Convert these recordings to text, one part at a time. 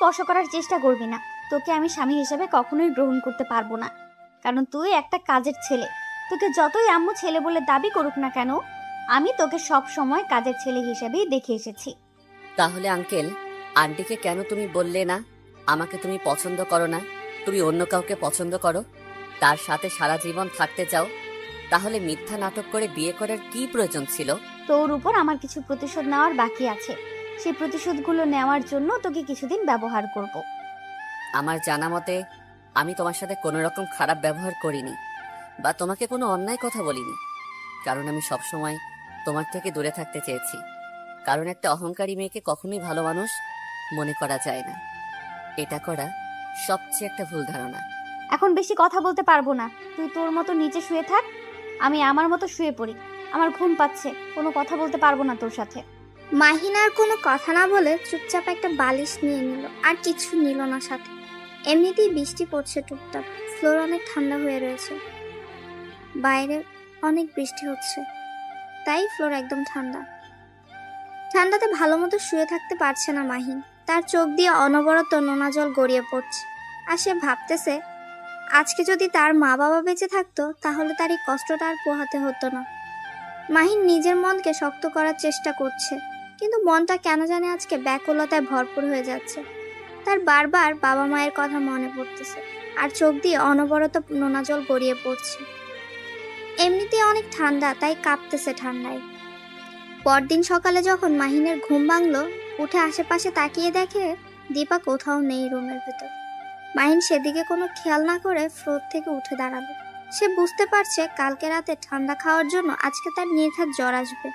স্পর্শ করার চেষ্টা করবি না। তোকে আমি স্বামী হিসেবে কখনোই গ্রহণ করতে পারবো না, কারণ তুই একটা কাজের ছেলে। তোকে যতই আম্মু ছেলে বলে দাবি করুক না কেন, আমি তোকে সব সময় কাজের ছেলে হিসেবেই দেখে এসেছি। তাহলে আঙ্কেল, আন্টিকে কেন তুমি বললে না আমাকে তুমি পছন্দ করো না, তুমি অন্য কাউকে পছন্দ করো, তার সাথে সারা জীবন থাকতে চাও? তাহলে মিথ্যা নাটক করে বিয়ে করার কি প্রয়োজন ছিল? তোর উপর আমার কিছু প্রতিশোধ নেওয়ার বাকি আছে। সেই প্রতিশোধগুলো নেওয়ার জন্য তোকে কিছুদিন ব্যবহার করব। আমার জানা মতে আমি তোমার সাথে কোনো রকম খারাপ ব্যবহার করিনি বা তোমাকে কোনো অন্যায় কথা বলিনি, কারণ আমি সবসময় তোমার থেকে দূরে থাকতে চেয়েছি। কারণ একটা অহংকারী মেয়েকে কখনোই ভালো মানুষ মনে করা যায় না। এটা করা সবচেয়ে একটা ভুল ধারণা। এখন বেশি কথা বলতে পারবো না। তুই তোর মতো নিচে শুয়ে থাক, আমি আমার মতো শুয়ে পড়ি। আমার ঘুম পাচ্ছে, কোনো কথা বলতে পারবো না তোর সাথে। মাহিন আর কোনো কথা না বলে চুপচাপ একটা বালিশ নিয়ে নিল, আর কিছু নিল না সাথে। এমনিতেই বৃষ্টি পড়ছে টুকটাক, ফ্লোর অনেক ঠান্ডা হয়ে রয়েছে, বাইরে অনেক বৃষ্টি হচ্ছে, তাই ফ্লোর একদম ঠান্ডা। ঠান্ডাতে ভালো মতো শুয়ে থাকতে পারছে না মাহিন। তার চোখ দিয়ে অনবরত নোনা জল গড়িয়ে পড়ছে, আর সে ভাবতেছে আজকে যদি তার মা বাবা বেঁচে থাকতো তাহলে তার এই কষ্টটা আর পোহাতে হতো না। মাহিন নিজের মনকে শক্ত করার চেষ্টা করছে, কিন্তু মনটা কেন জানে আজকে ব্যাকুলতায় ভরপুর হয়ে যাচ্ছে। তার বারবার বাবা মায়ের কথা মনে পড়তেছে, আর চোখ দিয়ে অনবরত নোনা জল গড়িয়ে পড়ছে। এমনিতেই অনেক ঠান্ডা, তাই কাঁপতেছে ঠান্ডায়। পরদিন সকালে যখন মাহিনের ঘুম ভাঙলো, উঠে আশেপাশে তাকিয়ে দেখে দীপা কোথাও নেই রুমের ভেতর। মাহিন সেদিকে কোনো খেয়াল না করে ফ্লোর থেকে উঠে দাঁড়ালো। সে বুঝতে পারছে কালকে রাতে ঠান্ডা খাওয়ার জন্য আজকে তার নির্ঘাত জ্বর আসবে।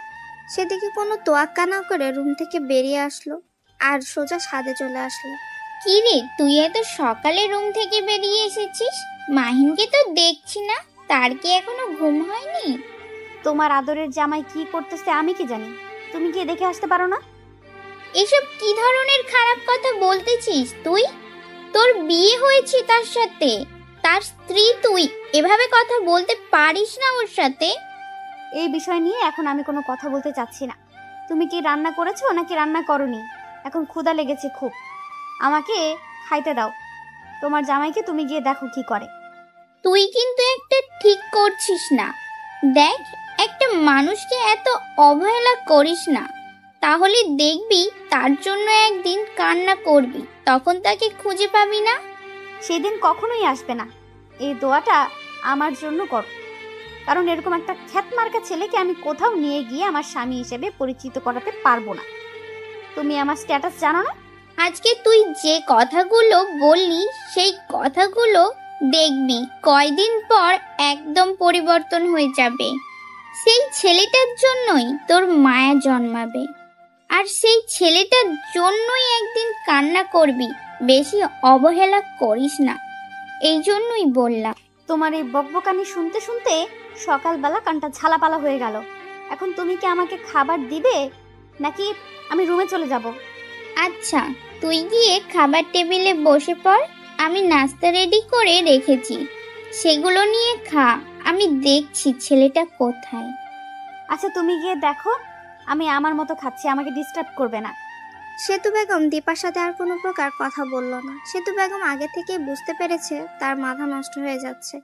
সেদিকে কোনো তোয়াক্কা না করে রুম থেকে বেরিয়ে আসলো আর সোজা ছাদে চলে আসলো। কি রে, তুই এত সকালে রুম থেকে বেরিয়ে এসেছিস? মাহিনকে তো দেখছি না, তার কি এখনো ঘুম হয়নি? তোমার আদরের জামাই কি করতেছে আমি কি জানি, তুমি গিয়ে দেখে আসতে পারো না? এসব কি ধরনের খারাপ কথা বলতেছিস তুই? তোর বিয়ে হয়েছে তার সাথে, তার স্ত্রী তুই, এভাবে কথা বলতে পারিস না ওর সাথে। এই বিষয় নিয়ে এখন আমি কোনো কথা বলতে চাচ্ছি না। তুমি কি রান্না করেছো নাকি রান্না করনি? এখন ক্ষুধা লেগেছে খুব, আমাকে খাইতে দাও। তোমার জামাইকে তুমি গিয়ে দেখো কি করে। তুই কিন্তু একটা ঠিক করছিস না। দেখ, একটা মানুষকে এত অবহেলা করিস না, তাহলে দেখবি তার জন্য একদিন কান্না করবি, তখন তাকে খুঁজে পাবি না। সেদিন কখনোই আসবে না। এই দোয়াটা আমার জন্য করো, কারণ এরকম একটা খ্যাতমার্কা ছেলেকে আমি কোথাও নিয়ে গিয়ে আমার স্বামী হিসেবে পরিচিত করাতে পারবো না। তুমি আমার স্ট্যাটাস জানো না? আজকে তুই যে কথাগুলো বললি সেই কথাগুলো দেখবি কয়দিন পর একদম পরিবর্তন হয়ে যাবে। সেই ছেলেটার জন্যই তোর মায়া জন্মাবে, আর সেই ছেলেটার জন্যই একদিন কান্না করবি। বেশি অবহেলা করিস না, এই জন্যই বললাম। তোমার এই বকবকানি শুনতে শুনতে সকালবেলা কানটা ঝালাপালা হয়ে গেল। এখন তুমি কি আমাকে খাবার দিবে নাকি আমি রুমে চলে যাব? আচ্ছা, তুই গিয়ে খাবার টেবিলে বসে পড়, আমি নাস্তা রেডি করে রেখেছি, সেগুলো নিয়ে খা। আমি দেখছি ছেলেটা কোথায়। আচ্ছা তুমি গিয়ে দেখো, আমি আমার মতো খাচ্ছি, আমাকে ডিস্টার্ব করবে না। সেতু বেগম দীপার সাথে আর কোনো প্রকার কথা বলল না। সেতু বেগম আগে থেকেই বুঝতে পেরেছে তার মাথা নষ্ট হয়ে যাচ্ছে,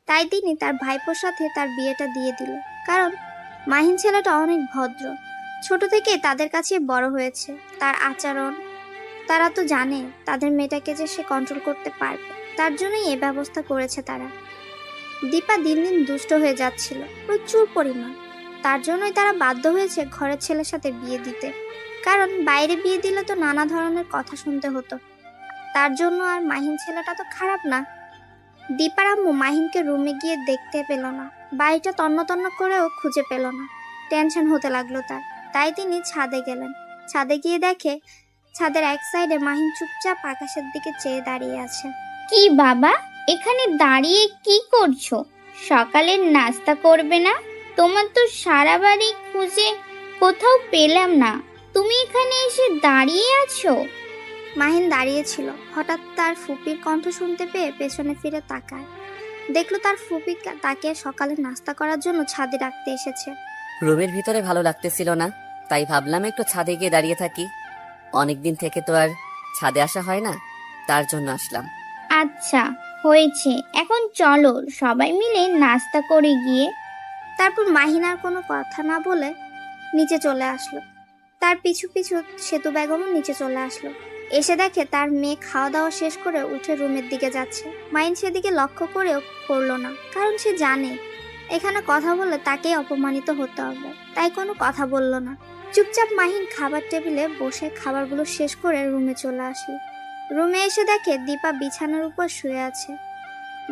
তাই তিনি তার ভাইপোর সাথে তার বিয়েটা দিয়ে দিল। কারণ মাহিন ছেলেটা অনেক ভদ্র, ছোট থেকে তাদের কাছে বড় হয়েছে। তার আচরণ তারা তো জানে, তাদের মেয়েটাকে যে সে কন্ট্রোল করতে পারবে, তার জন্যই এ ব্যবস্থা করেছে তারা। দীপা দিন দিন দুষ্ট হয়ে যাচ্ছিল প্রচুর পরিমাণ, তার জন্যই তারা বাধ্য হয়েছে ঘরের ছেলের সাথে বিয়ে দিতে। কারণ বাইরে বিয়ে দিলে তো নানা ধরনের কথা শুনতে হতো, তার জন্য। আর মাহিন ছেলেটা তো খারাপ না। দীপার আম্মু মাহিনকে রুমে গিয়ে দেখতে পেল না, বাড়িটা তন্ন তন্ন করেও খুঁজে পেল না। টেনশন হতে লাগলো তার, তাই তিনি ছাদে গেলেন। ছাদে গিয়ে দেখে ছাদের এক সাইডে মাহিন চুপচাপ আকাশের দিকে চেয়ে দাঁড়িয়ে আছে। কি বাবা, এখানে দাঁড়িয়ে কি করছো? সকালের নাস্তা করবে না? তোমার তো সারা বাড়ি খুঁজে কোথাও পেলাম না, তুমি এখানে এসে দাঁড়িয়ে আছো। মাহিন দাঁড়িয়েছিল, হঠাৎ তার ফুপির কণ্ঠ শুনতে পেয়ে পেছনে ফিরে তাকায়। দেখলো তার ফুপি তাকে সকালে নাস্তা করার জন্য ছাদে ডাকতে এসেছে। রুমের ভিতরে ভালো লাগতেছিল না, তাই ভাবলাম একটু ছাদে গিয়ে দাঁড়িয়ে থাকি। অনেকদিন থেকে তো আর ছাদে আসা হয় না, তার জন্য আসলাম। আচ্ছা, হয়েছে, এখন চলো সবাই মিলে নাস্তা করে গিয়ে। তারপর মাহিন আর কোনো কথা না বলে নিচে চলে আসলো। তার পিছু পিছু সেতু বেগমও নিচে চলে আসলো। এসে দেখে তার মেয়ে খাওয়া দাওয়া শেষ করে উঠে রুমের দিকে যাচ্ছে। মাহিন সেদিকে লক্ষ্য করেও করলো না, কারণ সে জানে এখানে কথা বললে তাকেই অপমানিত হতে হবে, তাই কোনো কথা বলল না। চুপচাপ মাহিন খাবার টেবিলে বসে খাবারগুলো শেষ করে রুমে চলে আসলো। রুমে এসে দেখে দীপা বিছানার উপর শুয়ে আছে।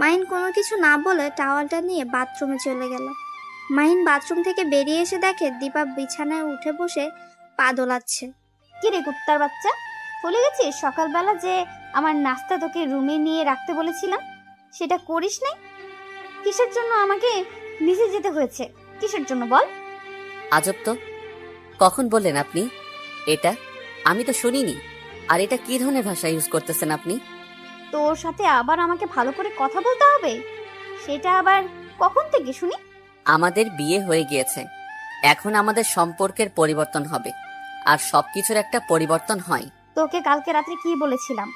মাহিন কোনো কিছু না বলে টাওয়ালটা নিয়ে বাথরুমে চলে গেল। মাহিন বাথরুম থেকে বেরিয়ে এসে দেখে দীপা বিছানায় উঠে বসে পা দোলাচ্ছে। কি রে কুত্তার বাচ্চা, ভুলে গেছিস সকালবেলা যে আমার নাস্তা তোকে রুমে নিয়ে রাখতে বলেছিলাম? সেটা করিস নাই? কিসের জন্য আমাকে নিচে যেতে হয়েছে? কিসের জন্য বল? আজব তো, কখন বললেন আপনি এটা? আমি তো শুনিনি। আর এটা কি ধরনের ভাষা ইউজ করতেছেন আপনি? তোর সাথে আবার আমাকে ভালো করে কথা বলতে হবে? সেটা আবার কখন থেকে শুনি? আমাদের বিয়ে হয়ে গিয়েছে, এখন আমাদের সম্পর্কের পরিবর্তন হবে, আর সবকিছুর একটা পরিবর্তন হয়। তোকে কালকে রাত্রে কি বলেছিলাম?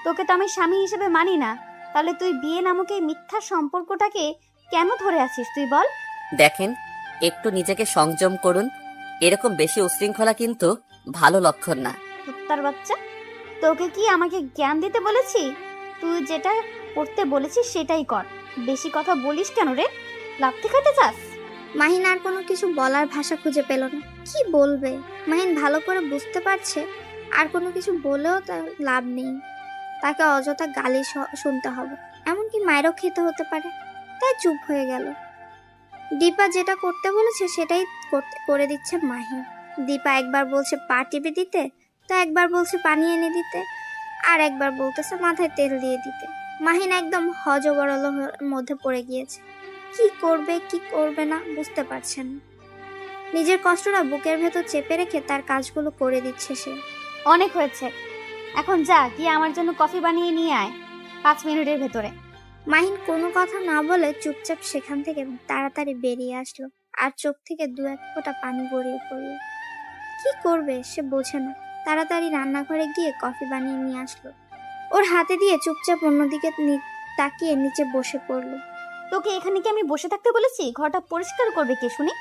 তোকে তো আমি স্বামী হিসেবে মানি না, তাহলে তুই বিয়ে নামক এই মিথ্যা সম্পর্কটাকে কেন ধরে আছিস তুই বল? দেখেন, একটু নিজেকে সংযম করুন। এরকম বেশি উশৃঙ্খলা কিন্তু ভালো লক্ষণ না। কুত্তার বাচ্চা, তোকে কি আমাকে জ্ঞান দিতে বলেছি? তুই যেটা করতে বলেছিস সেটাই কর। বেশি কথা বলিস কেন রে? লাথি খেতে চাস? মাহিন আর কোনো কিছু বলার ভাষা খুঁজে পেল না। কি বলবে? মাহিন ভালো করে বুঝতে পারছে আর কোনো কিছু বলেও তার লাভ নেই, তাকে অযথা গালি শুনতে হবে, এমনকি মায়েরও খেতে হতে পারে। তাই চুপ হয়ে গেল। দীপা যেটা করতে বলেছে সেটাই করে দিচ্ছে মাহিন। দীপা একবার বলছে পা টিপে দিতে, তো একবার বলছে পানি এনে দিতে, আর একবার বলতেছে মাথায় তেল দিয়ে দিতে। মাহিন একদম হযবরলের মধ্যে পড়ে গিয়েছে। কি করবে কি করবে না বুঝতে পারছে না। নিজের কষ্টটা বুকের ভেতর চেপে রেখে তার কাজগুলো করে দিচ্ছে সে। অনেক হয়েছে, এখন যা গিয়ে আমার জন্য কফি বানিয়ে নিয়ে আয় 5 মিনিটের ভেতরে। মাহিন কোনো কথা না বলে চুপচাপ সেখান থেকে তাড়াতাড়ি বেরিয়ে আসলো, আর চোখ থেকে 2-1 ফোঁটা পানি গড়িয়ে পড়লো। কি করবে সে বোঝে না। তাড়াতাড়ি রান্নাঘরে গিয়ে কফি বানিয়ে নিয়ে আসলো। ওর হাতে দিয়ে চুপচাপ অন্যদিকে তাকিয়ে নিচে বসে পড়লো। তোকে এখানে কি আমি বসে থাকতে বলেছি? ঘরটা পরিষ্কার করবে কে শুনি?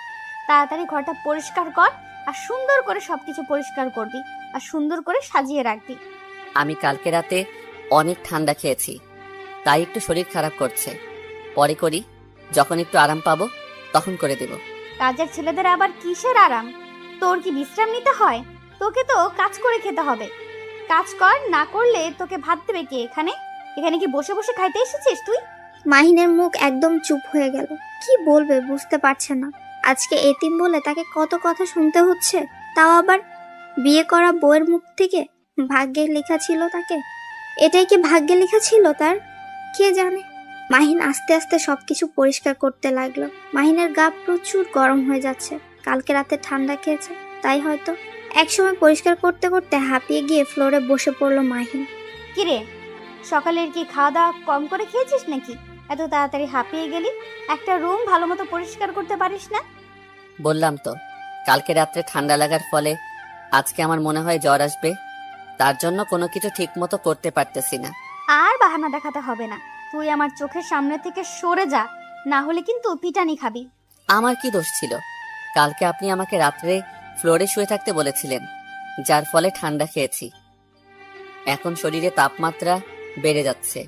তাড়াতাড়ি ঘরটা পরিষ্কার কর, আর সুন্দর করে সবকিছু পরিষ্কার করবি, আর সুন্দর করে সাজিয়ে রাখবি। আমি কালকে রাতে অনেক ঠান্ডা খেয়েছি, তাই একটু শরীর খারাপ করছে। পরে করি, যখন একটু আরাম পাবো তখন করে দেব। কাজের ছেলেদের আবার কিসের আরাম? তোর কি বিশ্রাম নিতে হয়? তোকে তো কাজ করে খেতে হবে। কাজ কর, না করলে তোকে ভাত দেবে কে? এখানে এখানে কি বসে বসে খাইতে এসেছিস তুই? মাহিনের মুখ একদম চুপ হয়ে গেল। কি বলবে বুঝতে পারছে না। আজকে এতিম বলে তাকে কত কথা শুনতে হচ্ছে, তাও আবার বিয়ে করা বউয়ের মুখ থেকে। ভাগ্যে লেখা ছিল তাকে? এটাই কি ভাগ্যে লেখা ছিল তার? কে জানে। মাহিন আস্তে আস্তে সবকিছু পরিষ্কার করতে লাগলো। মাহিনের গা প্রচুর গরম হয়ে যাচ্ছে, কালকে রাতে ঠান্ডা খেয়েছে তাই হয়তো। একসময় পরিষ্কার করতে করতে হাঁপিয়ে গিয়ে ফ্লোরে বসে পড়লো মাহিন। কিরে, সকালের কি খাওয়া দাওয়া কম করে খেয়েছিস নাকি এত তাড়াতাড়ি হাঁপিয়ে গেলি? একটা রুম ভালো মতো পরিষ্কার করতে পারিস না? বললাম তো, কালকে রাত্রে ঠান্ডা লাগার ফলে আজকে আমার মনে হয় জ্বর আসবে, তার জন্য কোনো কিছু ঠিক মতো করতে পারতেছি না। আর বাহানা দেখাতে হবে না, তুই আমার চোখের সামনে থেকে সরে যা, না হলে কিন্তু পিটানি খাবি। আমার কি দোষ ছিল? কালকে আপনি আমাকে রাত্রে ফ্লোরে শুয়ে থাকতে বলেছিলেন, যার ফলে ঠান্ডা খেয়েছি। এখন শরীরে তাপমাত্রা বেড়ে যাচ্ছে,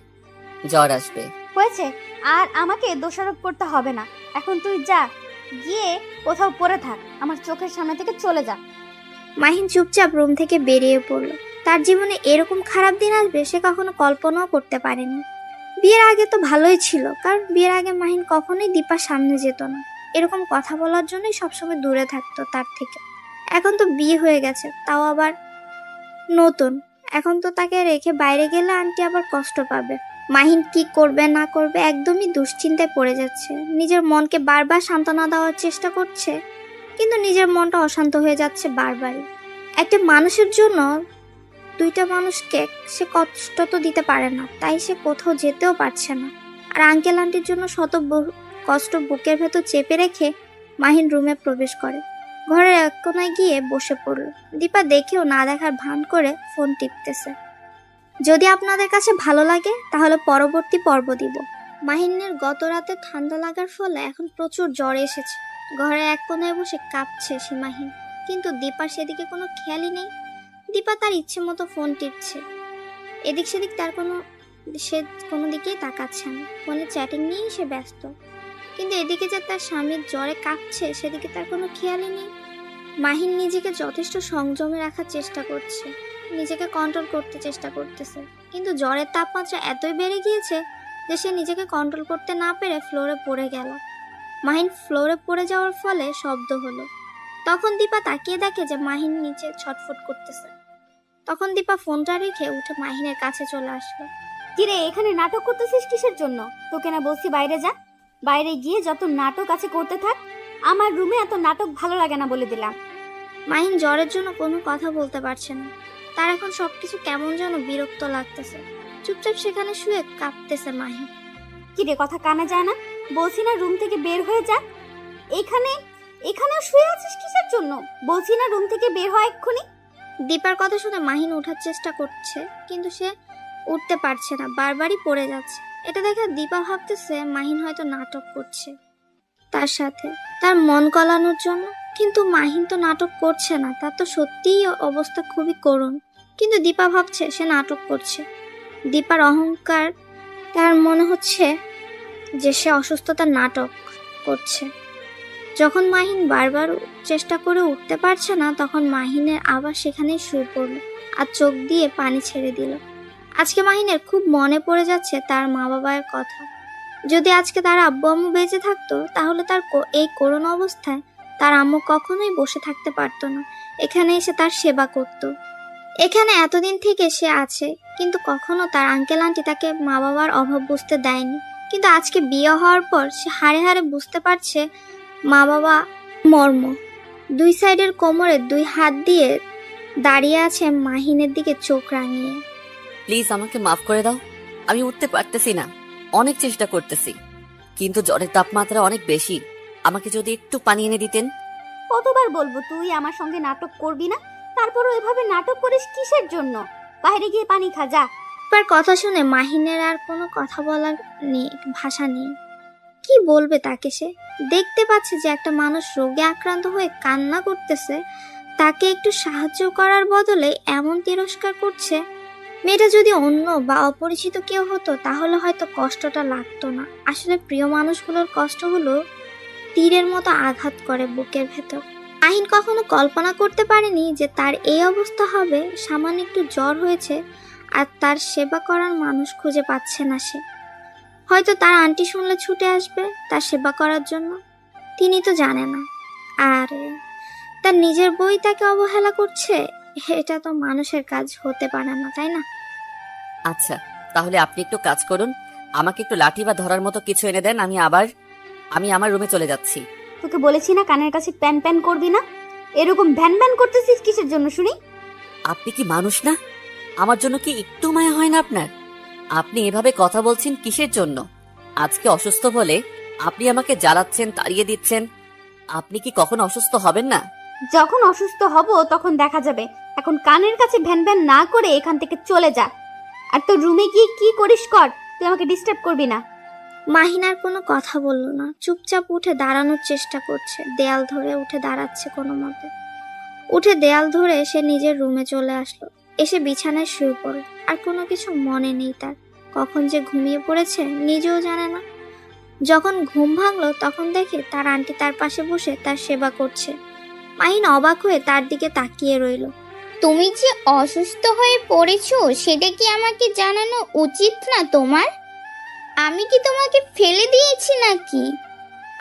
জ্বর আসবে। হয়েছে, আর আমাকে দোষারোপ করতে হবে না। এখন তুই যা, গিয়ে কোথাও পড়ে থাক, আমার চোখের সামনে থেকে চলে যা। মাহিন চুপচাপ রুম থেকে বেরিয়ে পড়লো। তার জীবনে এরকম খারাপ দিন আসবে সে কখনো কল্পনাও করতে পারেনি। বিয়ের আগে তো ভালোই ছিল, কারণ বিয়ের আগে মাহিন কখনোই দীপার সামনে যেত না, এরকম কথা বলার জন্যই সবসময় দূরে থাকতো তার থেকে। এখন তো বিয়ে হয়ে গেছে, তাও আবার নতুন। এখন তো তাকে রেখে বাইরে গেলে আন্টি আবার কষ্ট পাবে। মাহিন কি করবে না করবে একদমই দুশ্চিন্তায় পড়ে যাচ্ছে। নিজের মনকে বারবার সান্ত্বনা দেওয়ার চেষ্টা করছে, কিন্তু নিজের মনটা অশান্ত হয়ে যাচ্ছে বারবারই। একটা মানুষের জন্য 2টা মানুষকে সে কষ্ট তো দিতে পারে না, তাই সে কোথাও যেতেও পারছে না। আর আঙ্কেল আন্টির জন্য শত কষ্ট বুকের ভেতর চেপে রেখে মাহিন রুমে প্রবেশ করে। ঘরের এক কোনায় গিয়ে বসে পড়ল। দীপা দেখেও না দেখার ভান করে ফোন টিপতেছে। যদি আপনাদের কাছে ভালো লাগে তাহলে পরবর্তী পর্ব দিব। মাহিনের গত রাতে ঠান্ডা লাগার ফলে এখন প্রচুর জ্বর এসেছে। ঘরে এক কোণায় বসে কাঁপছে সে মাহিন, কিন্তু দীপার সেদিকে কোনো খেয়ালই নেই। দীপা তার ইচ্ছে মতো ফোন টিপছে, এদিক সেদিক সে কোনো দিকেই তাকাচ্ছে না, ফোনে চ্যাটিং নিয়েই সে ব্যস্ত। কিন্তু এদিকে যে তার স্বামীর জ্বরে কাঁপছে সেদিকে তার কোনো খেয়ালই নেই। মাহিন নিজেকে যথেষ্ট সংযমে রাখার চেষ্টা করছে, নিজেকে কন্ট্রোল করতে চেষ্টা করতেছে, কিন্তু জ্বরের তাপমাত্রা এতই বেড়ে গিয়েছে যে সে নিজেকে কন্ট্রোল করতে না পেরে ফ্লোরে পড়ে গেল। মাহিন ফ্লোরে পড়ে যাওয়ার ফলে শব্দ হলো। তখন দীপা তাকিয়ে দেখে যে মাহিন নিচে ছটফট করতেছে। তখন দীপা ফোনটা রেখে উঠে মাহিনের কাছে চলে আসলো। কিরে, এখানে নাটক করতেছিস কিসের জন্য? তোকে না বলছি বাইরে যা, বাইরে গিয়ে যত নাটক আছে করতে থাক। আমার রুমে এত নাটক ভালো লাগে না বলে দিলাম। মাহিন জ্বরের জন্য কোনো কথা বলতে পারছে না। তার এখন সবকিছু কেমন যেন বিরক্ত লাগতেছে। চুপচাপ সেখানে শুয়ে কাঁপতেছে মাহিন। কিরে, কথা কানে যায় না? বলছি না রুম থেকে বের হয়ে যা। এখানে শুয়ে আছিস কিসের জন্য? বলছি না রুম থেকে বের হয় এক্ষুনি। দীপার কথা শুনে মাহিন ওঠার চেষ্টা করছে, কিন্তু সে উঠতে পারছে না, বারবারই পড়ে যাচ্ছে। এটা দেখে দীপা ভাবতেছে মাহিন হয়তো নাটক করছে তার সাথে, তার মন গলানোর জন্য। কিন্তু মাহিন তো নাটক করছে না, তার তো সত্যিই অবস্থা খুবই করুণ। কিন্তু দীপা ভাবছে সে নাটক করছে। দীপার অহংকার, তার মনে হচ্ছে যে সে অসুস্থতার নাটক করছে। যখন মাহিন বারবার চেষ্টা করে উঠতে পারছে না, তখন মাহিনের আবার সেখানেই শুয়ে পড়ল আর চোখ দিয়ে পানি ছেড়ে দিল। আজকে মাহিনের খুব মনে পড়ে যাচ্ছে তার মা বাবার কথা। যদি আজকে তার আব্বু আম্মু বেঁচে থাকতো তাহলে তার এই করুণ অবস্থায় তার আম্মু কখনোই বসে থাকতে পারতো না, এখানে এসে তার সেবা করত। এখানে এতদিন থেকে সে আছে, কিন্তু কখনো তার আঙ্কেল আন্টি তাকে মা বাবার অভাব বুঝতে দেয়নি। কিন্তু আজকে বিয়ে হওয়ার পর সে হাড়ে হাড়ে বুঝতে পারছে মা বাবা মর্ম। দুই সাইডের কোমরে দুই হাত দিয়ে দাঁড়িয়ে আছে মাহিনের দিকে চোখ রাঙিয়ে। প্লিজ আমাকে মাফ করে দাও, আমি উঠতে পারতেছি না, অনেক চেষ্টা করতেছি, কিন্তু জ্বরের তাপমাত্রা অনেক বেশি। আমাকে যদি একটু পানি এনে দিতেন। কতবার বলবো তুই আমার সঙ্গে নাটক করবি না? তারপরও এভাবে নাটক করিস কিসের জন্য? বাইরে গিয়ে পানি খা যা। তার কথা শুনে মাহিনের আর কোনো কথা বলার নেই, ভাষা নেই। কি বলবে তাকে? সে দেখতে পাচ্ছে যে একটা মানুষ রোগে আক্রান্ত হয়ে কান্না করতেছে, তাকে একটু সাহায্য করার বদলে এমন তিরস্কার করছে। মেয়েটা যদি অন্য বা অপরিচিত কেউ হতো তাহলে হয়তো কষ্টটা লাগতো না। আসলে প্রিয় মানুষগুলোর কষ্টগুলো তীরের মতো আঘাত করে বুকের ভেতর। মাহিন কখনো কল্পনা করতে পারেনি যে তার এই অবস্থা হবে। সামান্য একটু জ্বর হয়েছে আর তার সেবা করার মানুষ খুঁজে পাচ্ছে না সে। হয়তো তার আন্টি শুনলে ছুটে আসবে তার সেবা করার জন্য, তিনি তো জানে না। আর তার নিজের বই তাকে অবহেলা করছে, এটা তো মানুষের কাজ হতে পারে না, তাই না? আচ্ছা, তাহলে আপনি একটু কাজ করুন, আমাকে একটু লাঠি বা ধরার মতো কিছু এনে দেন, আমি আমার রুমে চলে যাচ্ছি। তোকে বলেছি না কানের কাছে প্যান প্যান করবি না? এরকম ভ্যান ভ্যান করতেছিস কিসের জন্য শুনি? আপনি কি মানুষ না? আমার জন্য কি একটু মায়া হয় না আপনার? আপনি এভাবে কথা বলছেন কিসের জন্য? আজকে অসুস্থ বলে আপনি আমাকে জ্বালাচ্ছেন, তাড়িয়ে দিচ্ছেন। আপনি কি কখনো অসুস্থ হবেন না? যখন অসুস্থ হব তখন দেখা যাবে। এখন কানের কাছে ভ্যান ভ্যান না করে এখান থেকে চলে যা। আর তোর রুমে গিয়ে কি করিস কর, তুই আমাকে ডিস্টার্ব করবি না। মাহিন আর কোনো কথা বলল না, চুপচাপ উঠে দাঁড়ানোর চেষ্টা করছে। দেয়াল ধরে উঠে দাঁড়াচ্ছে কোনো মতে। উঠে দেয়াল ধরে সে নিজের রুমে চলে আসলো, এসে বিছানায় শুয়ে পড়ল। আর কোনো কিছু মনে নেই তার, কখন যে ঘুমিয়ে পড়েছে নিজেও জানে না। যখন ঘুম ভাঙলো তখন দেখে তার আন্টি তার পাশে বসে তার সেবা করছে। মাহিন অবাক হয়ে তার দিকে তাকিয়ে রইল। তুমি যে অসুস্থ হয়ে পড়েছো সেটা কি আমাকে জানানো উচিত না তোমার? আমি কি তোমাকে ফেলে দিয়েছি নাকি?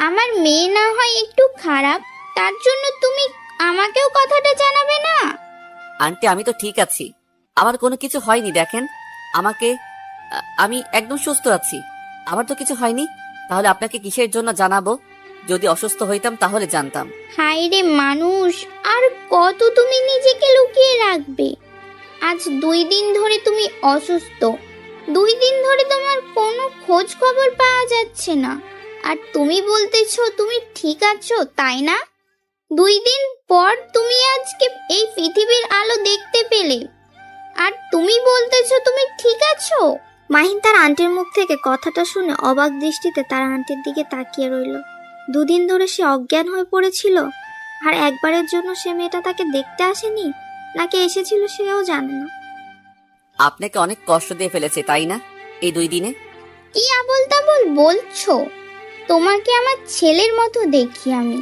আমার মেয়ে না হয় একটু খারাপ, তার জন্য তুমি আমাকেও কথাটা জানাবে না? আন্টি, আমি তো ঠিক আছি, আমার কোনো কিছু হয়নি। দেখেন আমাকে, আমি একদম সুস্থ আছি, আমার তো কিছু হয়নি। তাহলে আপনাকে কিসের জন্য জানাবো? যদি অসুস্থ হইতাম তাহলে জানতাম। হায় রে মানুষ, আর কত তুমি নিজেকে লুকিয়ে রাখবে? আজ 2 দিন ধরে তুমি অসুস্থ, 2 দিন ধরে তোমার কোনো খোঁজ খবর পাওয়া যাচ্ছে না, আর তুমি বলতেছো তুমি ঠিক আছো, তাই না? 2 দিন পর তুমি আজকে এই পৃথিবীর আলো দেখতে পেলে, আর তুমি বলতেছো তুমি ঠিক আছো? মাহিন তার আন্টির মুখ থেকে কথাটা শুনে অবাক দৃষ্টিতে তার আন্টির দিকে তাকিয়ে রইল। দুদিন ধরে সে অজ্ঞান হয়ে পড়েছিল, আর একবারের জন্য সে মেয়েটা তাকে দেখতে আসেনি, নাকি এসেছিল সেও জানে না। আপনাকে অনেক কষ্ট দিয়ে ফেলেছে তাই না এই 2 দিনে? কি আবল তাবল বলছো? তোমাকে আমার ছেলের মতো দেখি আমি,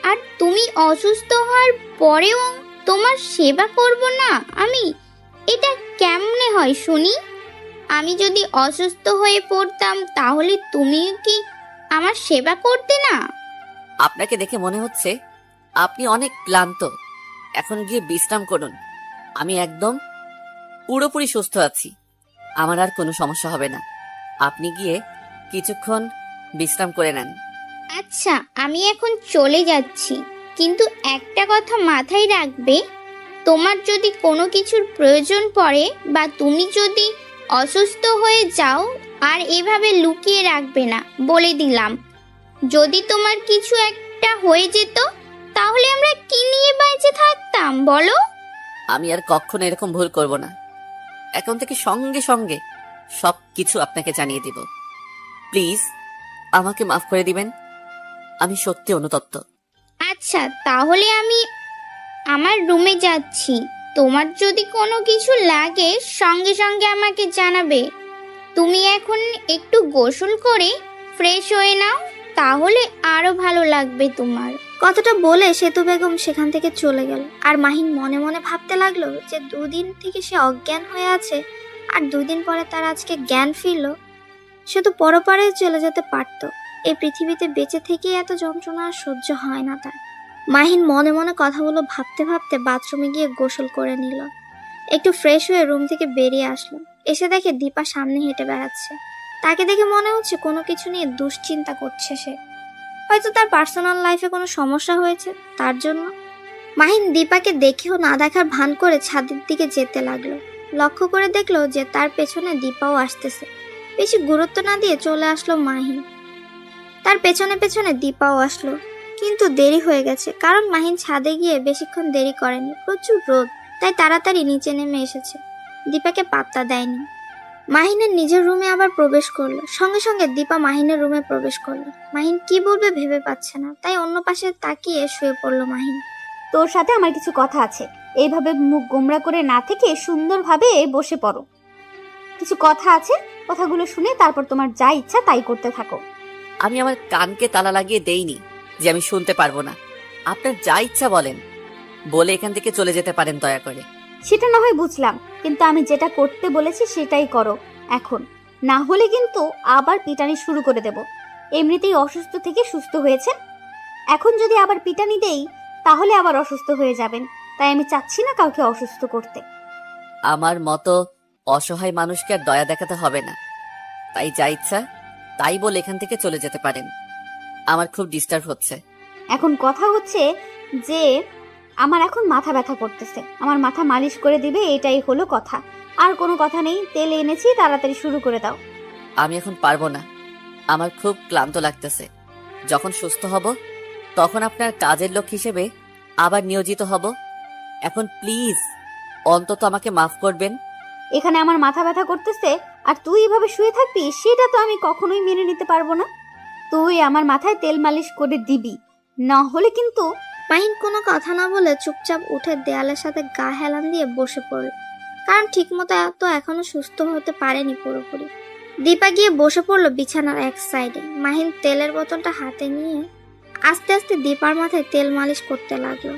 আর তুমি অসুস্থ হওয়ার পরেও তোমার সেবা করব না আমি? এটা কেমনে হয় শুনি? আমি যদি অসুস্থ হয়ে পড়তাম তাহলে তুমিও কি আমার সেবা করতে না? আপনাকে দেখে মনে হচ্ছে আপনি অনেক ক্লান্ত। এখন গিয়ে বিশ্রাম করুন। আমি একদম পুরোপুরি সুস্থ আছি। আমার আর কোনো সমস্যা হবে না। আপনি গিয়ে কিছুক্ষণ বিশ্রাম করে নেন। আচ্ছা, আমি এখন চলে যাচ্ছি, কিন্তু একটা কথা মাথায় রাখবে, তোমার যদি কোনো কিছুর প্রয়োজন পড়ে বা তুমি যদি অসুস্থ হয়ে যাও, আর এভাবে লুকিয়ে রাখবে না, বলে দিলাম। যদি তোমার কিছু একটা হয়ে যেত তাহলে আমরা কি নিয়ে বেঁচে থাকতাম বলো? আমি আর কখনো এরকম ভুল করব না। এখন থেকে সঙ্গে সঙ্গে সবকিছু আপনাকে জানিয়ে দিব। প্লিজ আমাকে মাফ করে দিবেন। আমি সত্যি অনুতপ্ত। আচ্ছা, তাহলে আমি আমার রুমে যাচ্ছি। তোমার যদি কোনো কিছু লাগে সঙ্গে সঙ্গে আমাকে জানাবে। তুমি এখন একটু গোসল করে ফ্রেশ হয়ে নাও, তাহলে আরো ভালো লাগবে তোমার। কথাটা বলে সেতু বেগম সেখান থেকে চলে গেল। আর মাহিন মনে মনে ভাবতে লাগলো যে 2 দিন থেকে সে অজ্ঞান হয়ে আছে, আর 2 দিন পরে তার আজকে জ্ঞান ফিরল। সে তো পরপারে চলে যেতে পারত। এই পৃথিবীতে বেঁচে থেকেই এত যন্ত্রণা আর সহ্য হয় না তার। মাহিন মনে মনে কথাগুলো ভাবতে ভাবতে বাথরুমে গিয়ে গোসল করে নিল। একটু ফ্রেশ হয়ে রুম থেকে বেরিয়ে আসলো। এসে দেখে দীপা সামনে হেঁটে বেড়াচ্ছে। তাকে দেখে মনে হচ্ছে কোনো কিছু নিয়ে দুশ্চিন্তা করছে সে। হয়তো তার পার্সোনাল লাইফে কোনো সমস্যা হয়েছে তার জন্য। মাহিন দীপাকে দেখেও না দেখার ভান করে ছাদের দিকে যেতে লাগলো। লক্ষ্য করে দেখলো যে তার পেছনে দীপাও আসতেছে। বেশি গুরুত্ব না দিয়ে চলে আসলো মাহিন। তার পেছনে পেছনে দীপাও আসলো, কিন্তু দেরি হয়ে গেছে, কারণ মাহিন ছাদে গিয়ে বেশিক্ষণ দেরি করেনি। প্রচুর রোদ, তাই তাড়াতাড়ি নিচে নেমে এসেছে। দীপাকে পাত্তা দেয়নি। মাহিনের নিজের রুমে আবার প্রবেশ করলো। সঙ্গে সঙ্গে দীপা মাহিনের রুমে প্রবেশ করলো। মাহিন কি বলবে ভেবে পাচ্ছে না, তাই অন্য পাশে তাকিয়ে শুয়ে পড়লো মাহিন। তোর সাথে আমার কিছু কথা আছে। এইভাবে মুখ গোমড়া করে না থেকে সুন্দরভাবে বসে পড়ো। কিছু কথা আছে, কথাগুলো শুনে তারপর তোমার যা ইচ্ছা তাই করতে থাকো। আমি আমার কানকে তালা লাগিয়ে দেইনি যে আমি শুনতে পারবো না। আপনার যা ইচ্ছা বলেন, বলে এখান থেকে চলে যেতে পারেন দয়া করে। সেটা না হয় বুঝলাম, কিন্তু আমি যেটা করতে বলেছি সেটাই করো এখন। না হলে কিন্তু আবার পিটানি শুরু করে দেব। এমনিতেই অসুস্থ থেকে সুস্থ হয়েছে, এখন যদি আবার পিটানি দেই তাহলে আবার অসুস্থ হয়ে যাবেন। তাই আমি চাচ্ছি না কাউকে অসুস্থ করতে। আমার মতো অসহায় মানুষকে আর দয়া দেখাতে হবে না। তাই যা ইচ্ছা তাই বলে এখান থেকে চলে যেতে পারেন। আমার খুব ডিস্টার্ব হচ্ছে। এখন কথা হচ্ছে যে আমার এখন মাথা ব্যথা করতেছে, আমার মাথা মালিশ করে দিবে, এটাই হলো কথা। আর কোনো কথা নেই, তেল এনেছি, তাড়াতাড়ি শুরু করে দাও। আমি এখন পারবো না। আমার খুব ক্লান্ত লাগতেছে। যখন সুস্থ হব তখন আপনার কাজের লোক হিসেবে আবার নিয়োজিত হব। এখন প্লিজ অন্তত আমাকে মাফ করবেন। এখানে আমার মাথা ব্যথা করতেছে আর তুই এভাবে শুয়ে থাকবি, সেটা তো আমি কখনোই মেনে নিতে পারবো না। তুই আমার মাথায় তেল মালিশ করে দিবি, না হলে কিন্তু। মাহিন কোনো কথা না বলে চুপচাপ উঠে দেয়ালের সাথে গা হেলান দিয়ে বসে পড়ল, কারণ ঠিকমতো তো এখনো সুস্থ হতে পারেনি পুরোপুরি। দীপা গিয়ে বসে পড়লো বিছানার এক সাইডে। মাহিন তেলের বোতলটা হাতে নিয়ে আস্তে আস্তে দীপার মাথায় তেল মালিশ করতে লাগলো।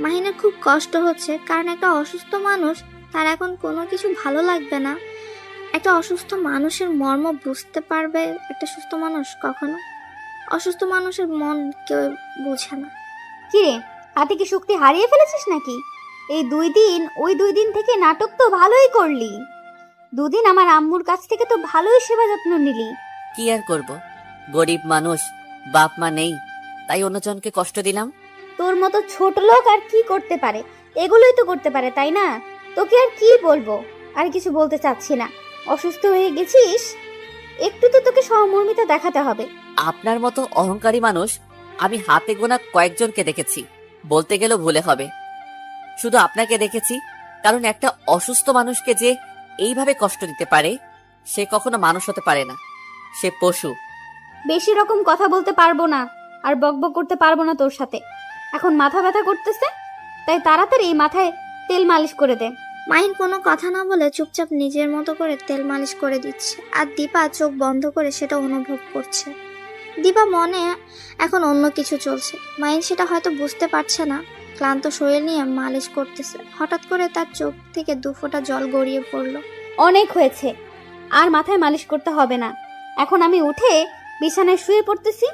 মাহিনের খুব কষ্ট হচ্ছে, কারণ একটা অসুস্থ মানুষ, তার এখন কোনো কিছু ভালো লাগবে না। একটা অসুস্থ মানুষের মর্ম বুঝতে পারবে একটা সুস্থ মানুষ কখনো? অসুস্থ মানুষের মন কেউ বুঝে না। কিরে, হাতে কি শক্তি হারিয়ে ফেলেছিস নাকি? এই 2 দিন, ওই 2 দিন থেকে নাটক তো ভালোই করলি। 2 দিন আমার আম্মুর কাছ থেকে তো ভালোই সেবা যত্ন নিলি। কি আর করব, গরিব মানুষ, বাপ মা নেই, তাই অন্যজনকে কষ্ট দিলাম। তোর মতো ছোট লোক আর কি করতে পারে? এগুলোই তো করতে পারে, তাই না? তোকে আর কি বলবো, আর কিছু বলতে চাচ্ছি না। অসুস্থ হয়ে গেছিস, একটু তো তোকে সহমর্মিতা দেখাতে হবে। আপনার মতো অহংকারী মানুষ আমি হাতে গোনা কয়েকজনকে দেখেছি, বলতে গেলেও ভুলে হবে। শুধু আপনাকে দেখেছি, কারণ একটা অসুস্থ মানুষকে যে এইভাবে কষ্ট দিতে পারে সে কখনো মানুষ হতে পারে না, সে পশু। বেশি রকম কথা বলতে পারবো না আর বকবক করতে পারবো না তোর সাথে। এখন মাথা ব্যথা করতেছে, তাই তাড়াতাড়ি মাথায় তেল মালিশ করে দে। মাহিন কোনো কথা না বলে চুপচাপ নিজের মতো করে তেল মালিশ করে দিচ্ছে, আর দীপা চোখ বন্ধ করে সেটা অনুভব করছে। দীপা মনে এখন অন্য কিছু চলছে, মাহিন সেটা হয়তো বুঝতে পারছে না। ক্লান্ত শরীর নিয়ে মালিশ করতেছে, হঠাৎ করে তার চোখ থেকে 2 ফোঁটা জল গড়িয়ে পড়লো। অনেক হয়েছে, আর মাথায় মালিশ করতে হবে না। এখন আমি উঠে বিছানায় শুয়ে পড়তেছি,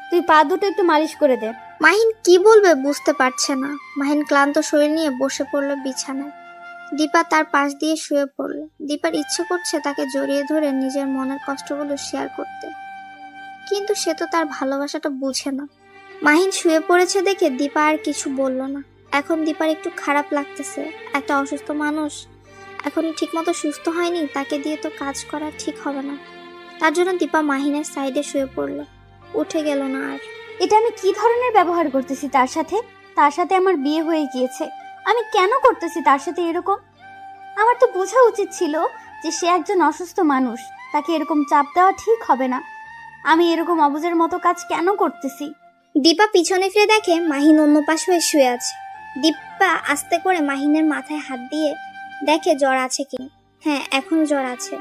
তুই পা দুটো একটু মালিশ করে দে। মাহিন কি বলবে বুঝতে পারছে না। মাহিন ক্লান্ত শরীর নিয়ে বসে পড়লো বিছানায়। দীপা তার পাশ দিয়ে শুয়ে পড়লো। দীপার ইচ্ছে করছে তাকে জড়িয়ে ধরে নিজের মনের কষ্টগুলো শেয়ার করতে, কিন্তু সে তো তার ভালোবাসাটা বুঝে না। মাহিন শুয়ে পড়েছে দেখে দীপা আর কিছু বলল না। এখন দীপার একটু খারাপ লাগতেছে। একটা অসুস্থ মানুষ এখন ঠিকমতো সুস্থ হয়নি, তাকে দিয়ে তো কাজ করা ঠিক হবে না। তার জন্য দীপা মাহিনের সাইডে শুয়ে পড়লো, উঠে গেল না আর। এটা আমি কি ধরনের ব্যবহার করতেছি তার সাথে? তার সাথে আমার বিয়ে হয়ে গিয়েছে, আমি কেন করতেছি তার সাথে এরকম? আমার তো বোঝা উচিত ছিল যে সে একজন অসুস্থ মানুষ, তাকে এরকম চাপ দেওয়া ঠিক হবে না। আমি এরকম অবুঝের মতো কাজ কেন করতেছি? দীপা পিছনে ফিরে দেখে মাহিন অন্য পাশে হয়ে শুয়ে আছে। দীপা আস্তে করে মাহিনের মাথায় হাত দিয়ে দেখে জ্বর আছে কি। হ্যাঁ, এখন জ্বর আছে।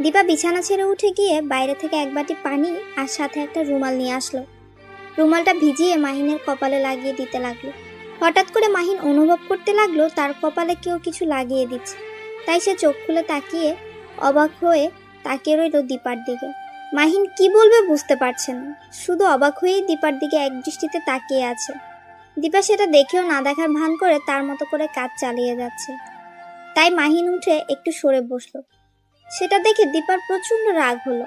দীপা বিছানা ছেড়ে উঠে গিয়ে বাইরে থেকে 1 বাটি পানি আর সাথে একটা রুমাল নিয়ে আসলো। রুমালটা ভিজিয়ে মাহিনের কপালে লাগিয়ে দিতে লাগলো। হঠাৎ করে মাহিন অনুভব করতে লাগলো তার কপালে কেউ কিছু লাগিয়ে দিচ্ছে। তাই সে চোখ খুলে তাকিয়ে অবাক হয়ে তাকিয়ে রইল দীপার দিকে। মাহিন কি বলবে বুঝতে পারছে না, শুধু অবাক হয়েই দীপার দিকে একদৃষ্টিতে তাকিয়ে আছে। দীপা সেটা দেখেও না দেখার ভান করে তার মতো করে কাজ চালিয়ে যাচ্ছে। তাই মাহিন উঠে একটু সরে বসলো। সেটা দেখে দীপার প্রচন্ড রাগ হলো।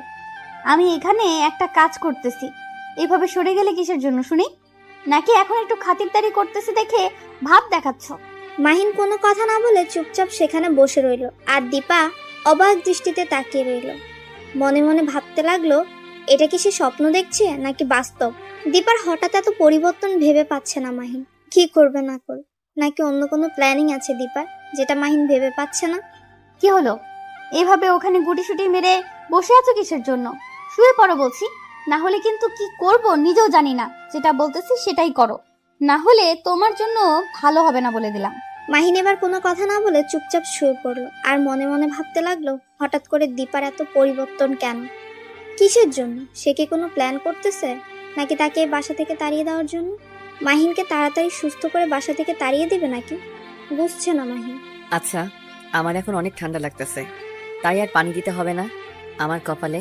আমি এখানে একটা কাজ করতেছি, এইভাবে সরে গেলে কিসের জন্য শুনি? নাকি এখন একটু খাতিরদারি করতেছি দেখে ভাব দেখাচ্ছ? মাহিন কোনো কথা না বলে চুপচাপ সেখানে বসে রইল, আর দীপা অবাক দৃষ্টিতে তাকিয়ে রইল। মনে মনে ভাবতে লাগলো, এটা কি সে স্বপ্ন দেখছে নাকি বাস্তব? দীপার হঠাৎ এত পরিবর্তন ভেবে পাচ্ছে না মাহিন। কি করবে না করবে, নাকি অন্য কোনো প্ল্যানিং আছে দীপার, যেটা মাহিন ভেবে পাচ্ছে না? কি হলো, এইভাবে ওখানে গুটিসুটি মেরে বসে আছো কিসের জন্য? শুয়ে পড়ো বলছি, না হলে কিন্তু কি করব নিজেও জানি না। যেটা বলতেছি সেটাই করো, না হলে তোমার জন্য ভালো হবে না বলে দিলাম। মাহিন এবার কোনো কথা না বলে চুপচাপ শুয়ে পড়লো, আর মনে মনে ভাবতে লাগলো হঠাৎ করে দীপার এত পরিবর্তন কেন, কিসের জন্য? সে কি কোনো প্ল্যান করতেছে, নাকি তাকে বাসা থেকে তাড়িয়ে দেওয়ার জন্য? মাহিনকে তাড়াতাড়ি সুস্থ করে বাসা থেকে তাড়িয়ে দিবে নাকি? বুঝছে না মাহিন। আচ্ছা, আমার এখন অনেক ঠান্ডা লাগতেছে, তাই আর পানি দিতে হবে না আমার কপালে,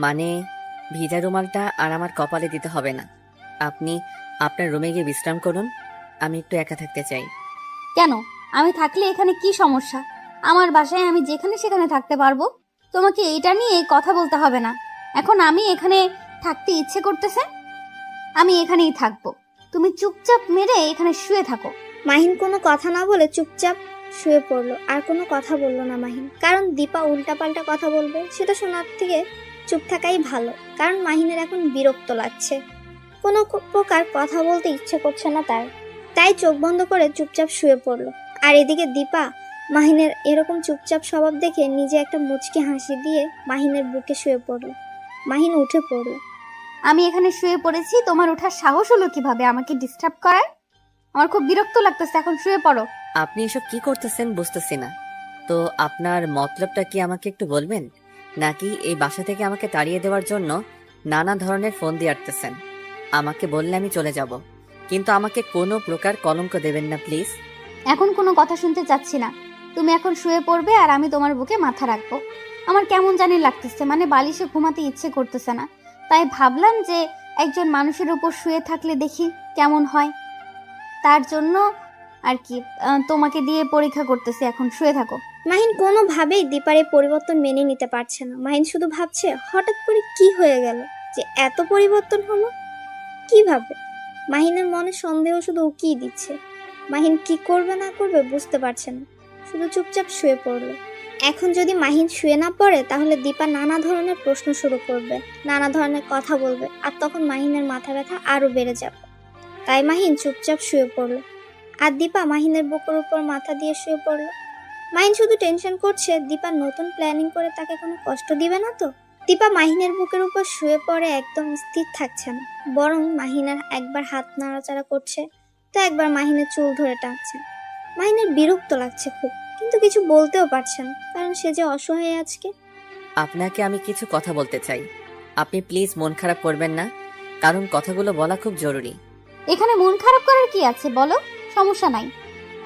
মানে ভিজা রুমালটা আর আমার কপালে দিতে হবে না। আপনি আপনার রুমে গিয়ে বিশ্রাম করুন, আমি একটু একা থাকতে চাই। কেন? আমি থাকলে এখানে কি সমস্যা? আমার বাসায় আমি যেখানে সেখানে থাকতে পারবো, তোমাকে এটা নিয়ে কথা বলতে হবে না। এখন আমি এখানে থাকতে ইচ্ছে করতেছে, আমি এখানেই থাকবো। তুমি চুপচাপ মেরে এখানে শুয়ে থাকো। মাহিন কোনো কথা না বলে চুপচাপ শুয়ে পড়লো, আর কোনো কথা বললো না মাহিন। কারণ দীপা উল্টাপাল্টা কথা বলবে, সেটা শোনার থেকে চুপ থাকাই ভালো। কারণ মাহিনের এখন বিরক্ত লাগছে, কোনো প্রকার কথা বলতে ইচ্ছে করছে না তার। তাই চোখ বন্ধ করে চুপচাপ শুয়ে পড়লো। আর এদিকে দীপা মাহিনের এরকম চুপচাপ স্বভাব দেখে নিজে একটা মুচকি হাসি দিয়ে মাহিনের বুকে শুয়ে পড়লো। মাহিন উঠে পড়লো। আমি এখানে শুয়ে পড়েছি, তোমার ওঠার সাহস হলো কিভাবে আমাকে ডিস্টার্ব করার? আমার খুব বিরক্ত লাগতেছে, এখন শুয়ে পড়ো। আপনি এসব কি করতেছেন বুঝতেছি না তো। আপনার মতলবটা কি আমাকে একটু বলবেন, নাকি এই বাসা থেকে আমাকে তাড়িয়ে দেওয়ার জন্য নানা ধরনের ফোন দিয়ে আটতেছেন? আমাকে বললে আমি চলে যাব, কিন্তু আমাকে কোনো প্রকার কলঙ্ক দেবেন না প্লিজ। এখন কোনো কথা শুনতে চাচ্ছি না, তুমি এখন শুয়ে পড়বে আর আমি তোমার বুকে মাথা রাখবো। আমার কেমন জানি লাগতেছে, মানে বালিশে ঘুমাতে ইচ্ছে করতেছে না। তাই ভাবলাম যে একজন মানুষের উপর শুয়ে থাকলে দেখি কেমন হয়, তার জন্য আর কি তোমাকে দিয়ে পরীক্ষা করতেছি। এখন শুয়ে থাকো। মাহিন কোনোভাবেই দীপার এই পরিবর্তন মেনে নিতে পারছে না। মাহিন শুধু ভাবছে হঠাৎ করে কি হয়ে গেল যে এত পরিবর্তন হলো, কিভাবে? মাহিনের মনে সন্দেহ শুধু উকিয়ে দিচ্ছে। মাহিন কি করবে না করবে বুঝতে পারছে না, শুধু চুপচাপ শুয়ে পড়লো। এখন যদি মাহিন শুয়ে না পড়ে তাহলে দীপা নানা ধরনের প্রশ্ন শুরু করবে, নানা ধরনের কথা বলবে, আর তখন মাহিনের মাথা ব্যথা আরো বেড়ে যাবে। তাই মাহিন চুপচাপ শুয়ে পড়লো। আর দীপা মাহিনের বুকের উপর মাথা দিয়ে শুয়ে পড়ল। মাহিন শুধু টেনশন করছে দীপা নতুন প্ল্যানিং করে তাকে কোনো কষ্ট দিবে না তো। দীপা মাহিনের বুকের উপর শুয়ে পড়ে একদম স্থির থাকছে না, বরং মাহিনের একবার হাত নাড়াচাড়া করছে তো একবার মাহিনের চুল ধরে টানছে। মাহিনের বিরক্ত লাগছে খুব, কিন্তু কিছু বলতেও পারছে না, কারণ সে যে অসহায় আজকে। আপনাকে আমি কিছু কথা বলতে চাই, আপনি প্লিজ মন খারাপ করবেন না, কারণ কথাগুলো বলা খুব জরুরি। এখানে মন খারাপ করার কি আছে বলো, সমস্যা নাই।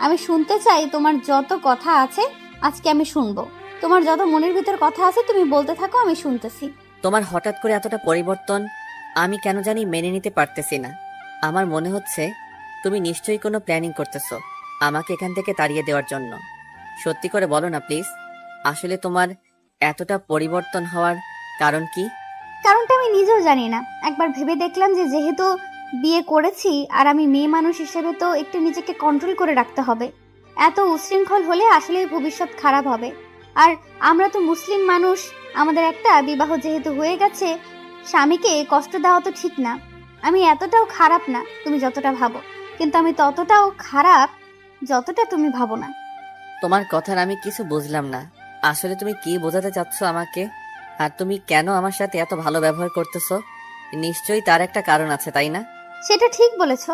আমি শুনতে চাই তোমার যত কথা আছে, আজকে আমি শুনবো। তোমার যত মনের ভিতর কথা আছে তুমি বলতে থাকো, আমি শুনতেছি। তোমার হঠাৎ করে এতটা পরিবর্তন আমি কেন জানি মেনে নিতে পারতেছি না। আমার মনে হচ্ছে তুমি নিশ্চয়ই কোনো প্ল্যানিং করতেছো আমাকে এখান থেকে তাড়িয়ে দেওয়ার জন্য। সত্যি করে বলো না প্লিজ, আসলে তোমার এতটা পরিবর্তন হওয়ার কারণ কি? কারণটা আমি নিজেও জানি না। একবার ভেবে দেখলাম যে যেহেতু বিয়ে করেছি আর আমি মেয়ে মানুষ হিসেবে তো একটু নিজেকে কন্ট্রোল করে রাখতে হবে। এত উচ্ছৃঙ্খল হলে আসলে ভবিষ্যৎ খারাপ হবে। আর আমরা তো মুসলিম মানুষ, আমাদের একটা বিবাহ যেহেতু হয়ে গেছে, স্বামীকে কষ্ট দেওয়া তো ঠিক না। আমি এতটাও খারাপ না তুমি যতটা ভাবো, কিন্তু আমি ততটাও খারাপ যতটা তুমি ভাবো না। তোমার কথার আমি কিছু বুঝলাম না। আসলে তুমি কি বোঝাতে চাচ্ছ আমাকে? আর তুমি কেন আমার সাথে এত ভালো ব্যবহার করতেছো? নিশ্চয়ই তার একটা কারণ আছে, তাই না? সেটা ঠিক বলেছ,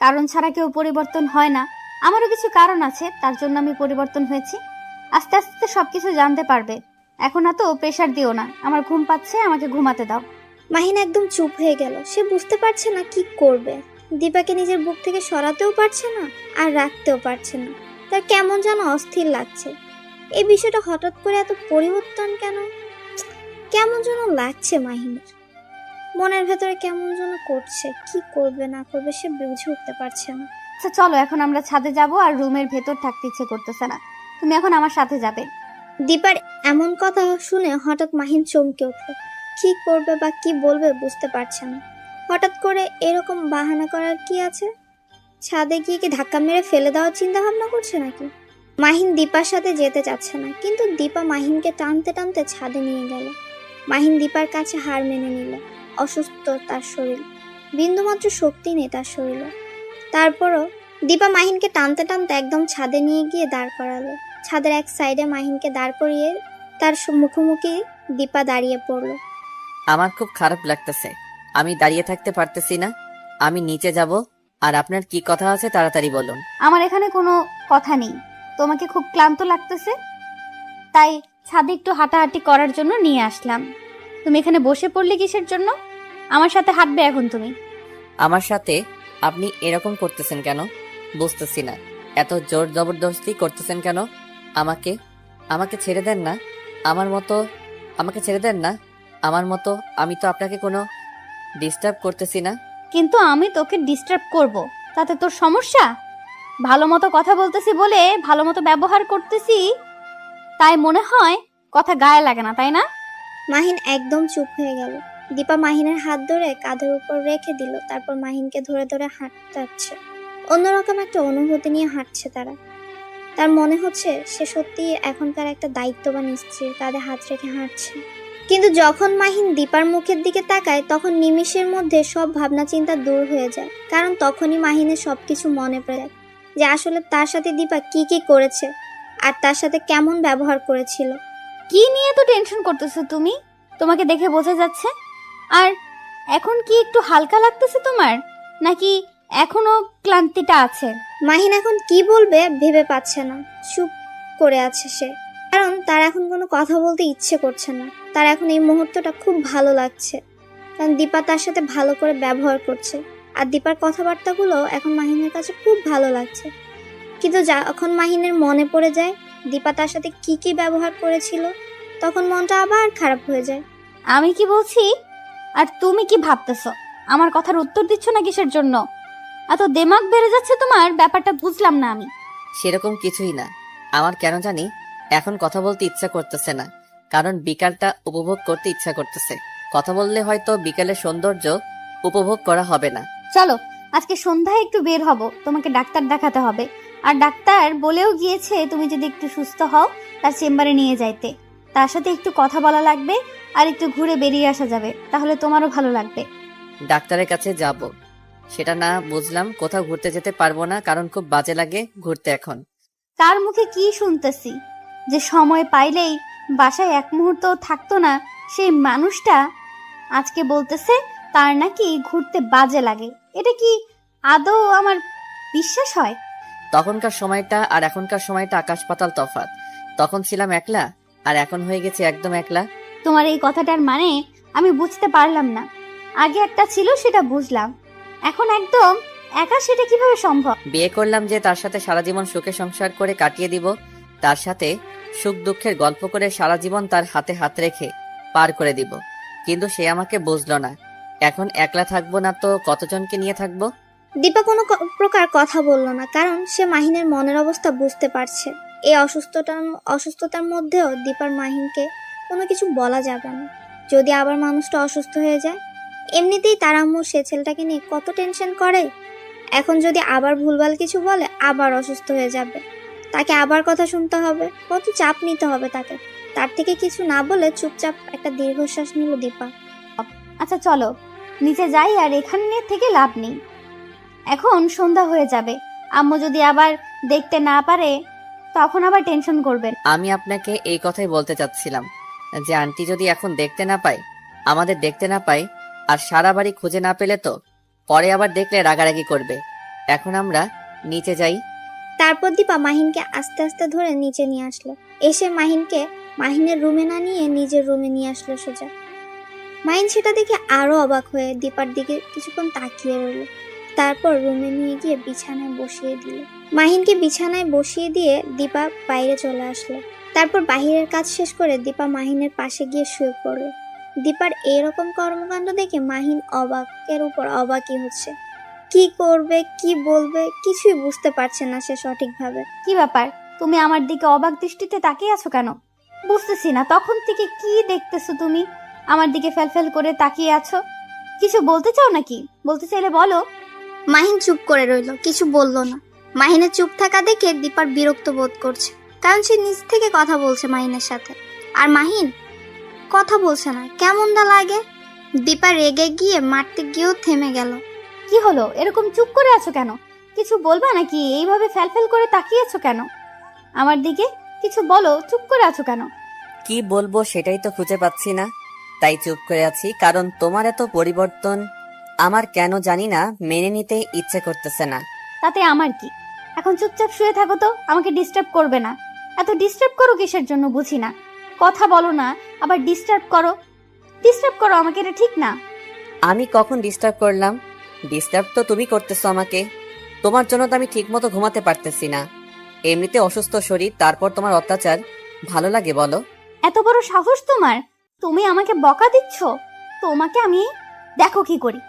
কারণ ছাড়া কেউ পরিবর্তন হয় না। আমারও কিছু কারণ আছে, তার জন্য আমি পরিবর্তন হয়েছি। আস্তে আস্তে সবকিছু জানতে পারবে। এখন এত প্রেশার দিও না, আমার ঘুম পাচ্ছে, আমাকে ঘুমাতে দাও। মাহিন একদম চুপ হয়ে গেল। সে বুঝতে পারছে না কি করবে। দীপাকে নিজের বুক থেকে সরাতেও পারছে না আর রাখতেও পারছে না। তার কেমন যেন অস্থির লাগছে। এই বিষয়টা হঠাৎ করে এত পরিবর্তন কেন, কেমন যেন লাগছে মাহিনের মনের ভেতরে, কেমন যেন করছে। কি করবে না করবে সে বুঝে উঠতে পারছে না। আচ্ছা চলো, এখন আমরা ছাদে যাব, আর রুমের ভেতর থাকতে ইচ্ছে করতেছে না। তুমি এখন আমার সাথে যাবে। দীপার এমন কথা শুনে হঠাৎ মাহিন চমকে উঠল। কি করবে বা কি বলবে বুঝতে পারছে না। হঠাৎ করে এরকম বাহানা করার কি আছে? ছাদে গিয়ে কি ধাক্কা মেরে ফেলে দেওয়ার চিন্তা ভাবনা করছে নাকি? মাহিন দীপার সাথে যেতে চাচ্ছে না, কিন্তু দীপা মাহিনকে টানতে টানতে ছাদে নিয়ে গেল। মাহিন দীপার কাছে হার মেনে নিল। অসুস্থ তার শরীর, বিন্দুমাত্র শক্তি নেই তার শরীরে। তারপরও দীপা মাহিনকে টানতে টানতে একদম ছাদে নিয়ে গিয়ে দাঁড় করালো। ছাদের এক সাইডে মাহিনকে দাঁড় করিয়ে তার মুখোমুখি দীপা দাঁড়িয়ে পড়ল। আমার খুব খারাপ লাগতেছে, আমি দাঁড়িয়ে থাকতে পারতেছি না। আমি নিচে যাব, আর আপনার কি কথা আছে তাড়াতাড়ি বলুন। আমার এখানে কোনো কথা নেই। তোমাকে খুব ক্লান্ত লাগতেছে, তাই ছাদে একটু হাঁটাহাঁটি করার জন্য নিয়ে আসলাম। তুমি এখানে বসে পড়লে কিসের জন্য? আমার সাথে হাঁটবে এখন তুমি। আমার সাথে আপনি এরকম করতেছেন কেন বুঝতেছি না। এত জোর জবরদস্তি করতেছেন কেন? আমাকে আমাকে ছেড়ে দেন না। আমাকে ছেড়ে দেন না। আমার মতো আমি তো আপনাকে কোনো ডিস্টার্ব করতেছি না। কিন্তু আমি তোকে ডিস্টার্ব করব, তাতে তোর সমস্যা? ভালো মতো কথা বলতেছি বলে, ভালো মতো ব্যবহার করতেছি, তাই মনে হয় কথা গায়ে লাগে না, তাই না? মাহিন একদম চুপ হয়ে গেল। দীপা মাহিনের হাত ধরে কাঁধের উপর রেখে দিল, তারপর মাহিনকে ধরে ধরে হাঁটাচ্ছে। অন্যরকম একটা অনুভূতি নিয়ে হাঁটছে তারা। তার মনে হচ্ছে সে সত্যি এখনকার একটা দায়িত্ববান স্ত্রীর কাঁধে হাত রেখে হাঁটছে। কিন্তু যখন মাহিন দীপার মুখের দিকে তাকায়, তখন নিমিষের মধ্যে সব ভাবনা চিন্তা দূর হয়ে যায়। কারণ তখনই মাহিনের সবকিছু মনে পড়ে যায়, যে আসলে তার সাথে দীপা কি কি করেছে আর তার সাথে কেমন ব্যবহার করেছিল। কি নিয়ে তো টেনশন করতেছো তুমি? তোমাকে দেখে বোঝা যাচ্ছে। আর এখন কি একটু হালকা লাগতেছে তোমার, নাকি এখনো ক্লান্তিটা আছে? মাহিন এখন কি বলবে ভেবে পাচ্ছে না। চুপ করে আছে সে, কারণ তার এখন কোনো কথা বলতে ইচ্ছে করছে না। তার এখন এই মুহূর্তটা খুব ভালো লাগছে, কারণ দীপা তার সাথে ভালো করে ব্যবহার করছে। আর দীপার কথাবার্তাগুলো এখন মাহিনের কাছে খুব ভালো লাগছে। কিন্তু যখন মাহিনের মনে পড়ে যায় দীপা তার সাথে কি কি ব্যবহার করেছিল, তখন মনটা আবার খারাপ হয়ে যায়। আমি কি বলছি আর তুমি কি ভাবতেছো? আমার কথার উত্তর দিচ্ছ না কিসের জন্য? এত দেমাগ বেড়ে যাচ্ছে তোমার, ব্যাপারটা বুঝলাম না আমি। সেরকম কিছুই না, আমার কেন জানি এখন কথা বলতে ইচ্ছা করতেছে না, কারণ বিকালটা উপভোগ করতে ইচ্ছা করতেছে। কথা বললে হয়তো বিকালের সৌন্দর্য উপভোগ করা হবে না। চলো আজকে সন্ধ্যায় একটু বের হব, তোমাকে ডাক্তার দেখাতে হবে। আর ডাক্তার বলেও গিয়েছে তুমি যদি একটু সুস্থ হও তার চেম্বারে নিয়ে যাইতে। তার সাথে একটু কথা বলা লাগবে, আর একটু ঘুরে বেরিয়ে আসা যাবে, তাহলে তোমারও ভালো লাগবে। ডাক্তারের কাছে যাব, সেটা না বুঝলাম কোথাও ঘুরতে যেতে পারবো না, কারণ খুব বাজে লাগে ঘুরতে এখন। কার মুখে কি শুনতেছি যে সময় পাইলেই বাসায় এক মুহূর্ত থাকতো না সেই মানুষটা আজকে বলতেছে তার নাকি ঘুরতে বাজে লাগে। এটা কি আদৌ আমার বিশ্বাস হয়? তখনকার সময়টা আর এখনকার সময়টা আকাশ পাতাল তফাৎ। তখন ছিলাম একলা, আর এখন হয়ে গেছি একদম একলা। তোমার এই কথাটার মানে আমি বুঝতে পারলাম না। আগে একটা ছিল সেটা বুঝলাম, এখন একদম একা, সেটা কিভাবে সম্ভব? বিয়ে করলাম যে তার সাথে সারা জীবন সুখে সংসার করে কাটিয়ে দিব, তার সাথে সুখ দুঃখের গল্প করে সারা জীবন তার হাতে হাত রেখে পার করে দিব, কিন্তু সে আমাকে বুঝলো না। এখন একলা থাকবো না তো কতজনকে নিয়ে থাকবো? দীপা কোনো প্রকার কথা বলল না, কারণ সে মাহিনের মনের অবস্থা বুঝতে পারছে। এই অসুস্থতার মধ্যেও দীপার মাহিনকে কোনো কিছু বলা যাবে না। যদি আবার মানুষটা অসুস্থ হয়ে যায়, এমনিতেই তার আম্মু সে ছেলেটাকে নিয়ে কত টেনশন করে। এখন যদি আবার ভুলভাল কিছু বলে আবার অসুস্থ হয়ে যাবে, তাকে আবার কথা শুনতে হবে, কত চাপ নিতে হবে তাকে। তার থেকে কিছু না বলে চুপচাপ একটা দীর্ঘশ্বাস নিল দীপা। আচ্ছা চলো নিচে যাই, আর এখানে থেকে লাভ নেই। এখন সন্ধ্যা হয়ে যাবে, আম্মু যদি আবার দেখতে না পারে তখন আবার টেনশন করবেন। আমি আপনাকে এই কথাই বলতে চাচ্ছিলাম যে আন্টি যদি এখন দেখতে না পায়, আমাদের দেখতে না পায়, আর সারা বাড়ি খুঁজে না পেলে তো পরে আবার দেখলে রাগারাগি করবে। এখন আমরা নিচে যাই। তারপর দীপা মাহিনকে আস্তে আস্তে ধরে নিচে নিয়ে আসলো। এসে মাহিনকে মাহিনের রুমে না নিয়ে নিজের রুমে নিয়ে আসলো সোজা। মাহিন সেটা দেখে আরো অবাক হয়ে দীপার দিকে কিছুক্ষণ তাকিয়ে রইল। তারপর রুমে নিয়ে গিয়ে বিছানায় বসিয়ে দিল। মাহিনকে বিছানায় বসিয়ে দিয়ে দীপা বাইরে চলে আসলো। তারপর বাহিরের কাজ শেষ করে দীপা মাহিনের পাশে গিয়ে শুয়ে পড়লো। দীপার এরকম কর্মকাণ্ড দেখে মাহিন অবাকের উপর অবাকই হচ্ছে। কি করবে কি বলবে কিছুই বুঝতে পারছে না সে সঠিকভাবে। কি ব্যাপার, তুমি আমার দিকে অবাক দৃষ্টিতে তাকিয়ে আছো কেন? বুঝতেছি না, তখন থেকে কি দেখতেছো তুমি? আমার দিকে ফেলফেল করে তাকিয়ে আছো, কিছু বলতে চাও নাকি? বলতে চাইলে বলো। মাহিন চুপ করে রইল, কিছু বলল না। মাহিনের চুপ থাকা দেখে দীপার বিরক্ত বোধ করছে, কারণ সে নিজ থেকে কথা বলছে মাহিনের সাথে, আর মাহিন কথা বলছে না। কেমন দা লাগে। দীপা রেগে গিয়ে মারতে গিয়েও থেমে গেল। কি হলো, এরকম চুপ করে আছো কেন? কিছু বলবা নাকি? এইভাবে ফেলফেল করে তাকিয়ে আছো কেন আমার দিকে? কিছু বলো, চুপ করে আছো কেন? কি বলবো সেটাই তো খুঁজে পাচ্ছি না, তাই চুপ করে আছি। কারণ তোমার এত পরিবর্তন আমার কেন জানি না মেনে নিতে ইচ্ছে করতেছে না। তাতে আমার কি? এখন চুপচাপ শুয়ে থাকো তো, আমাকে ডিস্টার্ব করবে না। এত ডিস্টার্ব করো কিসের জন্য বুঝি না। কথা বলো না, আবার ডিস্টার্ব করো। ডিস্টার্ব করো আমাকে, এটা ঠিক না। আমি কখন ডিস্টার্ব করলাম? ডিস্টার্ব তো তুমি করতেছো আমাকে। তোমার জন্য তো আমি ঠিক মতো ঘুমাতে পারতেছি না। এমনিতে অসুস্থ শরীর, তারপর তোমার অত্যাচার ভালো লাগে বলো? এত বড় সাহস তোমার, তুমি আমাকে বকা দিচ্ছ? তোমাকে আমি দেখো কি করি।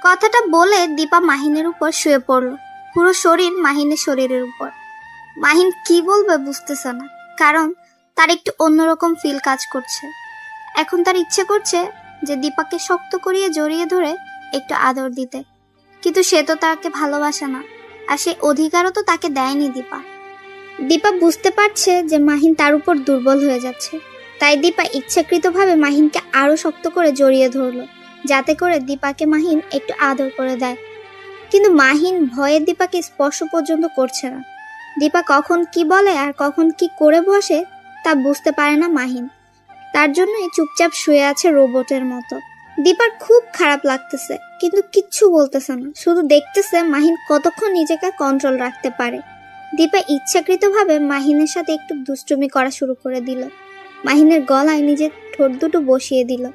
কথাটা বলে দীপা মাহিনের উপর শুয়ে পড়ল, পুরো শরীর মাহিনের শরীরের উপর। মাহিন কি বলবে বুঝতেছে না, কারণ তার একটু অন্যরকম ফিল কাজ করছে। এখন তার ইচ্ছে করছে যে দীপাকে শক্ত করিয়ে জড়িয়ে ধরে একটু আদর দিতে, কিন্তু সে তো তাকে ভালোবাসে না, আর সে অধিকারও তো তাকে দেয়নি দীপা। দীপা বুঝতে পারছে যে মাহিন তার উপর দুর্বল হয়ে যাচ্ছে, তাই দীপা ইচ্ছাকৃতভাবে মাহিনকে আরো শক্ত করে জড়িয়ে ধরলো, যাতে করে দীপাকে মাহিন একটু আদর করে দেয়। কিন্তু মাহিন ভয়ে দীপাকে স্পর্শ পর্যন্ত করছে না। দীপা কখন কি বলে আর কখন কি করে বসে তা বুঝতে পারে না মাহিন, তার জন্যই চুপচাপ শুয়ে আছে রোবটের মতো। দীপার খুব খারাপ লাগতেছে, কিন্তু কিচ্ছু বলতেছে না, শুধু দেখতেছে মাহিন কতক্ষণ নিজেকে কন্ট্রোল রাখতে পারে। দীপা ইচ্ছাকৃতভাবে মাহিনের সাথে একটু দুষ্টুমি করা শুরু করে দিল। মাহিনের গলায় নিজের ঠোঁট দুটো বসিয়ে দিল।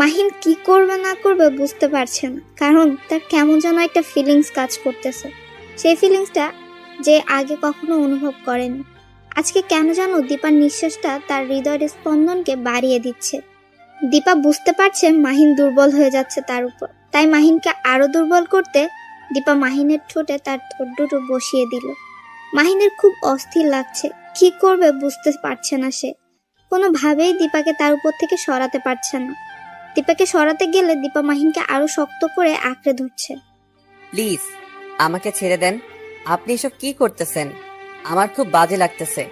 মাহিন কি করবে না করবে বুঝতে পারছে না, কারণ তার কেমন যেন একটা ফিলিংস কাজ করতেছে। সেই ফিলিংসটা যে আগে কখনো অনুভব করেনি। আজকে কেন যেন দীপার নিঃশ্বাসটা তার হৃদয়ের স্পন্দনকে বাড়িয়ে দিচ্ছে। দীপা বুঝতে পারছে মাহিন দুর্বল হয়ে যাচ্ছে তার উপর, তাই মাহিনকে আরো দুর্বল করতে দীপা মাহিনের ঠোঁটে তার ঠোঁট দুটো বসিয়ে দিল। মাহিনের খুব অস্থির লাগছে, কি করবে বুঝতে পারছে না সে। কোনোভাবেই দীপাকে তার উপর থেকে সরাতে পারছে না। দীপাকে সরাতে গেলে দীপা মাহিনকে আরো শক্ত করে আঁকড়ে ধরছে। প্লিজ আমাকে ছেড়ে দেন। আপনি এসব কি করতেছেন? আমার খুব বাজে লাগতেছে।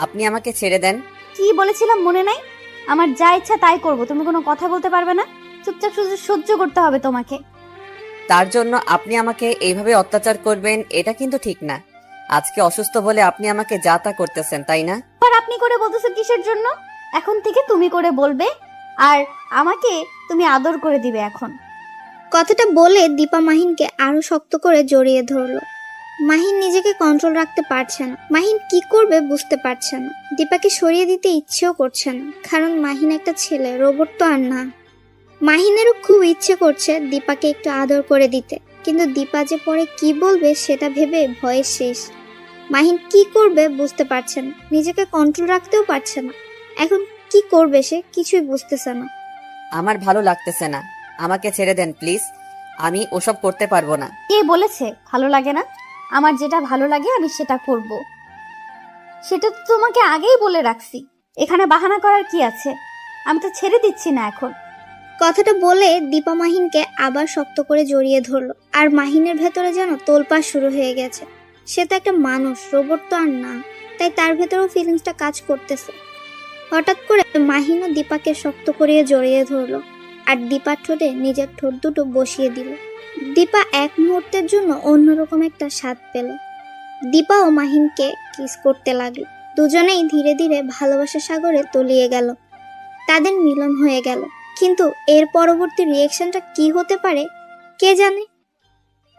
আপনি আমাকে ছেড়ে দেন। কি বলেছিলাম মনে নাই? আমার যা ইচ্ছা তাই করব, তুমি কোনো কথা বলতে পারবে না। চুপচাপ শুধু সহ্য করতে হবে তোমাকে। তার জন্য আপনি আমাকে এইভাবে অত্যাচার করবেন, এটা কিন্তু ঠিক না। আজকে অসুস্থ বলে আপনি আমাকে যা তা করতেছেন, তাই না? আর আপনি করে বলতেছো কিসের জন্য? এখন থেকে তুমি করে বলবে, আর আমাকে তুমি আদর করে দিবে এখন। কথাটা বলে দীপা মাহিনকে আরো শক্ত করে জড়িয়ে ধরলো। মাহিন নিজেকে কন্ট্রোল রাখতে পারছে না। মাহিন কি করবে বুঝতে পারছে না। দীপাকে সরিয়ে দিতে ইচ্ছেও করছে না, কারণ মাহিন একটা ছেলে, রোবট তো আর না। মাহিনেরও খুব ইচ্ছে করছে দীপাকে একটু আদর করে দিতে, কিন্তু দীপা যে পরে কি বলবে সেটা ভেবে ভয়ে শেষ। মাহিন কি করবে বুঝতে পারছে না, নিজেকে কন্ট্রোল রাখতেও পারছে না। এখন কি করবে সে কিছুই বুঝতেছে না। আমার ভালো লাগতেছে না, আমাকে ছেড়ে দেন প্লিজ, আমি ওসব করতে পারবো না। কে বলেছে ভালো লাগে না? আমার যেটা ভালো লাগে আমি সেটা করব। সেটা তো তোমাকে আগেই বলে রাখছি, এখানে বাহানা করার কি আছে? আমি তো ছেড়ে দিচ্ছি না এখন। কথাটা বলে দীপা মাহিনকে আবার শক্ত করে জড়িয়ে ধরলো, আর মাহিনের ভেতরে যেন তোলপাড় শুরু হয়ে গেছে। সে তো একটা মানুষ, রোবট তো আর না, তাই তার ভেতরেও ফিলিংসটা কাজ করতেছে। হঠাৎ করে মাহিনও দীপাকে শক্ত করে জড়িয়ে ধরলো, আর দীপার ঠোঁটে নিজের ঠোঁট দুটো বসিয়ে দিল। দীপা এক মুহূর্তের জন্য অন্যরকম একটা স্বাদ পেল। দীপা ও মাহিনকে কিস করতে লাগলো। দুজনেই ধীরে ধীরে ভালোবাসার সাগরে তলিয়ে গেল। তাদের মিলন হয়ে গেল, কিন্তু এর পরবর্তী রিয়েকশনটা কি হতে পারে কে জানে।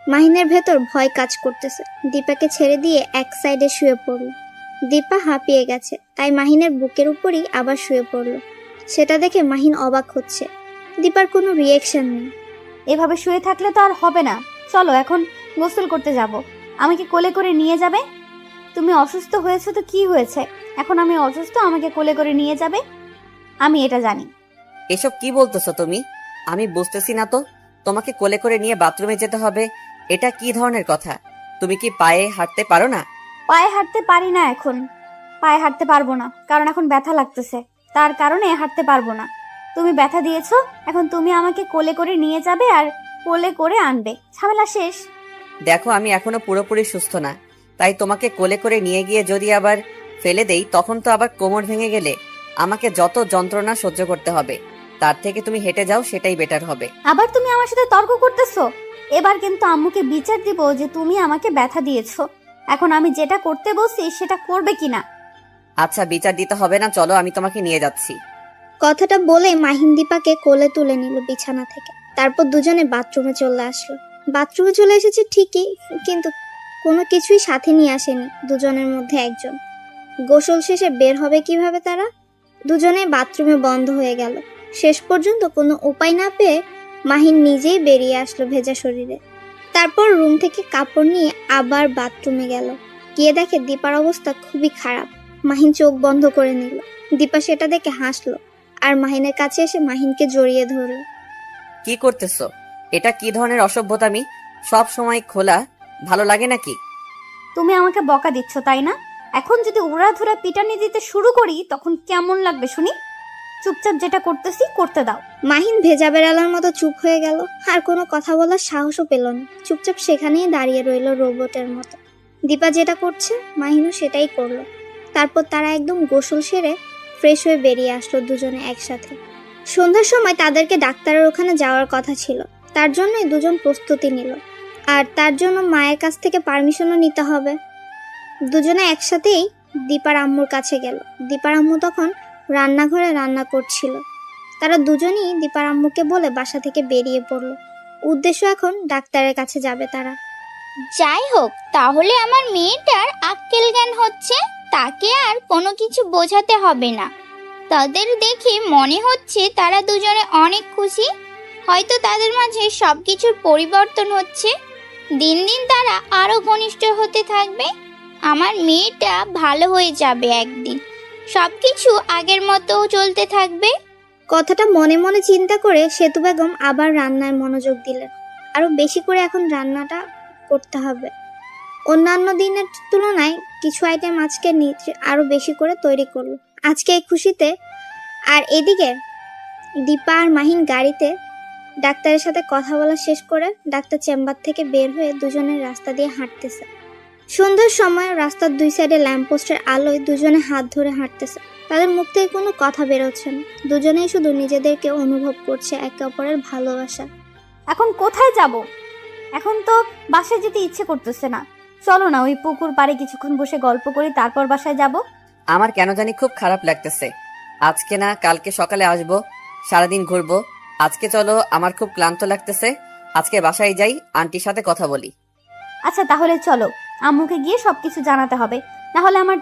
মাহিনের ভেতর ভয় কাজ করতেছে। দীপাকে ছেড়ে দিয়ে এক সাইডে শুয়ে পড়ল। দীপা হাঁপিয়ে গেছে, তাই মাহিনের বুকের উপরই আবার শুয়ে পড়ল। সেটা দেখে মাহিন অবাক হচ্ছে, দীপার কোনো রিয়েকশন নেই। এভাবে শুয়ে থাকলে তো আর হবে না, চলো এখন গোসল করতে যাব। আমাকে কোলে করে নিয়ে যাবে। তুমি অসুস্থ হয়েছো তো কি হয়েছে? এখন আমি অসুস্থ, আমাকে কোলে করে নিয়ে যাবে। আমি এটা জানি। এসব কি বলতেছো তুমি? আমি বুঝতেছি না তো। তোমাকে কোলে করে নিয়ে বাথরুমে যেতে হবে, এটা কি ধরনের কথা? তুমি কি পায়ে হাঁটতে পারো না? পায়ে হাঁটতে পারি না এখন, পায়ে হাঁটতে পারবো না, কারণ এখন ব্যথা লাগতেছে, তার কারণে হাঁটতে পারবো না। তুমি ব্যথা দিয়েছো, এখন তুমি আমাকে কোলে করে নিয়ে যাবে আর কোলে করে আনবে, ঝামেলা শেষ। দেখো, আমি এখনো পুরোপুরি সুস্থ না, তাই তোমাকে কোলে করে নিয়ে গিয়ে যদি আবার ফেলে দেই, তখন তো আবার কোমর ভেঙে গেলে আমাকে যত যন্ত্রণা সহ্য করতে হবে। তার থেকে তুমি হেঁটে যাও, সেটাই বেটার হবে। আবার তুমি আমার সাথে তর্ক করতেছো? এবার কিন্তু আম্মুকে বিচার দিব যে তুমি আমাকে ব্যথা দিয়েছো। এখন আমি যেটা করতে বলছি সেটা করবে কিনা। আচ্ছা, বিচার দিতে হবে না, চলো আমি তোমাকে নিয়ে যাচ্ছি। কথাটা বলে মাহিন দীপাকে কোলে তুলে নিল বিছানা থেকে। তারপর দুজনে বাথরুমে চলে আসলো। বাথরুমে চলে এসেছে ঠিকই, কিন্তু কোনো কিছুই সাথে নিয়ে আসেনি দুজনের মধ্যে একজন। গোসল শেষে বের হবে কিভাবে তারা? দুজনে বাথরুমে বন্ধ হয়ে গেল। শেষ পর্যন্ত কোনো উপায় না পেয়ে মাহিন নিজেই বেরিয়ে আসলো ভেজা শরীরে। তারপর রুম থেকে কাপড় নিয়ে আবার বাথরুমে গেল। গিয়ে দেখে দীপার অবস্থা খুবই খারাপ। মাহিন চোখ বন্ধ করে নিল। দীপা সেটা দেখে হাসলো, আর মাহিনের কাছে এসে মাহিনকে জড়িয়ে ধরল। কি করতেছো? এটা কি ধরনের অসভ্যতামি? সব সময় খোলা ভালো লাগে নাকি? তুমি আমাকে বকা দিচ্ছ তাই না? এখন যদি উড়াধুরা পিটানি দিতে শুরু করি তখন কেমন লাগবে শুনি? চুপচাপ যেটা করতেছি করতে দাও। মাহিন ভেজা বেড়ালার মতো চুপ হয়ে গেল, আর কোনো কথা বলার সাহসও পেল না। চুপচাপ সেখানেই দাঁড়িয়ে রইল রোবটের মতো। দীপা যেটা করছে মাহিনও সেটাই করলো। তারপর তারা একদম গোসল সেরে ফ্রেশ হয়ে বেরিয়ে আসলো দুজনে একসাথে। সন্ধ্যার সময় তাদেরকে ডাক্তারের ওখানে যাওয়ার কথা ছিল, তার জন্যই দুজন প্রস্তুতি নিল। আর তার জন্য মায়ের কাছ থেকে পারমিশনও নিতে হবে। দুজনে একসাথেই দীপার আম্মুর কাছে গেল। দীপার আম্মু তখন রান্নাঘরে রান্না করছিল। তারা দুজনই দীপার আম্মুকে বলে বাসা থেকে বেরিয়ে পড়ল। উদ্দেশ্য এখন ডাক্তারের কাছে যাবে তারা। যাই হোক, তাহলে আমার মেয়েটার আক্কেল জ্ঞান হচ্ছে, তাকে আর কোনো কিছু বোঝাতে হবে না। তাদের দেখে মনে হচ্ছে তারা দুজনে অনেক খুশি। হয়তো তাদের মাঝে সবকিছুর পরিবর্তন হচ্ছে। দিন দিন তারা আরো ঘনিষ্ঠ হতে থাকবে। আমার মেয়েটা ভালো হয়ে যাবে একদিন, সবকিছু আগের মতো চলতে থাকবে। কথাটা মনে মনে চিন্তা করে সেতু বেগম আবার রান্নায় মনোযোগ দিলেন। আরো বেশি করে এখন রান্নাটা করতে হবে। অন্যান্য দিনের তুলনায় কিছু আইটেম আজকে আরো বেশি করে তৈরি করলো আজকে এই খুশিতে। আর এদিকে দীপা আর মাহিন গাড়িতে ডাক্তারের সাথে কথা বলা শেষ করে ডাক্তার চেম্বার থেকে বের হয়ে দুজনের রাস্তা দিয়ে হাঁটতেছে। সন্ধ্যার সময় রাস্তার দুই সাইডে ল্যাম্পপোস্টের আলোয় দুজনে হাত ধরে হাঁটতেছে। তাদের মুখ থেকে কোনো কথা বেরোচ্ছে না। দুজনেই শুধু নিজেদেরকে অনুভব করছে একে অপরের ভালোবাসা। এখন কোথায় যাব? এখন তো বাসায় যেতে ইচ্ছে করতেছে না। চলো না, ওই পুকুর পাড়ে কিছুক্ষণ বসে গল্প করি, তারপর বাসায় যাব। আমার কেন জানি খুব খারাপ লাগতেছে। আজকে না কালকে সকালে আসবো, সারাদিন ঘুরবো। আজকে চলো, আমার খুব ক্লান্ত লাগতেছে। আজকে বাসায় যাই, আন্টির সাথে কথা বলি। আচ্ছা তাহলে চলো, আম্মুকে গিয়ে সবকিছু জানাতে হবে, নাহলে আমার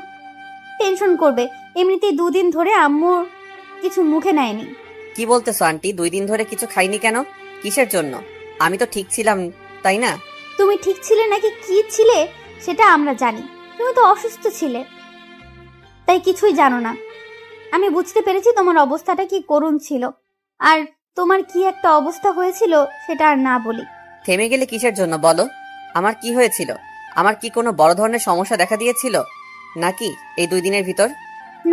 টেনশন করবে। এমনিতেই 2 দিন ধরে আম্মু কিছু মুখে নেয়নি। কি বলতেছো আন্টি? 2 দিন ধরে কিছু খাইনি কেন? কিসের জন্য? আমি তো ঠিক ছিলাম, তাই না? তুমি ঠিক ছিলে নাকি কি ছিলে সেটা আমরা জানি। তুমি তো অসুস্থ ছিলে, তাই কিছুই জানো না। আমি বুঝতে পেরেছি তোমার অবস্থাটা কি করুণ ছিল, আর তোমার কি একটা অবস্থা হয়েছিল সেটা আর না বলি। থেমে গেলে কিসের জন্য বলো? আমার কি হয়েছিল? আমার কি কোনো বড় ধরনের সমস্যা দেখা দিয়েছিল নাকি এই 2 দিনের ভিতর?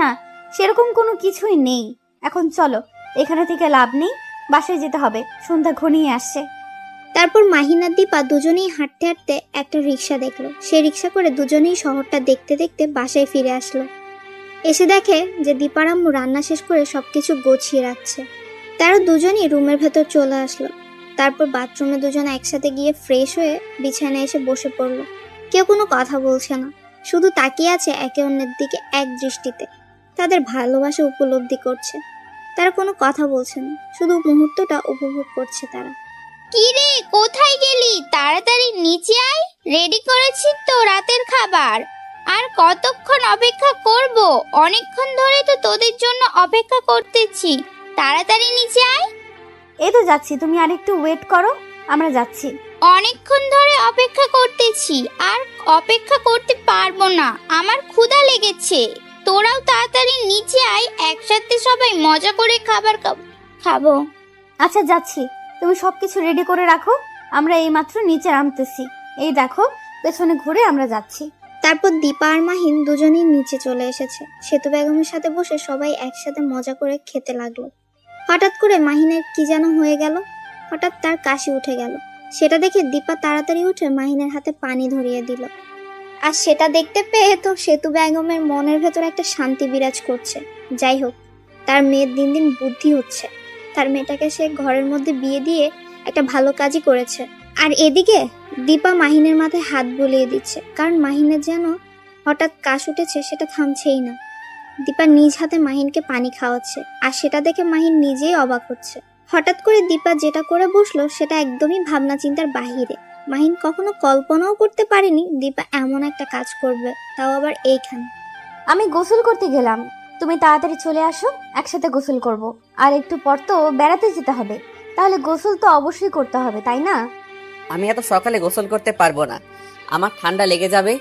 না, সেরকম কোনো কিছুই নেই। এখন চলো, এখানে থেকে লাভ নেই, বাসায় যেতে হবে, সন্ধ্যা ঘনিয়ে আসছে। তারপর মাহিন আর দীপা দুজনেই হাঁটতে হাঁটতে একটা রিক্সা দেখলো। সেই রিক্সা করে দুজনেই শহরটা দেখতে দেখতে বাসায় ফিরে আসলো। এসে দেখে যে দীপার আম্মু রান্না শেষ করে সবকিছু গুছিয়ে রাখছে। তারা দুজনেই রুমের ভেতর চলে আসলো। তারপর বাথরুমে দুজনে একসাথে গিয়ে ফ্রেশ হয়ে বিছানায় এসে বসে পড়লো। কেউ কোনো কথা বলছে না, শুধু তাকিয়ে আছে একে অন্যের দিকে এক দৃষ্টিতে। তাদের ভালোবাসা উপলব্ধি করছে। তারা কোনো কথা বলছে না, শুধু মুহূর্তটা উপভোগ করছে তারা। কি রে, কোথায় গেলি? তাড়াতাড়ি নিচে আয়, রেডি করেছি তো রাতের খাবার। আর কতক্ষণ অপেক্ষা করব? অনেকক্ষণ ধরে তো তোদের জন্য অপেক্ষা করতেছি। তাড়াতাড়ি নিচে আয়। এই তো যাচ্ছি, তুমি আর একটু ওয়েট করো, আমরা যাচ্ছি। অনেকক্ষণ ধরে অপেক্ষা করতেছি, আর অপেক্ষা করতে পারবো না, আমার ক্ষুধা লেগেছে। তোরাও তাড়াতাড়ি নিচে আয়, একসাথে সবাই মজা করে খাবার খাবো। আচ্ছা যাচ্ছি, তুমি সবকিছু রেডি করে রাখো, আমরা এইমাত্র নিচে নামতেছি। এই দেখো, পেছনে ঘুরে আমরা যাচ্ছি। তারপর দীপা আর মাহিন দুজনেই নিচে চলে এসেছে। সেতু বেগমের সাথে বসে সবাই একসাথে মজা করে খেতে লাগলো। হঠাৎ করে মাহিনের কি যেন হয়ে গেল, হঠাৎ তার কাশি উঠে গেল। সেটা দেখে দীপা তাড়াতাড়ি উঠে মাহিনের হাতে পানি ধরিয়ে দিল। আর সেটা দেখতে পেয়ে তো সেতু বেগমের মনের ভেতর একটা শান্তি বিরাজ করছে। যাই হোক, তার মেয়ের দিন দিন বুদ্ধি হচ্ছে। তার মেয়েটাকে সে ঘরের মধ্যে বিয়ে দিয়ে একটা ভালো কাজই করেছে। আর এদিকে দীপা মাহিনের মাথায় হাত বুলিয়ে দিচ্ছে, কারণ মাহিনের যেন হঠাৎ কাশ উঠেছে, সেটা থামছেই না। দীপা নিজ হাতে মাহিনকে পানি খাওয়াচ্ছে, আর সেটা দেখে মাহিন নিজেই অবাক হচ্ছে। হঠাৎ করে দীপা যেটা করে বসলো সেটা একদমই ভাবনা চিন্তার বাহিরে। মাহিন কখনো কল্পনাও করতে পারেনি দীপা এমন একটা কাজ করবে, তাও আবার এইখানে। আমি গোসল করতে গেলাম, তুমি তাড়াতাড়ি চলে আসো, একসাথে গোসল করব। আর একটু পর তো বেড়াতে যেতে হবে, তাহলে গোসল তো অবশ্যই করতে হবে, তাই না? আমি এত সকালে গোসল করতে পারবো না, আমার ঠান্ডা লেগে যাবে,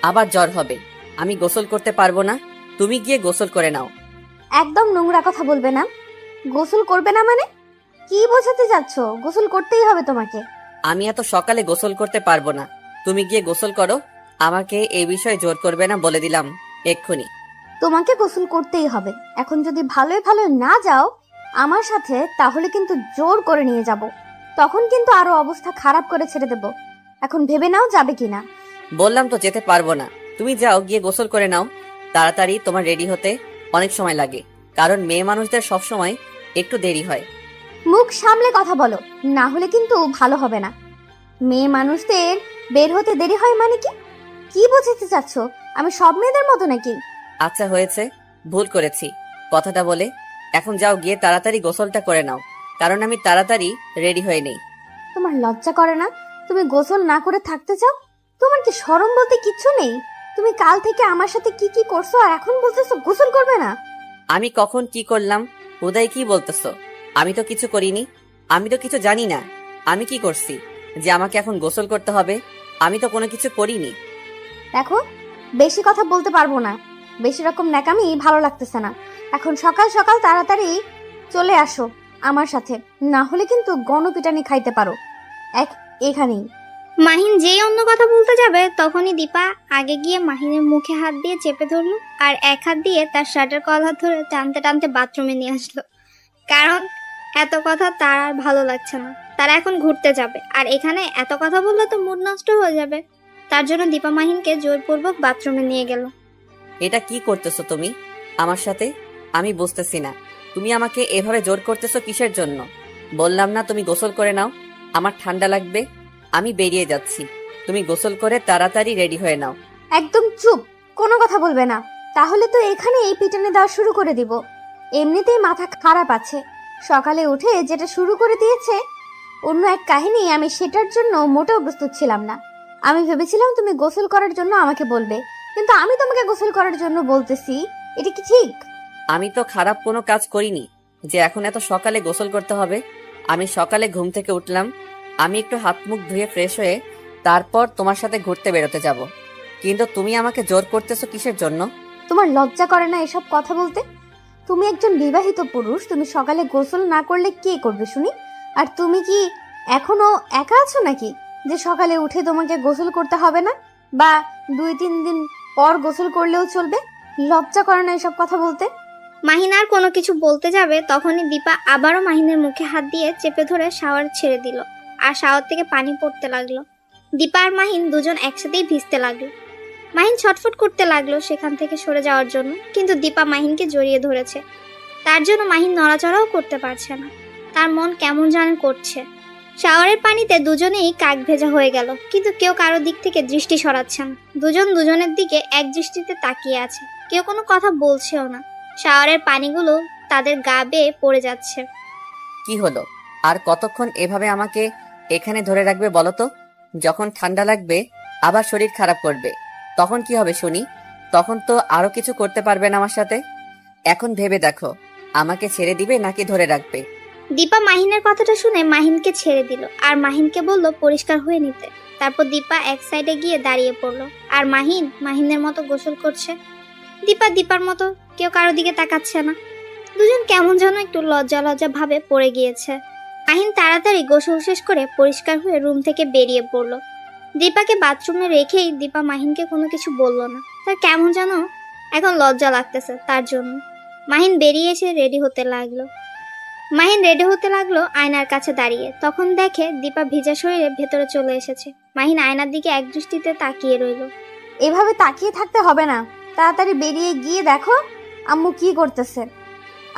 আবার জ্বর হবে। আমি গোসল করতে পারবো না, তুমি গিয়ে গোসল করে নাও। একদম নোংরা কথা বলবে না। গোসল করবে না মানে কি বোঝাতে যাচ্ছ? গোসল করতেই হবে তোমাকে। আমি এত সকালে গোসল করতে পারবো না, তুমি গিয়ে গোসল করো। আমাকে এই বিষয়ে জোর করবে না, বলে দিলাম এক্ষুনি। তোমাকে গোসল করতেই হবে। এখন যদি ভালোই ভালো না যাও আমার সাথে, তাহলে কিন্তু জোর করে নিয়ে যাব, তখন কিন্তু আরো অবস্থা খারাপ করে ছেড়ে দেব। এখন ভেবে নাও যাবে কিনা। বললাম তো যেতে পারবো না, তুমি যাও, গিয়ে গোসল করে নাও তাড়াতাড়ি। তোমার রেডি হতে অনেক সময় লাগে, কারণ মেয়ে মানুষদের সব সময় একটু দেরি হয়। মুখ সামলে কথা বলো, না হলে কিন্তু ভালো হবে না। মেয়ে মানুষদের বের হতে দেরি হয় মানে কি? কি বোঝাতে চাচ্ছ? আমি সব মেয়েদের মতো নাকি? আচ্ছা হয়েছে, ভুল করেছি কথাটা বলে। এখন যাও, গিয়ে তাড়াতাড়ি গোসলটা করে নাও, কারণ আমি তাড়াতাড়ি রেডি হয়ে নেই। তোমার লজ্জা করে না? তুমি গোসল না করে থাকতে চাও? তোমার কি শরম বলতে কিচ্ছু নেই? তুমি কাল থেকে আমার সাথে কি কি করছো, আর এখন বলতেছো গোসল করবে না? আমি কখন কি করলাম? উদয় কি বলতেছো? আমি তো কিছু করিনি, আমি তো কিছু জানি না। আমি কি করছি যে আমাকে এখন গোসল করতে হবে? আমি তো কোনো কিছু করিনি। দেখো, বেশি কথা বলতে পারবো না, বেশি রকম ন্যাকামি ভালো লাগতেছে না। এখন সকাল সকাল তাড়াতাড়ি চলে আসো আমার সাথে, না হলে কিন্তু গণপিটানি খাইতে পারো এখানেই। মাহিন যেই অন্য কথা বলতে যাবে তখনই দীপা আগে গিয়ে মাহিনের মুখে হাত দিয়ে চেপে ধরলো, আর এক হাত দিয়ে তার শার্টের কলার ধরে টানতে টানতে বাথরুমে নিয়ে আসলো। কারণ এত কথা তার আর ভালো লাগছে না, তারা এখন ঘুরতে যাবে, আর এখানে এত কথা বললে তো মুড নষ্ট হয়ে যাবে। তার জন্য দীপা মাহিনকে জোরপূর্বক বাথরুমে নিয়ে গেল। এটা কি করতেছো তুমি আমার সাথে? আমি বুঝতেছি না, তুমি আমাকে এভাবে জোর করতেছো কিসের জন্য? বললাম না তুমি গোসল করে নাও, আমার ঠান্ডা লাগবে। আমি বেরিয়ে যাচ্ছি, তুমি গোসল করে তাড়াতাড়ি রেডি হয়ে নাও। একদম চুপ, কোনো কথা বলবে না। তাহলে তো এখানে এই পিটানি দেওয়া শুরু করে দিব। এমনিতেই মাথা খারাপ আছে, সকালে উঠে যেটা শুরু করে দিয়েছে অন্য এক কাহিনী। আমি সেটার জন্য মোটেও প্রস্তুত ছিলাম না। আমি ভেবেছিলাম তুমি গোসল করার জন্য আমাকে বলবে, কিন্তু আমি তোমাকে গোসল করার জন্য বলতেছি। এটা কি ঠিক? আমি তো খারাপ কোনো কাজ করিনি যে এখন এত সকালে গোসল করতে হবে। আমি সকালে ঘুম থেকে উঠলাম, আমি একটু হাত মুখ ধুয়ে ফ্রেশ হয়ে তারপর তোমার সাথে ঘুরতে বেরোতে যাব। কিন্তু তুমি আমাকে জোর করতেছো কিসের জন্য? তোমার লজ্জা করে না এসব কথা বলতে? তুমি একজন বিবাহিত পুরুষ, তুমি সকালে গোসল না করলে কে করবে শুনি? আর তুমি কি এখনো একা আছো নাকি যে সকালে উঠে তোমাকে গোসল করতে হবে না, বা 2-3 দিন পর গোসল করলেও চলবে? লজ্জা করে না এসব কথা বলতে? মাহিন আর কোনো কিছু বলতে যাবে তখনই দীপা আবারও মাহিনের মুখে হাত দিয়ে চেপে ধরে শাওয়ার ছেড়ে দিল, আর শাওয়ার থেকে পানি পড়তে লাগলো। দীপা আর মাহিন দুজন একসাথেই ভিজতে লাগলো। মাহিন ছটফট করতে লাগলো সেখান থেকে সরে যাওয়ার জন্য, কিন্তু দীপা মাহিনকে জড়িয়ে ধরেছে। তার জন্য মাহিন নড়াচড়াও করতে পারছে না, তার মন কেমন যেন করছে। শাওয়ারের পানিতে দুজনেই কাক ভেজা হয়ে গেল, কিন্তু কেউ কারো দিক থেকে দৃষ্টি সরাচ্ছে না। দুজন দুজনের দিকে এক দৃষ্টিতে তাকিয়ে আছে, কেউ কোনো কথা বলছেও না। শাওয়ারের পানিগুলো তাদের গা বেয়ে পড়ে যাচ্ছে। কি হলো? আর কতক্ষণ এভাবে আমাকে এখানে ধরে রাখবে বলো তো? যখন ঠান্ডা লাগবে আবার শরীর খারাপ করবে, তখন কি হবে শুনি? তখন তো আরো কিছু করতে পারবে না আমার সাথে। এখন ভেবে দেখো, আমাকে ছেড়ে দিবে নাকি ধরে রাখবে? দীপা মাহিনের কথাটা শুনে মাহিনকে ছেড়ে দিল, আর মাহিনকে বলল পরিষ্কার হয়ে নিতে। তারপর দীপা এক সাইডে গিয়ে দাঁড়িয়ে পড়লো, আর মাহিন মাহিনের মতো গোসল করছে। দীপা দীপার মতো, কেউ কারো দিকে তাকাচ্ছে না। দুজন কেমন যেন একটু লজ্জা লজ্জা ভাবে পড়ে গিয়েছে। মাহিন তাড়াতাড়ি গোসল শেষ করে পরিষ্কার হয়ে রুম থেকে বেরিয়ে পড়লো। দীপাকে বাথরুমে রেখেই দীপা মাহিনকে কোনো কিছু বলল না। তার কেমন যেন এখন লজ্জা লাগতেছে তার জন্য। মাহিন বেরিয়ে এসে রেডি হতে লাগলো আয়নার কাছে দাঁড়িয়ে। তখন দেখে দীপা ভিজা শরীরে ভেতরে চলে এসেছে। মাহিন আয়নার দিকে এক দৃষ্টিতে তাকিয়ে রইল। এভাবে তাকিয়ে থাকতে হবে না, তাড়াতাড়ি বেরিয়ে গিয়ে দেখো আম্মু কি করতেছে।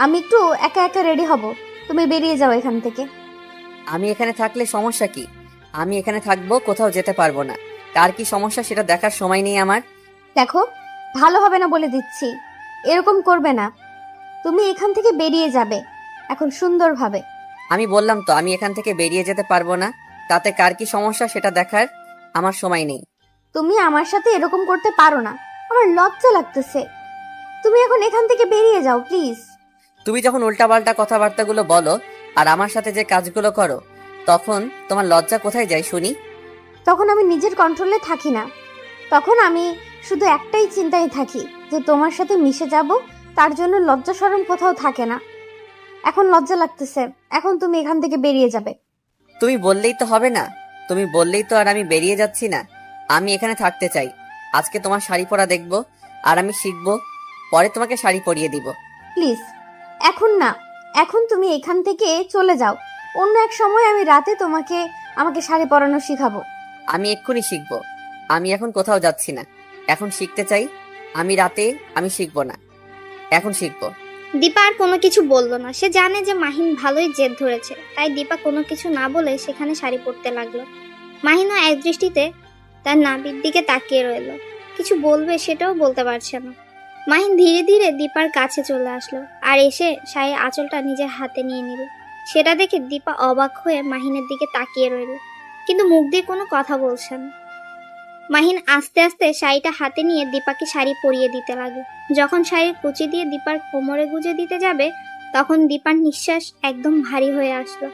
আমি একটু একা একা রেডি হব, তুমি বেরিয়ে যাও এখান থেকে। আমি এখানে থাকলে সমস্যা কি? আমি এখানে থাকবো, কোথাও যেতে পারবো না। কার কি সমস্যা সেটা দেখার সময় নেই আমার। দেখো, ভালো হবে না বলে দিচ্ছি, এরকম করবে না। তুমি এখান থেকে বেরিয়ে যাবে এখন সুন্দরভাবে। আমি বললাম তো আমি এখান থেকে বেরিয়ে যেতে পারবো না, তাতে কার কি সমস্যা সেটা দেখার আমার সময় নেই। তুমি আমার সাথে এরকম করতে পারো না, আমার লজ্জা লাগতেছে। তুমি এখন এখান থেকে বেরিয়ে যাও প্লিজ। তুমি যখন উল্টাপাল্টা কথাবার্তাগুলো বলো আর আমার সাথে যে কাজগুলো করো, তখন তোমার লজ্জা কোথায় যায় শুনি? তখন আমি নিজের কন্ট্রোলে থাকি না, তখন আমি শুধু একটাই চিন্তায় থাকি যে তোমার সাথে মিশে যাব, তার জন্য লজ্জা শরম কোথাও থাকে না। এখন লজ্জা লাগতেছে, এখন তুমি এখান থেকে বেরিয়ে যাবে। তুমি বললেই তো হবে না, তুমি বললেই তো আর আমি বেরিয়ে যাচ্ছি না। আমি এখানে থাকতে চাই। আজকে তোমার শাড়ি পরা দেখবো, আর আমি শিখবো, পরে তোমাকে শাড়ি পরিয়ে দিব। প্লিজ এখন না, এখন তুমি এখান থেকে চলে যাও। অন্য এক সময় আমি রাতে আমাকে শাড়ি পরানো শিখাবো। আমি এক্ষুনি শিখবো। আমি এখন কোথাও যাচ্ছি না, এখন শিখতে চাই। আমি শিখবো না, এখন শিখবো। দীপা আর কোনো কিছু বলল না। সে জানে যে মাহিন ভালোই জেদ ধরেছে, তাই দীপা কোনো কিছু না বলে সেখানে শাড়ি পরতে লাগলো। মাহিনও এক দৃষ্টিতে তার নাভির দিকে তাকিয়ে রইল, কিছু বলবে সেটাও বলতে পারছে না। মাহিন ধীরে ধীরে দীপার কাছে চলে আসলো, আর এসে শাড়ির আঁচলটা নিজের হাতে নিয়ে নিল। সেটা দেখে দীপা অবাক হয়ে মাহিনের দিকে তাকিয়ে রইল, কিন্তু মুখ দিয়ে কোনো কথা বলছে না। মাহিন আস্তে আস্তে শাড়িটা হাতে নিয়ে দীপাকে শাড়ি পরিয়ে দিতে লাগলো। যখন শাড়ির কুচি দিয়ে দীপার কোমরে গুজে দিতে যাবে, তখন দীপার নিঃশ্বাস একদম ভারী হয়ে আসলো।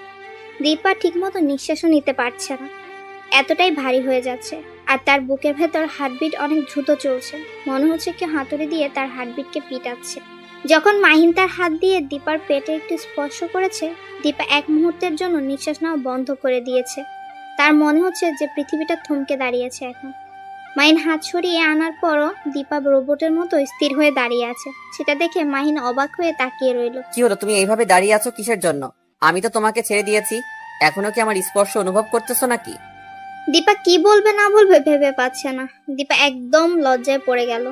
দীপা ঠিকমতো নিঃশ্বাসও নিতে পারছে না, এতটাই ভারী হয়ে যাচ্ছে। আর তার বুকের ভেতর হার্টবিট অনেক দ্রুত চলছে, মনে হচ্ছে কেউ হাতুড়ি দিয়ে তার হার্টবিটকে পিটাচ্ছে। যখন মাহিন তার হাত দিয়ে দীপার পেটে একটু স্পর্শ করেছে, দীপা এক মুহূর্তের জন্য নিঃশ্বাস নেওয়া বন্ধ করে দিয়েছে। তার মনে হচ্ছে যে পৃথিবীটা থমকে দাঁড়িয়েছে এখন। মাহিন হাত সরিয়ে আনার পরও দীপা রোবটের মতো স্থির হয়ে দাঁড়িয়ে আছে। সেটা দেখে মাহিন অবাক হয়ে তাকিয়ে রইল। কি হলো, তুমি এইভাবে দাঁড়িয়ে আছো কিসের জন্য? আমি তো তোমাকে ছেড়ে দিয়েছি, এখনো কি আমার স্পর্শ অনুভব করতেছো নাকি? দীপা কি বলবে না বলবে ভেবে পাচ্ছে না। দীপা একদম লজ্জায় পড়ে গেল।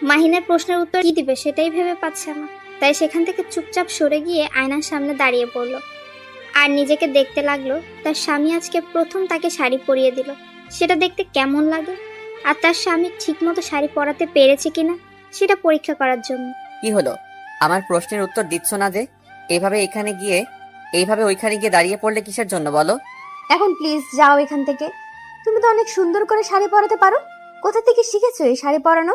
মাহিনের প্রশ্নের উত্তর কি দিবে সেটাই ভেবে পাচ্ছে না, তাই সেখান থেকে চুপচাপ সরে গিয়ে আয়নার সামনে দাঁড়িয়ে পড়ল। আর নিজেকে দেখতে লাগলো তার স্বামী আজকে প্রথম তাকে শাড়ি পরিয়ে দিল, সেটা দেখতে কেমন লাগে, আর তার স্বামী ঠিকমতো শাড়ি পরাতে পেরেছে কিনা সেটা পরীক্ষা করার জন্য। কি হলো, আমার প্রশ্নের উত্তর দিচ্ছ না যে? এইভাবে ওইখানে গিয়ে দাঁড়িয়ে পড়লে কিসের জন্য বলো? এখন প্লিজ যাও এখান থেকে। তুমি তো অনেক সুন্দর করে শাড়ি পরাতে পারো। কোথা থেকে শিখেছো এই শাড়ি পরানো?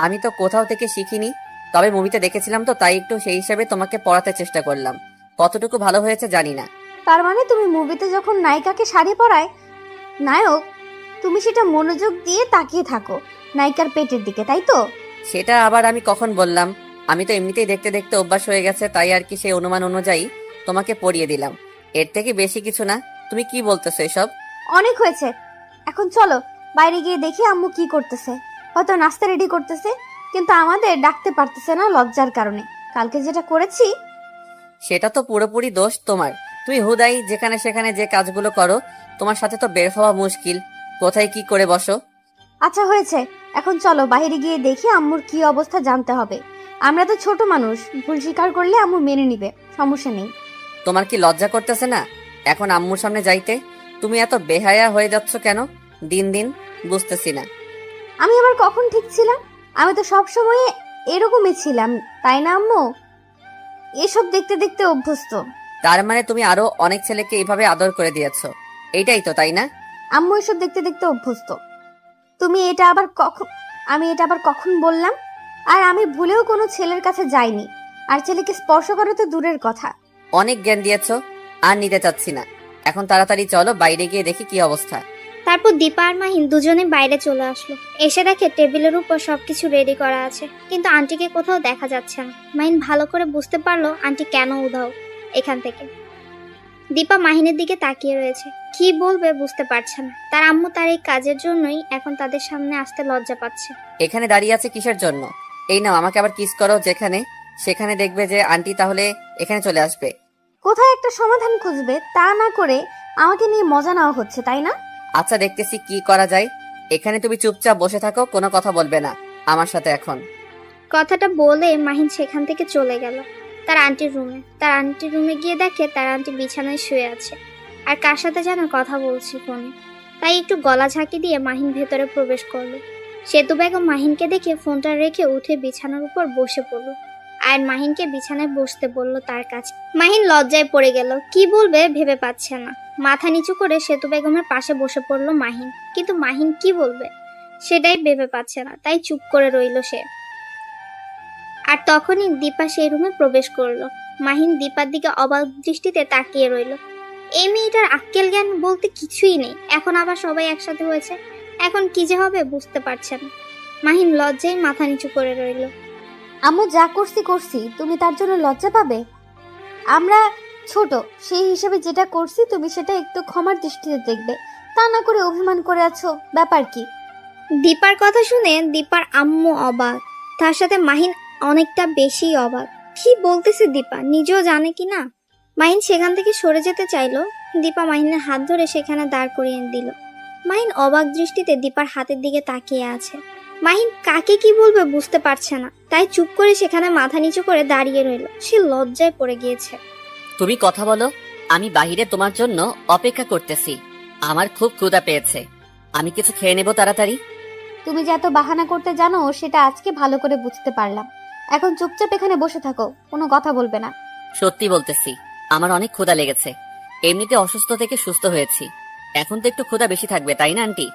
আমি তো কোথাও থেকে শিখিনি, তবে মুভিতে দেখেছিলাম তো, তাই একটু সেই হিসাবে তোমাকে পড়াতে চেষ্টা করলাম। কতটুকু ভালো হয়েছে জানি না। তার মানে তুমি মুভিতে যখন নায়িকাকে শাড়ি পরায় নায়ক, তুমি সেটা মনোযোগ দিয়ে তাকিয়ে থাকো নায়িকার পেটের দিকে, তাই তো? সেটা আবার আমি কখন বললাম? আমি তো এমনিতেই দেখতে দেখতে অভ্যাস হয়ে গেছে, তাই আর কি সেই অনুমান অনুযায়ী তোমাকে পড়িয়ে দিলাম। এর থেকে বেশি কিছু না। তুমি কি বলতেছো এসব? অনেক হয়েছে, এখন চলো বাইরে গিয়ে দেখি আম্মু কি করতেছে। হয়তো নাস্তা রেডি করতেছে, কিন্তু আমাদের ডাকতে পারতেছে না লজ্জার কারণে। কালকে যেটা করেছি সেটা তো পুরোপুরি দোষ তোমার। তুমি হুদাই যেখানে সেখানে যে কাজগুলো করো, তোমার সাথে তো বের হওয়া মুশকিল। কোথায় কি করে বসো। আচ্ছা হয়েছে, এখন চলো বাইরে গিয়ে দেখি আম্মুর কি অবস্থা জানতে হবে। আমরা তো ছোট মানুষ, ভুল স্বীকার করলে আম্মু মেনে নিবে, সমস্যা নেই। তোমার কি লজ্জা করতেছে না এখন আম্মুর সামনে যাইতে? তুমি এত বেহায়া হয়ে যাচ্ছ কেন দিন দিন, বুঝতেছি না। আমি আবার কখন ঠিক ছিলাম? আমি তো সব সময় এরকমই ছিলাম, তাই না আম্মু? এসব দেখতে দেখতে অভ্যস্ত। তার মানে তুমি আরো অনেক ছেলেকে এইভাবে আদর করে দিয়েছো, এইটাই তো, তাই না? আম্মু এসব দেখতে দেখতে অভ্যস্ত। আমি এটা আবার কখন বললাম? আর আমি ভুলেও কোনো ছেলের কাছে যাইনি, আর ছেলেকে স্পর্শ করা তো দূরের কথা। অনেক জ্ঞান দিয়েছো, আর নিতে চাচ্ছি না। এখন তাড়াতাড়ি চলো বাইরে গিয়ে দেখি কি অবস্থা। তারপর দীপা আর মাহিন দুজনে বাইরে চলে আসলো। এসে দেখে টেবিলের উপর সবকিছু রেডি করা আছে, কিন্তু আন্টিকে কোথাও দেখা যাচ্ছে না। মাহিন ভালো করে বুঝতে পারলো আন্টি কেন উধাও এখান থেকে। দীপা মাহিনের দিকে তাকিয়ে রয়েছে, কি বলবে বুঝতে পারছে না। তার আম্মু তার এই কাজের জন্যই এখন তাদের সামনে আসতে লজ্জা পাচ্ছে। এখানে দাঁড়িয়ে আছে কিসের জন্য? এই নাও, আমাকে আবার কিস করো যেখানে সেখানে, দেখবে যে আন্টি তাহলে এখানে চলে আসবে। কোথায় একটা সমাধান খুঁজবে, তা না করে আমাকে নিয়ে মজা নেওয়া হচ্ছে, তাই না? আচ্ছা দেখতেছি কি করা যায়। এখানে তুমি চুপচাপ বসে থাকো, কোনো কথা বলবে না আমার সাথে এখন। কথাটা বলে মাহিন সেখান থেকে চলে গেল তার আন্টির রুমে গিয়ে দেখে তার আন্টি বিছানায় শুয়ে আছে আর কার সাথে যেন কথা বলছে ফোনে। তাই একটু গলা ঝাঁকি দিয়ে মাহিন ভেতরে প্রবেশ করলো। সেতু বেগম মাহিনকে দেখে ফোনটা রেখে উঠে বিছানার উপর বসে পড়লো আর মাহিনকে বিছানায় বসতে বলল তার কাছে। মাহিন লজ্জায় পড়ে গেল, কি বলবে ভেবে পাচ্ছে না। মাথা নিচু করে সেতু বেগমের পাশে বসে পড়লো মাহিন, কিন্তু মাহিন কি বলবে সেটাই ভেবে পাচ্ছে না, তাই চুপ করে রইল সে। আর তখনই দীপা সেই রুমে প্রবেশ করলো। মাহিন দীপার দিকে অবাক দৃষ্টিতে তাকিয়ে রইল। এই মেয়েটার আক্কেল জ্ঞান বলতে কিছুই নেই, এখন আবার সবাই একসাথে হয়েছে, এখন কি যে হবে বুঝতে পারছে না। মাহিন লজ্জায় মাথা নিচু করে রইল। আম্মু যা করছি, তুমি তার জন্য লজ্জা পাবে? আমরা ছোট, সেই হিসেবে যেটা করছি তুমি সেটা একটু ক্ষমার দৃষ্টিতে দেখবে, তা না করে অভিমান করে আছো, ব্যাপার কি? দীপার কথা শুনে দীপার আম্মু অবাক, তার সাথে মাহিন অনেকটা বেশি অবাক। কি বলতেছে দীপা, নিজেও জানে কি না। মাহিন সেখান থেকে সরে যেতে চাইলো, দীপা মাহিনের হাত ধরে সেখানে দাঁড় করিয়ে দিল। মাহিন অবাক দৃষ্টিতে দীপার হাতের দিকে তাকিয়ে আছে। মাহিন কাকে কি বলবে বুঝতে পারছে না, তাই চুপ করে সেখানে মাথা নিচু করে দাঁড়িয়ে রইল। সে লজ্জায় পড়ে গিয়েছে। তুমি কথা বলো, আমি বাহিরে তোমার জন্য অপেক্ষা করতেছি। আমার খুব ক্ষুধা পেয়েছে, আমি কিছু খেয়ে নেব তাড়াতাড়ি। তুমি যে এত বাহানা করতে জানো সেটা আজকে ভালো করে বুঝতে পারলাম। এখন চুপচাপ এখানে বসে থাকো, কোনো কথা বলবে না। সত্যি বলতেছি, আমার অনেক ক্ষুধা লেগেছে। এমনিতে অসুস্থ থেকে সুস্থ হয়েছি, এখন তো একটু ক্ষুধা বেশি থাকবে, তাই না আন্টি?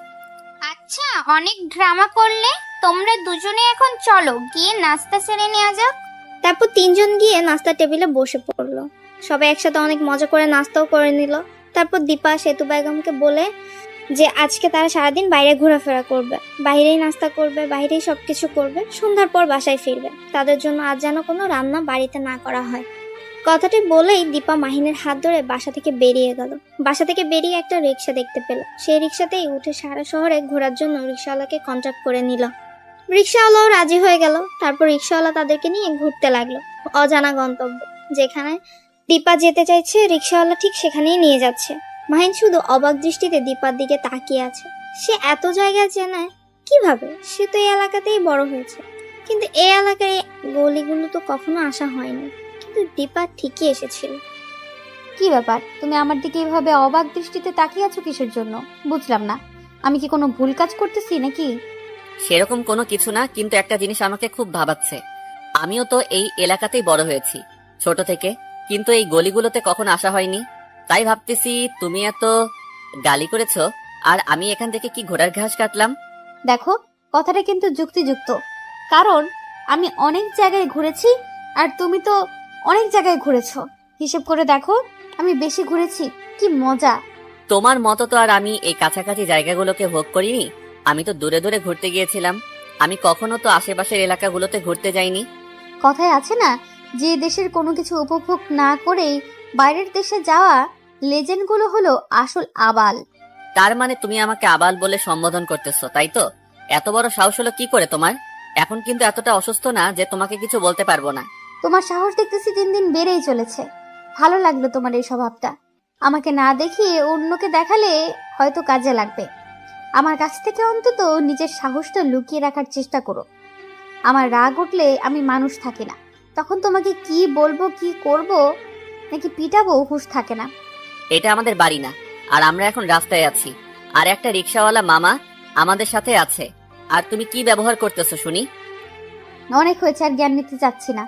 আচ্ছা, অনেক ড্রামা করলে। তোমরা দুজনে এখন চলো গিয়ে নাস্তা সেরে নেওয়া যাক। তারপর তিনজন গিয়ে নাস্তা টেবিলে বসে পড়লো। সবাই একসাথে অনেক মজা করে নাস্তাও করে নিল। তারপর দীপা সেতু বেগমকে বলে যে আজকে তারা সারাদিন বাইরে ঘোরাফেরা করবে, বাইরেই নাস্তা করবে, বাইরেই সবকিছু করবে, সন্ধ্যার পর বাসায় ফিরবে। তাদের জন্য আজ যেন কোনো রান্না বাড়িতে না করা হয়। কথাটি বলেই দীপা মাহিনের হাত ধরে বাসা থেকে বেরিয়ে গেল। বাসা থেকে বেরিয়ে একটা রিক্সা দেখতে পেল, সেই রিক্সাতেই উঠে সারা শহরে ঘোরার জন্য রিক্সাওয়ালাকে কন্ট্যাক্ট করে নিল। রিক্সাওয়ালাও রাজি হয়ে গেল। তারপর রিক্সাওয়ালা তাদেরকে নিয়ে ঘুরতে লাগলো অজানা গন্তব্য। যেখানে দীপা যেতে চাইছে রিক্সাওয়ালা ঠিক সেখানেই নিয়ে যাচ্ছে। মাহিন শুধু অবাক দৃষ্টিতে দীপার দিকে তাকিয়ে আছে। সে এত জায়গায় চেনে কিভাবে? সে তো এই এলাকাতেই বড় হয়েছে, কিন্তু এই এলাকায় গলিগুলো তো কখনো আসা হয়নি। কিন্তু দীপা ঠিকই এসেছিল। কি ব্যাপার, তুমি আমার দিকে এভাবে অবাক দৃষ্টিতে তাকিয়ে আছো কিসের জন্য? বুঝলাম না, আমি কি কোনো ভুল কাজ করতেছি নাকি? সেরকম কোনো কিছু না, কিন্তু একটা জিনিস আমাকে খুব ভাবাচ্ছে। আমিও তো এই এলাকাতেই বড় হয়েছি ছোট থেকে, কিন্তু এই গলিগুলোতে কখন আসা হয়নি। তাই ভাবতেছি তুমি এত গালি করেছো আর আমি এখান থেকে কি ঘোড়ার ঘাস কাটলাম। দেখো, কথাটা কিন্তু যুক্তিযুক্ত, কারণ আমি অনেক জায়গায় ঘুরেছি আর তুমি তো অনেক জায়গায় ঘুরেছো। হিসেব করে দেখো, আমি বেশি ঘুরেছি। কি মজা! তোমার মতো তো আর আমি এই কাছাকাছি জায়গাগুলোকে ভোগ করিনি। আমি তো দূরে দূরে ঘুরতে গিয়েছিলাম। আমি কখনো তো আশেপাশের এলাকাগুলোতে ঘুরতে যাইনি। কথায় আছে না, যে দেশের কোনো কিছু উপভোগ না করেই বাইরের দেশে যাওয়া লেজেন্ডগুলো হলো আসল আবাল। তার মানে তুমি আমাকে আবাল বলে সম্বোধন করতেছো, তাই তো? এত বড় সাহস হলো কি করে তোমার? এখন কিন্তু এতটা অসুস্থ না যে তোমাকে কিছু বলতে পারবো না। তোমার সাহস দেখতেছি দিন দিন বেড়েই চলেছে। ভালো লাগলো তোমার এই স্বভাবটা। আমাকে না দেখিয়ে অন্যকে দেখালে হয়তো কাজে লাগবে। আমার কাছ থেকে অন্তত নিজের সাহসটা লুকিয়ে রাখার চেষ্টা করো। আমার রাগ উঠলে আমি মানুষ থাকি না, তখন তোমাকে কি বলবো, কি করব, নাকি পিটাবো হুঁশ থাকে না। এটা আমাদের বাড়ি না, আর আমরা এখন রাস্তায় আছি, আর একটা রিক্সাওয়ালা মামা আমাদের সাথে আছে। আর তুমি কি ব্যবহার করতেছো শুনি? অনেক হয়েছে, আর জ্ঞান নিতে চাচ্ছি না।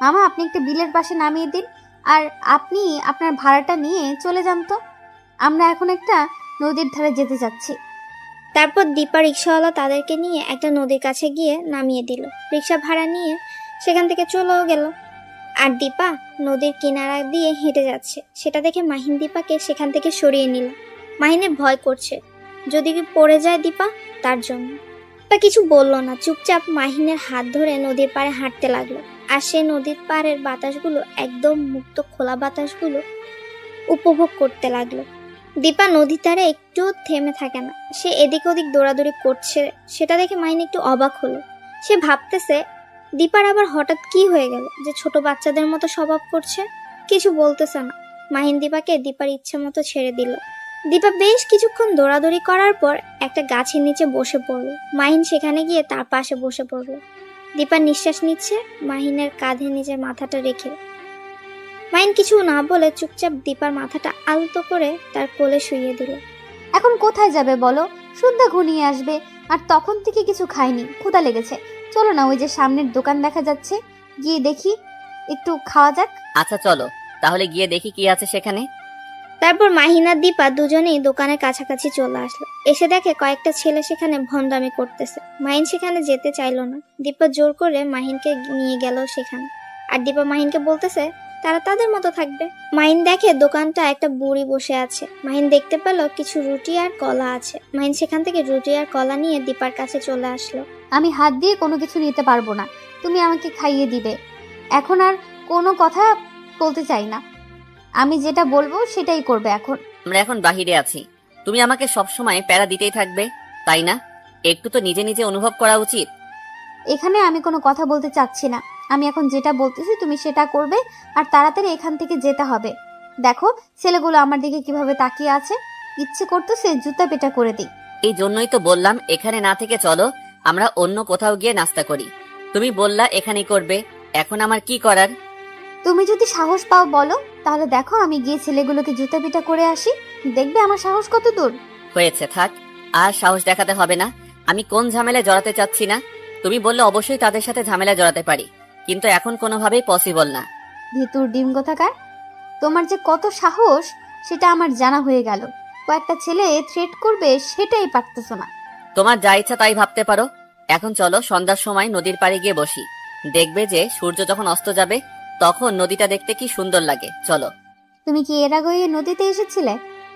মামা, আপনি একটা বিলের পাশে নামিয়ে দিন, আর আপনি আপনার ভাড়াটা নিয়ে চলে যান তো। আমরা এখন একটা নদীর ধারে যেতে চাচ্ছি। তারপর দীপা রিক্সাওয়ালা তাদেরকে নিয়ে একটা নদীর কাছে গিয়ে নামিয়ে দিল। রিক্সা ভাড়া নিয়ে সেখান থেকে চলেও গেল। আর দীপা নদীর কিনারা দিয়ে হেঁটে যাচ্ছে, সেটা দেখে মাহিন দীপাকে সেখান থেকে সরিয়ে নিল। মাহিনের ভয় করছে, যদি কি পড়ে যায় দীপা, তার জন্য। তা কিছু বলল না, চুপচাপ মাহিনের হাত ধরে নদীর পাড়ে হাঁটতে লাগলো। আর সে নদীর পাড়ের বাতাসগুলো, একদম মুক্ত খোলা বাতাসগুলো উপভোগ করতে লাগলো। দীপা নদীর ধারে একটু থেমে থাকে না, সে এদিক ওদিক দৌড়াদৌড়ি করছে। সেটা দেখে মাহিন একটু অবাক হলো। সে ভাবতেছে দীপার আবার হঠাৎ কি হয়ে গেল যে ছোট বাচ্চাদের মতো স্বভাব করছে। কিছু বলতেছে না। মাহিন দীপাকে দীপার ইচ্ছে মতো ছেড়ে দিল। দীপা বেশ কিছুক্ষণ দৌড়াদৌড়ি করার পর একটা গাছের নিচে বসে পড়ল। মাহিন সেখানে গিয়ে তার পাশে বসে পড়ল। দীপা নিঃশ্বাস নিচ্ছে, মাহিনের কাঁধে নিজের মাথাটা রেখে। মাহিন কিছু না বলে চুপচাপ দীপার মাথাটা আলতো করে তার কোলে শুইয়ে দিল। এখন কোথায় যাবে বলো? সন্ধ্যা ঘনিয়ে আসবে, আর তখন থেকে কিছু খাইনি, ক্ষুধা লেগেছে। চলো না, ওই যে সামনের দোকান দেখা যাচ্ছে, গিয়ে দেখি, একটু খাওয়া যাক। আচ্ছা চলো, তাহলে গিয়ে দেখি কি আছে সেখানে। তারপর মাহিন আর দীপা দুজনেই দোকানের কাছাকাছি চলে আসলো। এসে দেখে কয়েকটা ছেলে সেখানে ভন্ডামি করতেছে। মাহিন সেখানে যেতে চাইলো না। দীপা জোর করে মাহিনকে নিয়ে গেল সেখানে। আর দীপা মাহিনকে বলতেছে তারা তাদের মতো থাকবে। মাহিন দেখে দোকানটা একটা বুড়ি বসে আছে। মাহিন দেখতে পেল কিছু রুটি আর কলা আছে। মাহিন সেখান থেকে রুটি আর কলা নিয়ে দীপার কাছে চলে আসলো। আমি হাত দিয়ে কোনো কিছু নিতে পারবো না, তুমি আমাকে খাইয়ে দিবে। এখন আর কোনো কথা বলতে চাই না, আমি যেটা বলবো সেটাই করবে এখন। আমরা এখন বাহিরে আছি, তুমি আমাকে সবসময় প্যারা দিতেই থাকবে, তাই না? একটু তো নিজে নিজে অনুভব করা উচিত। এখানে আমি কোনো কথা বলতে চাচ্ছি না, আমি এখন যেটা বলতেছি তুমি সেটা করবে, আর তাড়াতাড়ি এখান থেকে যেতে হবে। দেখো ছেলেগুলো আমার দিকে কিভাবে তাকিয়ে আছে, ইচ্ছে করতেছে জুতা পেটা করে দিই। এই জন্যই তো বললাম এখানে না থেকে চলো আমরা অন্য কোথাও গিয়ে নাস্তা করি। তুমি বললা এখানেই করবে, এখন আমার কি করার? তুমি যদি সাহস পাও বলো, তাহলে দেখো আমি গিয়ে ছেলেগুলোকে জুতা পিটা করে আসি, দেখবে আমার সাহস কত দূর। হয়েছে, থাক, আর সাহস দেখাতে হবে না। আমি কোন ঝামেলায় জড়াতে চাচ্ছি না। তুমি বললে অবশ্যই তাদের সাথে ঝামেলায় জড়াতে পারি, কিন্তু এখন কোনোভাবেই পসিবল না। ভিতুর ডিম কোথাকার, তোমার যে কত সাহস সেটা আমার জানা হয়ে গেল। কয়েকটা ছেলে থ্রেট করবে সেটাই পারতেছো না। তোমার যা ইচ্ছা তাই ভাবতে পারো। এখন চলো সন্ধ্যার সময় নদীর পাড়ে গিয়ে বসি, দেখবে যে সূর্য যখন অস্ত যাবে তখন নদীটা দেখতে কি সুন্দর লাগে। চলো। তুমি কি এর আগে এই নদীতে এসেছিলে?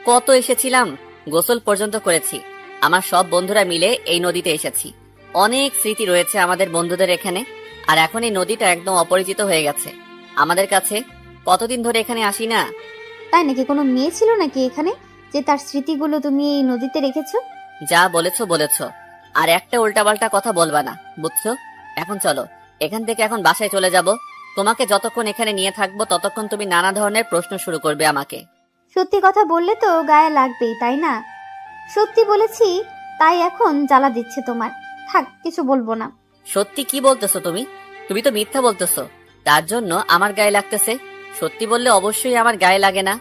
কত এসেছিলাম, গোসল পর্যন্ত করেছি। আমার সব বন্ধুরা মিলে এই নদীতে এসেছি। অনেক স্মৃতি রয়েছে আমাদের বন্ধুদের এখানে। আর এখন এই নদীটা একদম অপরিচিত হয়ে গেছে আমাদের কাছে। কতদিন ধরে এখানে আসি না। তাই নাকি? কোনো মেয়ে ছিল নাকি এখানে যে তার স্মৃতিগুলো তুমি এই নদীতে রেখেছো? যা বলেছো বলেছো, আর একটা উল্টাপাল্টা কথা বলবা না, বুঝছো? এখন চলো এখান থেকে, এখন বাসায় চলে যাব। তোমাকে যতক্ষণ এখানে নিয়ে থাকবো ততক্ষণ তুমি নানা ধরনের প্রশ্ন শুরু করবে আমাকে। সত্যি কথা বললে তো গায়ে লাগবেই, তাই না? সত্যি বলেছি, তাই এখন জ্বালা দিচ্ছে তোমার। থাক, কিছু বলবো না। সত্যি কি বলতেছো তুমি? তুমি তো মিথ্যা বলতেছো, তার জন্য আমার গায়ে লাগতেছে। সত্যি বললে অবশ্যই আমার গায়ে লাগে না।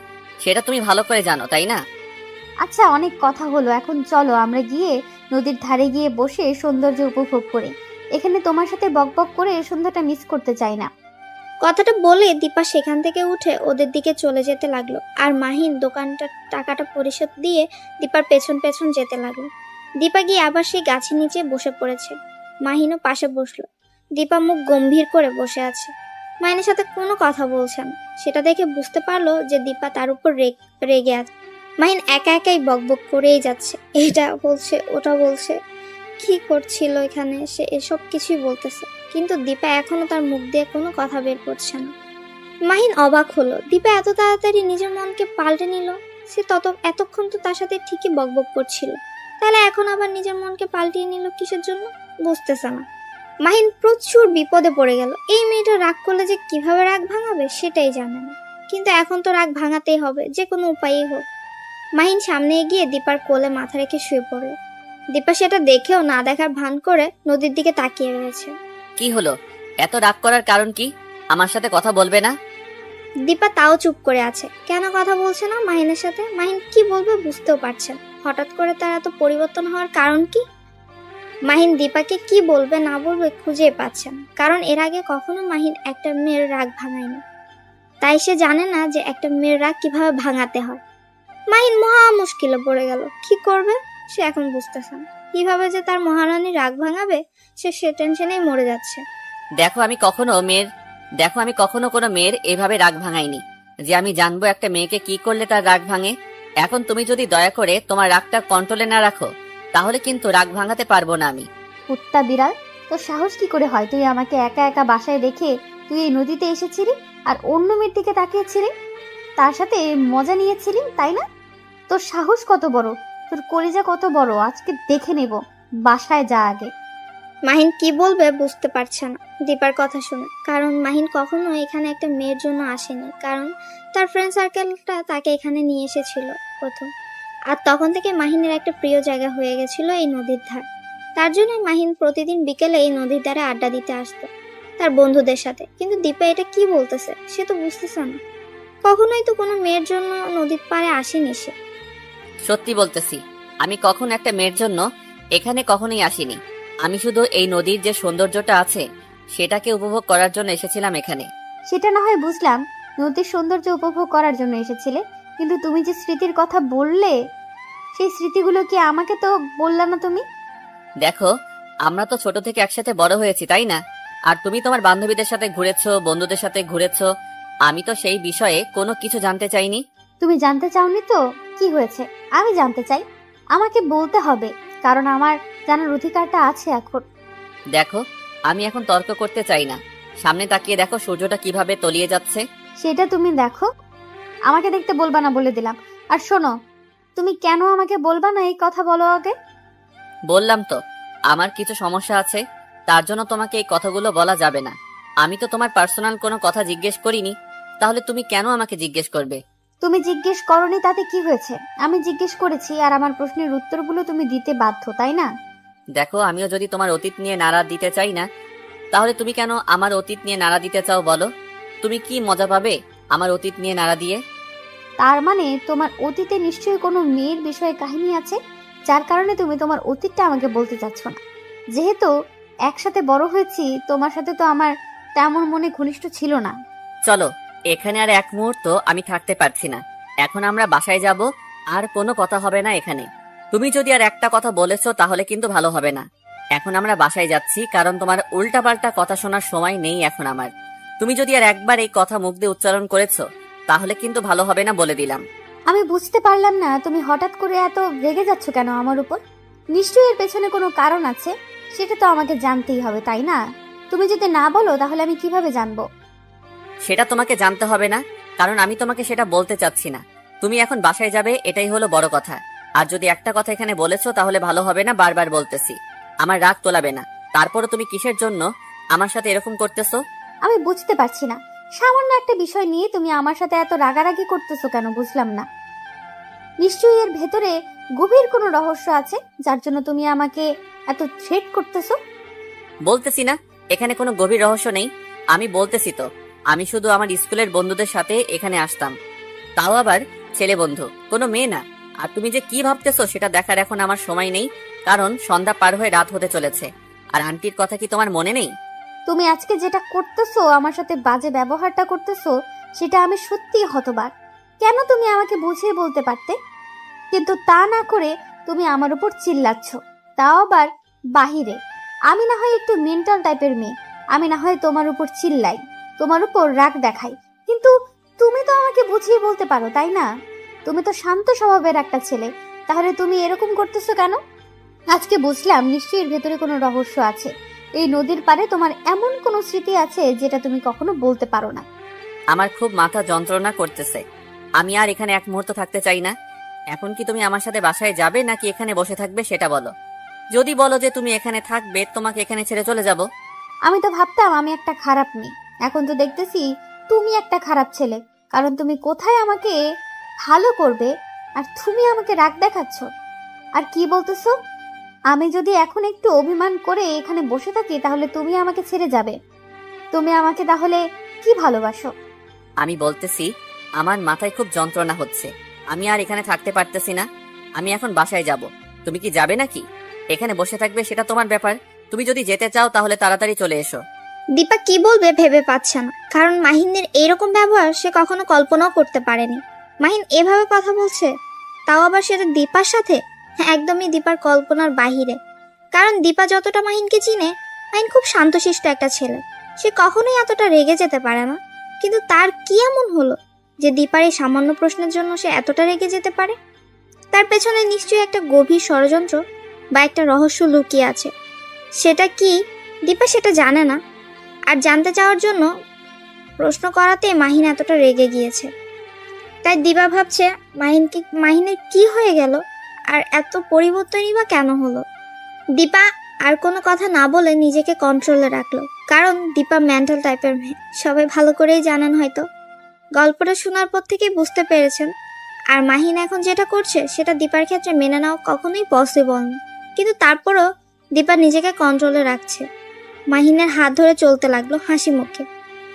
সেটা তুমি ভালো করে জানো, তাই না? আচ্ছা, অনেক কথা হলো, এখন চলো আমরা গিয়ে নদীর ধারে গিয়ে বসে সৌন্দর্য উপভোগ করি। এখানে তোমার সাথে বকবক করে সন্ধ্যাটা মিস করতে চাই না। কথাটা বলে দীপা সেখান থেকে উঠে ওদের দিকে চলে যেতে লাগলো, আর মাহিন দোকানটার টাকাটা পরিশোধ দিয়ে দীপার পেছন পেছন যেতে লাগলো। দীপা গিয়ে আবার সেই গাছের নিচে বসে পড়েছে। মাহিনও পাশে বসলো। দীপা মুখ গম্ভীর করে বসে আছে, মাহিনের সাথে কোনো কথা বলছে না। সেটা দেখে বুঝতে পারলো যে দীপা তার উপর রেগে আছে। মাহিন একা একাই বকবক করেই যাচ্ছে, এটা বলছে ওটা বলছে। কি করছিল এখানে সে এসব কিছুই বলতেছে, কিন্তু দীপা এখনো তার মুখ দিয়ে কোনো কথা বের করছে না। মাহিন অবাক হলো, দীপা এত তাড়াতাড়ি নিজের মনকে পাল্টে নিল। সে এতক্ষণ তো তার সাথে ঠিকই বকবক করছিল, তাহলে এখন আবার নিজের মনকে পাল্টিয়ে নিল কিসের জন্য বুঝতেছে না। মাহিন প্রচুর বিপদে পড়ে গেল। এই মেয়েটা রাগ করলে যে কিভাবে রাগ ভাঙাবে সেটাই জানে না, কিন্তু এখন তো রাগ ভাঙাতেই হবে, যে কোনো উপায়েই হোক। মাহিন সামনে এগিয়ে দীপার কোলে মাথা রেখে শুয়ে পড়ল। দীপা সেটা দেখেও না দেখার ভান করে নদীর দিকে তাকিয়ে রয়েছে। কি হলো, এত রাগ করার কারণ কি? আমার সাথে কথা বলবে না? দীপা তাও চুপ করে আছে। কেন কথা বলছে না মাহিনের সাথে? মাহিন কি বলবে বুঝতেও পারছে না। হঠাৎ করে তার এত পরিবর্তন হওয়ার কারণ কি? মাহিন দীপাকে কি বলবে না বলবে খুঁজে পাচ্ছে না, কারণ এর আগে কখনো মাহিন একটা মেয়ের রাগ ভাঙায়নি। তাই সে জানে না যে একটা মেয়ের রাগ কিভাবে ভাঙাতে হয়। মাহিন মহা মুশকিলে পড়ে গেল। কি করবে সে এখন বুঝতেছে না। কিভাবে যে তার মহারানী রাগ ভাঙাবে সে টেনশনেই মরে যাচ্ছে। দেখো আমি কখনো কোনো মেয়ের এভাবে রাগ ভাঙাইনি যে আমি জানবো একটা মেয়েকে কি করলে তার রাগ ভাঙে। এখন তুমি যদি দয়া করে তোমার রাগটা কন্ট্রোলে না রাখো, তাহলে কিন্তু রাগ ভাঙাতে পারবো না আমি। কুত্তা বিড়াল, তোর সাহস কি করে হয়? তুই আমাকে একা একা বাসায় রেখে তুই এই নদীতে এসেছিলি আর অন্য মেয়ের দিকে তাকিয়েছিলি, তার সাথে মজা নিয়েছিলি, তাই না? তোর সাহস কত বড়, তোর কলিজা কত বড়, আজকে দেখে নেব। বাসায় যা আগে। মাহিন কি বলবে বুঝতে পারছে না দীপার কথা শুনে, কারণ মাহিন কখনো এখানে একটা মেয়ের জন্য আসেনি, কারণ তার ফ্রেন্ড সার্কেলটা তাকে এখানে নিয়ে এসেছিল প্রথম। আর তখন থেকে মাহিনের একটা প্রিয় জায়গা হয়ে গেছিল এই নদীর ধার। তার জন্যই মাহিন প্রতিদিন বিকেলে এই নদীর ধারে আড্ডা দিতে আসতো তার বন্ধুদের সাথে। কিন্তু দীপা এটা কি বলতেছে সে তো বুঝতেছে না। কখনোই তো কোনো মেয়ের জন্য নদীর পাড়ে আসেনি সে। সত্যি বলতেছি, আমি কখনো একটা মেয়ের জন্য এখানে কখনোই আসিনি। আমি শুধু এই নদীর যে সৌন্দর্যটা আছে সেটাকে উপভোগ করার জন্য এসেছিলাম এখানে। সেটা না হয় বুঝলাম, নদীর সৌন্দর্য উপভোগ করার জন্য এসেছিলে, কিন্তু তুমি যে স্মৃতির কথা বললে সেই স্মৃতিগুলো কি আমাকে তো বললা না তুমি? দেখো, আমরা তো ছোট থেকে একসাথে বড় হয়েছি, তাই না? আর তুমি তোমার বান্ধবীদের সাথে ঘুরেছো, বন্ধুদের সাথে ঘুরেছো। আমি তো সেই বিষয়ে কোনো কিছু জানতে চাইনি। তুমি জানতে চাওনি তো কি হয়েছে? আমি জানতে চাই, আমাকে বলতে হবে, কারণ আমার জানার অধিকারটা আছে এখন। দেখো, আমি এখন তর্ক করতে চাই না। সামনে তাকিয়ে দেখো সূর্যটা কিভাবে তলিয়ে যাচ্ছে। সেটা তুমি দেখো, আমাকে দেখতে বলবা না বলে দিলাম। আর শোনো, তুমি কেন আমাকে বলবা না এই কথা বলো আগে। বললাম তো, আমার কিছু সমস্যা আছে, তার জন্য তোমাকে এই কথাগুলো বলা যাবে না। আমি তো তোমার পার্সোনাল কোনো কথা জিজ্ঞেস করিনি, তাহলে তুমি কেন আমাকে জিজ্ঞেস করবে? তুমি জিজ্ঞেস করনি তাতে কি হয়েছে? আমি জিজ্ঞেস করেছি, আর আমার প্রশ্নের উত্তরগুলো তুমি দিতে বাধ্য, তাই না? দেখো, আমিও যদি তোমার অতীত নিয়ে নাড়া দিতে চাই না, তাহলে তুমি কেন আমার অতীত নিয়ে নাড়া দিতে চাও বলো? তুমি কি মজা পাবে আমার অতীত নিয়ে নাড়া দিয়ে? তার মানে তোমার অতীতে নিশ্চয়ই কোনো মেয়ের বিষয়ে কাহিনী আছে, যার কারণে তুমি তোমার অতীতটা আমাকে বলতে চাচ্ছ না। যেহেতু একসাথে বড় হয়েছি, তোমার সাথে তো আমার তেমন মনে ঘনিষ্ঠ ছিল না। চলো, এখানে আর এক মুহূর্ত আমি থাকতে পারছি না। এখন আমরা বাসায় যাব, আর কোনো কথা হবে না এখানে। তুমি যদি আর একটা কথা বলেছো তাহলে কিন্তু ভালো হবে না। এখন আমরা বাসায় যাচ্ছি, কারণ তোমার উল্টাপাল্টা কথা শোনার সময় নেই এখন আমার। তুমি যদি আর একবার এই কথা মুখ দিয়ে উচ্চারণ করেছো তাহলে কিন্তু ভালো হবে না, বলে দিলাম। আমি বুঝতে পারলাম না তুমি হঠাৎ করে এত রেগে যাচ্ছ কেন আমার উপর। নিশ্চয়ই এর পেছনে কোনো কারণ আছে, সেটা তো আমাকে জানতেই হবে, তাই না? তুমি যদি না বলো তাহলে আমি কিভাবে জানবো? সেটা তোমাকে জানতে হবে না, কারণ আমি তোমাকে সেটা বলতে চাচ্ছি না। তুমি এখন বাসায় যাবে, এটাই হলো বড় কথা। আর যদি একটা কথা এখানে বলেছো তাহলে ভালো হবে না, বারবার বলতেছি। আমার রাগ তোলাবে না। তারপরও তুমি কিসের জন্য আমার সাথে এরকম করতেছো? আমি বুঝতে পারছি না, সামান্য একটা বিষয় নিয়ে তুমি আমার সাথে এত রাগারাগি করতেছো কেন, বুঝলাম না। নিশ্চয়ই এর ভেতরে গভীর কোনো রহস্য আছে, যার জন্য তুমি আমাকে এত থ্রেট করতেছো। বলতেছি না এখানে কোনো গভীর রহস্য নেই? আমি বলতেছি তো, আমি শুধু আমার স্কুলের বন্ধুদের সাথে এখানে আসতাম, তাও আবার ছেলে বন্ধু, কোনো মেয়ে না। আর তুমি যে কি ভাবতেছো সেটা দেখার এখন আমার সময় নেই, কারণ সন্ধ্যা পার হয়ে রাত হতে চলেছে। আর আন্টির কথা কি তোমার মনে নেই? তুমি আজকে যেটা করতেছো, আমার সাথে বাজে ব্যবহারটা করতেছো, সেটা আমি সত্যিই হতবাক। কেন তুমি আমাকে বুঝিয়ে বলতে পারতে? কিন্তু তা না করে তুমি আমার উপর চিল্লাচ্ছ, তাও আবার বাহিরে। আমি না হয় একটু মেন্টাল টাইপের মেয়ে, আমি না হয় তোমার উপর চিল্লাই, তোমার উপর রাগ দেখাই, কিন্তু তুমি তো আমাকে বুঝিয়ে বলতে পারো, তাই না? তুমি তো শান্ত স্বভাবের একটা ছেলে, তাহলে তুমি এরকম করতেছো কেন? আজকে বুঝলাম নিশ্চয়ই এর ভেতরে কোনো রহস্য আছে। এই নদীর পাড়ে তোমার এমন কোনো স্মৃতি আছে যেটা তুমি কখনো বলতে পারো না। আমার খুব মাথা যন্ত্রণা করতেছে, আমি আর এখানে এক মুহূর্ত থাকতে চাই না। এখন কি তুমি আমার সাথে বাসায় যাবে নাকি এখানে বসে থাকবে সেটা বলো। যদি বলো যে তুমি এখানে থাকবে, তোমাকে এখানে ছেড়ে চলে যাব। আমি তো ভাবতাম আমি একটা খারাপ মেয়ে, এখন তো দেখতেছি তুমি একটা খারাপ ছেলে। কারণ তুমি কোথায় আমাকে ভালো করবে আর তুমি আমাকে রাগ দেখাচ্ছ। আর কি বলতেছো? আমি যদি এখন একটু অভিমান করে এখানে বসে থাকি তাহলে তুমি আমাকে ছেড়ে যাবে? তুমি আমাকে তাহলে কি ভালোবাসো? আমি বলতেছি আমার মাথায় খুব যন্ত্রণা হচ্ছে, আমি আর এখানে থাকতে পারতেছি না। আমি এখন বাসায় যাব। তুমি কি যাবে নাকি এখানে বসে থাকবে সেটা তোমার ব্যাপার। তুমি যদি যেতে চাও তাহলে তাড়াতাড়ি চলে এসো। দীপা কি বলবে ভেবে পাচ্ছে না, কারণ মাহিনের এইরকম ব্যবহার সে কখনো কল্পনাও করতে পারেনি। মাহিন এভাবে কথা বলছে, তাও আবার সেটা দীপার সাথে। হ্যাঁ, একদমই দীপার কল্পনার বাহিরে। কারণ দীপা যতটা মাহিনকে চিনে, মাহিন খুব শান্তশিষ্ট একটা ছেলে, সে কখনোই এতটা রেগে যেতে পারে না। কিন্তু তার কি এমন হলো যে দীপার এই সামান্য প্রশ্নের জন্য সে এতটা রেগে যেতে পারে? তার পেছনে নিশ্চয়ই একটা গভীর ষড়যন্ত্র বা একটা রহস্য লুকিয়ে আছে। সেটা কি দীপা সেটা জানে না, আর জানতে চাওয়ার জন্য প্রশ্ন করাতে মাহিন এতটা রেগে গিয়েছে। তাই দীপা ভাবছে মাহিনের কি হয়ে গেল, আর এত পরিবর্তনই বা কেন হলো। দীপা আর কোনো কথা না বলে নিজেকে কন্ট্রোলে রাখলো, কারণ দীপা মেন্টাল টাইপের মেয়ে, সবাই ভালো করেই জানেন হয়তো। গল্পটা শোনার পর থেকেই বুঝতে পেরেছেন। আর মাহিন এখন যেটা করছে সেটা দীপার ক্ষেত্রে মেনে নেওয়া কখনোই পসিবল না, কিন্তু তারপরও দীপা নিজেকে কন্ট্রোলে রাখছে। মাহিনের হাত ধরে চলতে লাগলো হাসি মুখে,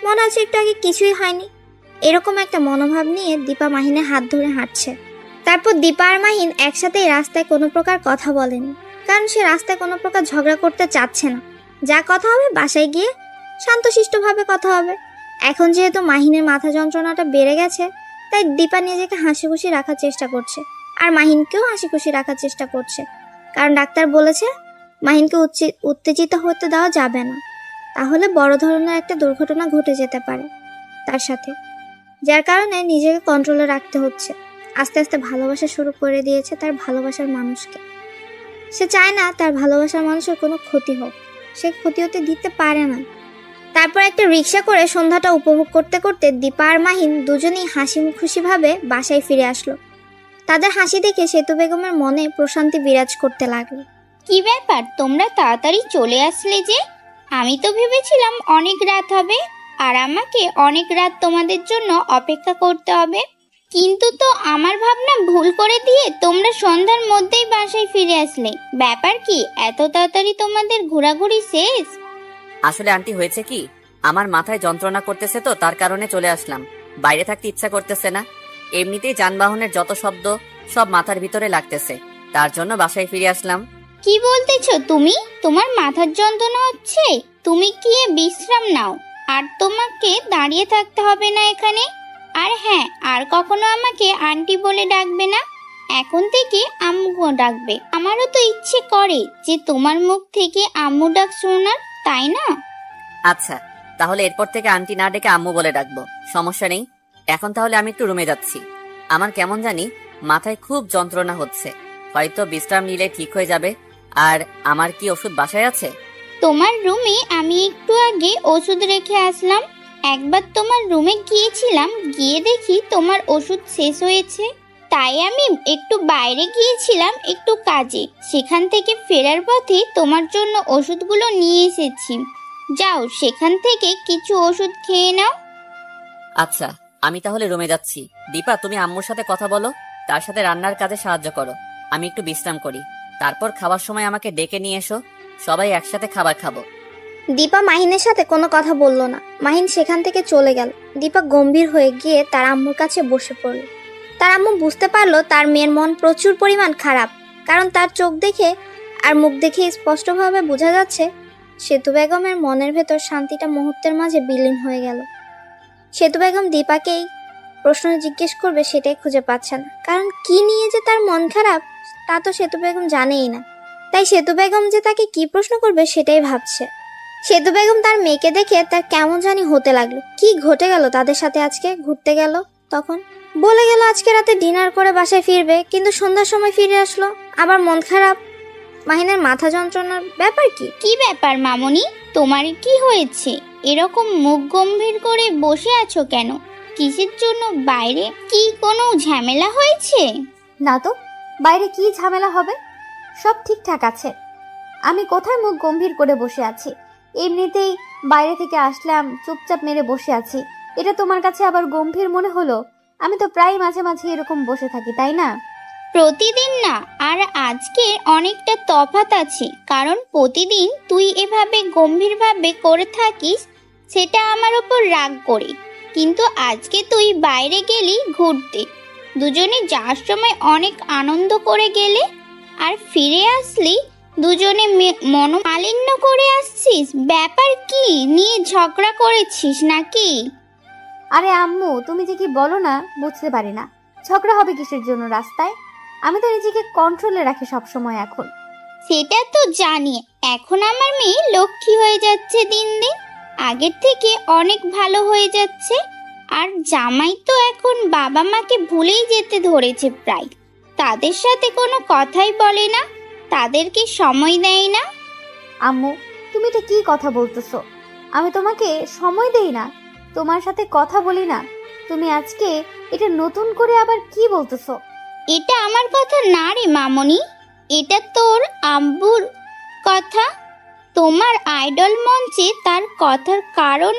মনে হচ্ছে একটু আগে কিছুই হয়নি। এরকম একটা মনোভাব নিয়ে দীপা মাহিনের হাত ধরে হাঁটছে। তারপর দীপা আর মাহিন একসাথেই রাস্তায় কোনো প্রকার কথা বলেনি, কারণ সে রাস্তায় কোনো প্রকার ঝগড়া করতে চাচ্ছে না। যা কথা হবে বাসায় গিয়ে শান্তশিষ্টভাবে কথা হবে। এখন যেহেতু মাহিনের মাথা যন্ত্রণাটা বেড়ে গেছে, তাই দীপা নিজেকে হাসি খুশি রাখার চেষ্টা করছে, আর মাহিনকেও হাসি খুশি রাখার চেষ্টা করছে। কারণ ডাক্তার বলেছে মাহিনকে উত্তেজিত হতে দেওয়া যাবে না, তাহলে বড় ধরনের একটা দুর্ঘটনা ঘটে যেতে পারে তার সাথে, যার কারণে নিজেকে কন্ট্রোলে রাখতে হচ্ছে। আস্তে আস্তে ভালোবাসা শুরু করে দিয়েছে তার ভালোবাসার মানুষকে। সে চায় না তার ভালোবাসার মানুষের কোনো ক্ষতি হোক, সে ক্ষতি হতে দিতে পারে না। তারপর একটা রিক্সা করে সন্ধ্যাটা উপভোগ করতে করতে দীপা আর মাহিন দুজনেই হাসি খুশিভাবে বাসায় ফিরে আসলো। তাদের হাসি দেখে সেতু বেগমের মনে প্রশান্তি বিরাজ করতে লাগলো। কি ব্যাপার, তোমরা তাড়াতাড়ি চলে আসলে যে? আমি তো ভেবেছিলাম অনেক রাত হবে আর আমাকে অনেক রাত তোমাদের জন্য অপেক্ষা করতে হবে, কিন্তু তো আমার ভাবনা ভুল করে দিয়ে তোমরা সন্ধ্যার মধ্যেই বাসায় ফিরে আসলে। ব্যাপার কি, এত তাড়াতাড়ি তোমাদের ঘোরাঘুরি শেষ? আসলে আন্টি হয়েছে কি, আমার মাথায় যন্ত্রণা করতেছে তো তার কারণে চলে আসলাম। বাইরে থাকতে ইচ্ছা করতেছে না, এমনিতেই যানবাহনের যত শব্দ সব মাথার ভিতরে লাগতেছে, তার জন্য বাসায় ফিরে আসলাম। কি বলতেছো তুমি? তোমার মাথার যন্ত্রণা হচ্ছে? তুমি গিয়ে বিশ্রাম নাও, আর তোমাকে দাঁড়িয়ে থাকতে হবে না এখানে। আর হ্যাঁ, আর কখনো আমাকে আন্টি বলে ডাকবে না, এখন থেকে আম্মু ডাকবে। আমারও তো ইচ্ছে করে যে তোমার মুখ থেকে আম্মু ডাক শোনার, তাই না? আচ্ছা, তাহলে এরপর থেকে আন্টি না ডেকে আম্মু বলে ডাকবো, সমস্যা নেই। এখন তাহলে আমি একটু রুমে যাচ্ছি, আমার কেমন জানি মাথায় খুব যন্ত্রণা হচ্ছে, হয়তো বিশ্রাম নিলে ঠিক হয়ে যাবে। আর আমার কি ওষুধ বাসায় আছে? তোমার রুমে আমি একটু আগে ওষুধ রেখে আসলাম। একবার তোমার রুমে গিয়েছিলাম, গিয়ে দেখি তোমার ওষুধ শেষ হয়েছে, তাই আমি একটু বাইরে গিয়েছিলাম একটু কাজে, সেখান থেকে ফেরার পথে তোমার জন্য ওষুধগুলো নিয়ে এসেছি। যাও, সেখান থেকে কিছু ওষুধ খেয়ে নাও। আচ্ছা, আমি তাহলে রুমে যাচ্ছি। দীপা, তুমি আম্মুর সাথে কথা বলো, তার সাথে রান্নার কাজে সাহায্য করো, আমি একটু বিশ্রাম করি। তারপর খাওয়ার সময় আমাকে ডেকে নিয়ে এসো, সবাই একসাথে খাবার খাবো। দীপা মাহিনের সাথে কোনো কথা বলল না। মাহিন সেখান থেকে চলে গেল। দীপা গম্ভীর হয়ে গিয়ে তার আম্মুর কাছে বসে পড়ল। তার আম্মু বুঝতে পারলো তার মেয়ের মন প্রচুর পরিমাণ খারাপ, কারণ তার চোখ দেখে আর মুখ দেখে স্পষ্টভাবে বোঝা যাচ্ছে সেতু বেগমের মনের ভেতর শান্তিটা মুহূর্তের মাঝে বিলীন হয়ে গেল। সেতু বেগম দীপাকেই প্রশ্ন জিজ্ঞেস করবে সেটাই খুঁজে পাচ্ছে না, কারণ কি নিয়ে যে তার মন খারাপ তা তো সেতু বেগম জানেই না। তাই সেতু বেগম যে তাকে কি প্রশ্ন করবে সেটাই ভাবছে। সেতু বেগম তার মেয়েকে দেখে তার কেমন জানি হতে লাগলো। কি ঘটে গেল তাদের সাথে? আজকে ঘুরতে গেল, তখন বলে গেল আজকে রাতে ডিনার করে বাসায় ফিরবে, কিন্তু সন্ধ্যার সময় ফিরে আসলো, আবার মন খারাপ। মাহিনের মাথা যন্ত্রণার ব্যাপার কি? কি ব্যাপার মামনি, তোমার কি হয়েছে? এরকম মুখ গম্ভীর করে বসে আছো কেন? কিসের জন্য? বাইরে কি কোনো ঝামেলা হয়েছে? না তো, বাইরে কি ঝামেলা হবে? সব ঠিকঠাক আছে। আমি কোথায় মুখ গম্ভীর করে বসে আছি? এমনিতেই বাইরে থেকে আসলাম, চুপচাপ মেরে বসে আছি। এটা তোমার কাছে আবার গম্ভীর মনে হলো? আমি তো প্রায় মাঝে মাঝে এরকম বসে থাকি, তাই না? প্রতিদিন না, আর আজকে অনেকটা তফাৎ আছে। কারণ প্রতিদিন তুই এভাবে গম্ভীরভাবে করে থাকিস, সেটা আমার ওপর রাগ করে। কিন্তু আজকে তুই বাইরে গেলি ঘুরতে, দুজনে যাওয়ার সময় অনেক আনন্দ করে গেলে, আর ফিরে আসলি দুজনে মনোমালিন্য করে আসছিস। ব্যাপার কি? নিয়ে ঝগড়া করেছিস নাকি? আরে আম্মু, তুমি যে কি বলো না বুঝতে পারি না। ঝগড়া হবে কিসের জন্য রাস্তায়? আমি তো নিজেকে কন্ট্রোলে রাখি সব সময় এখন। সেটা তো জানি। এখন আমার মেয়ে লক্ষ্মী হয়ে যাচ্ছে দিন দিন, আগের থেকে অনেক ভালো হয়ে যাচ্ছে। আর জামাই তো এখন বাবা মাকে ভুলেই যেতে ধরেছে প্রায়। তাদের সাথে কোনো কথাই বলে না, তাদেরকে সময় দেয় না। আম্মু, তুমি এটা কি কথা বলতেছো? আমি তোমাকে সময় দেই না, তোমার সাথে কথা বলি না? তুমি আজকে এটা নতুন করে আবার কি বলতেছো? এটা আমার কথা না রে মামনি, এটা তোর আব্বুর কথা। তোমার আইডল মঞ্চে তার কথার কারণ।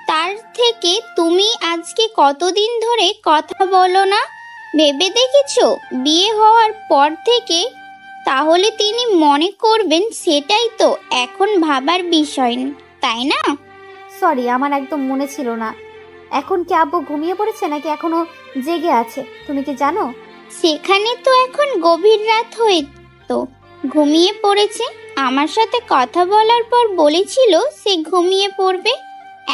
তার থেকে তুমি আজকে কতদিন ধরে কথা বলো না ভেবে দেখেছো? বিয়ে হওয়ার পর থেকে। তাহলে তিনি মনে করবেন সেটাই তো এখন ভাবার বিষয়, তাই না? সরি, আমার একদম মনে ছিল না। এখন কি আব্বু ঘুমিয়ে পড়েছে নাকি এখনো জেগে আছে তুমি কি জানো? সেখানে তো এখন গভীর রাত হয়ে তো ঘুমিয়ে পড়েছে। আমার সাথে কথা বলার পর বলেছিল সে ঘুমিয়ে পড়বে।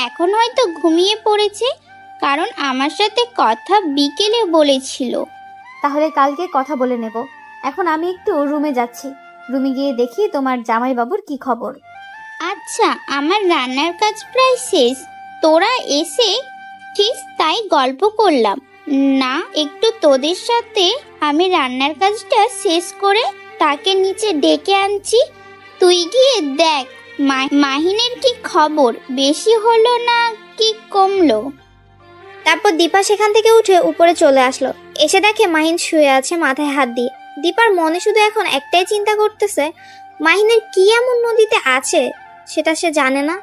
এখন হয়তো ঘুমিয়ে পড়েছে, কারণ আমার সাথে কথা বিকেলে বলেছিল। তাহলে কালকে কথা বলে নেব। এখন আমি একটু রুমে যাচ্ছি, রুমে গিয়ে দেখি তোমার জামাইবাবুর কি খবর। আচ্ছা, আমার রান্নার কাজ প্রায় শেষ, তোরা এসে ঠিক তাই গল্প করলাম না একটু তোদের সাথে। আমি রান্নার কাজটা শেষ করে তাকে নিচে ডেকে আনছি। তুই গিয়ে দেখ মাহিনের কি খবর, বেশি হলো না কি কমলো। তারপর দীপা সেখান থেকে উঠে উপরে চলে আসলো। এসে দেখে মাহিন শুয়ে আছে মাথায় হাত দিয়ে। দীপার মনে শুধু এখন একটাই চিন্তা করতেছে, মাহিনের কি এমন নদীতে আছে সেটা সে জানে না।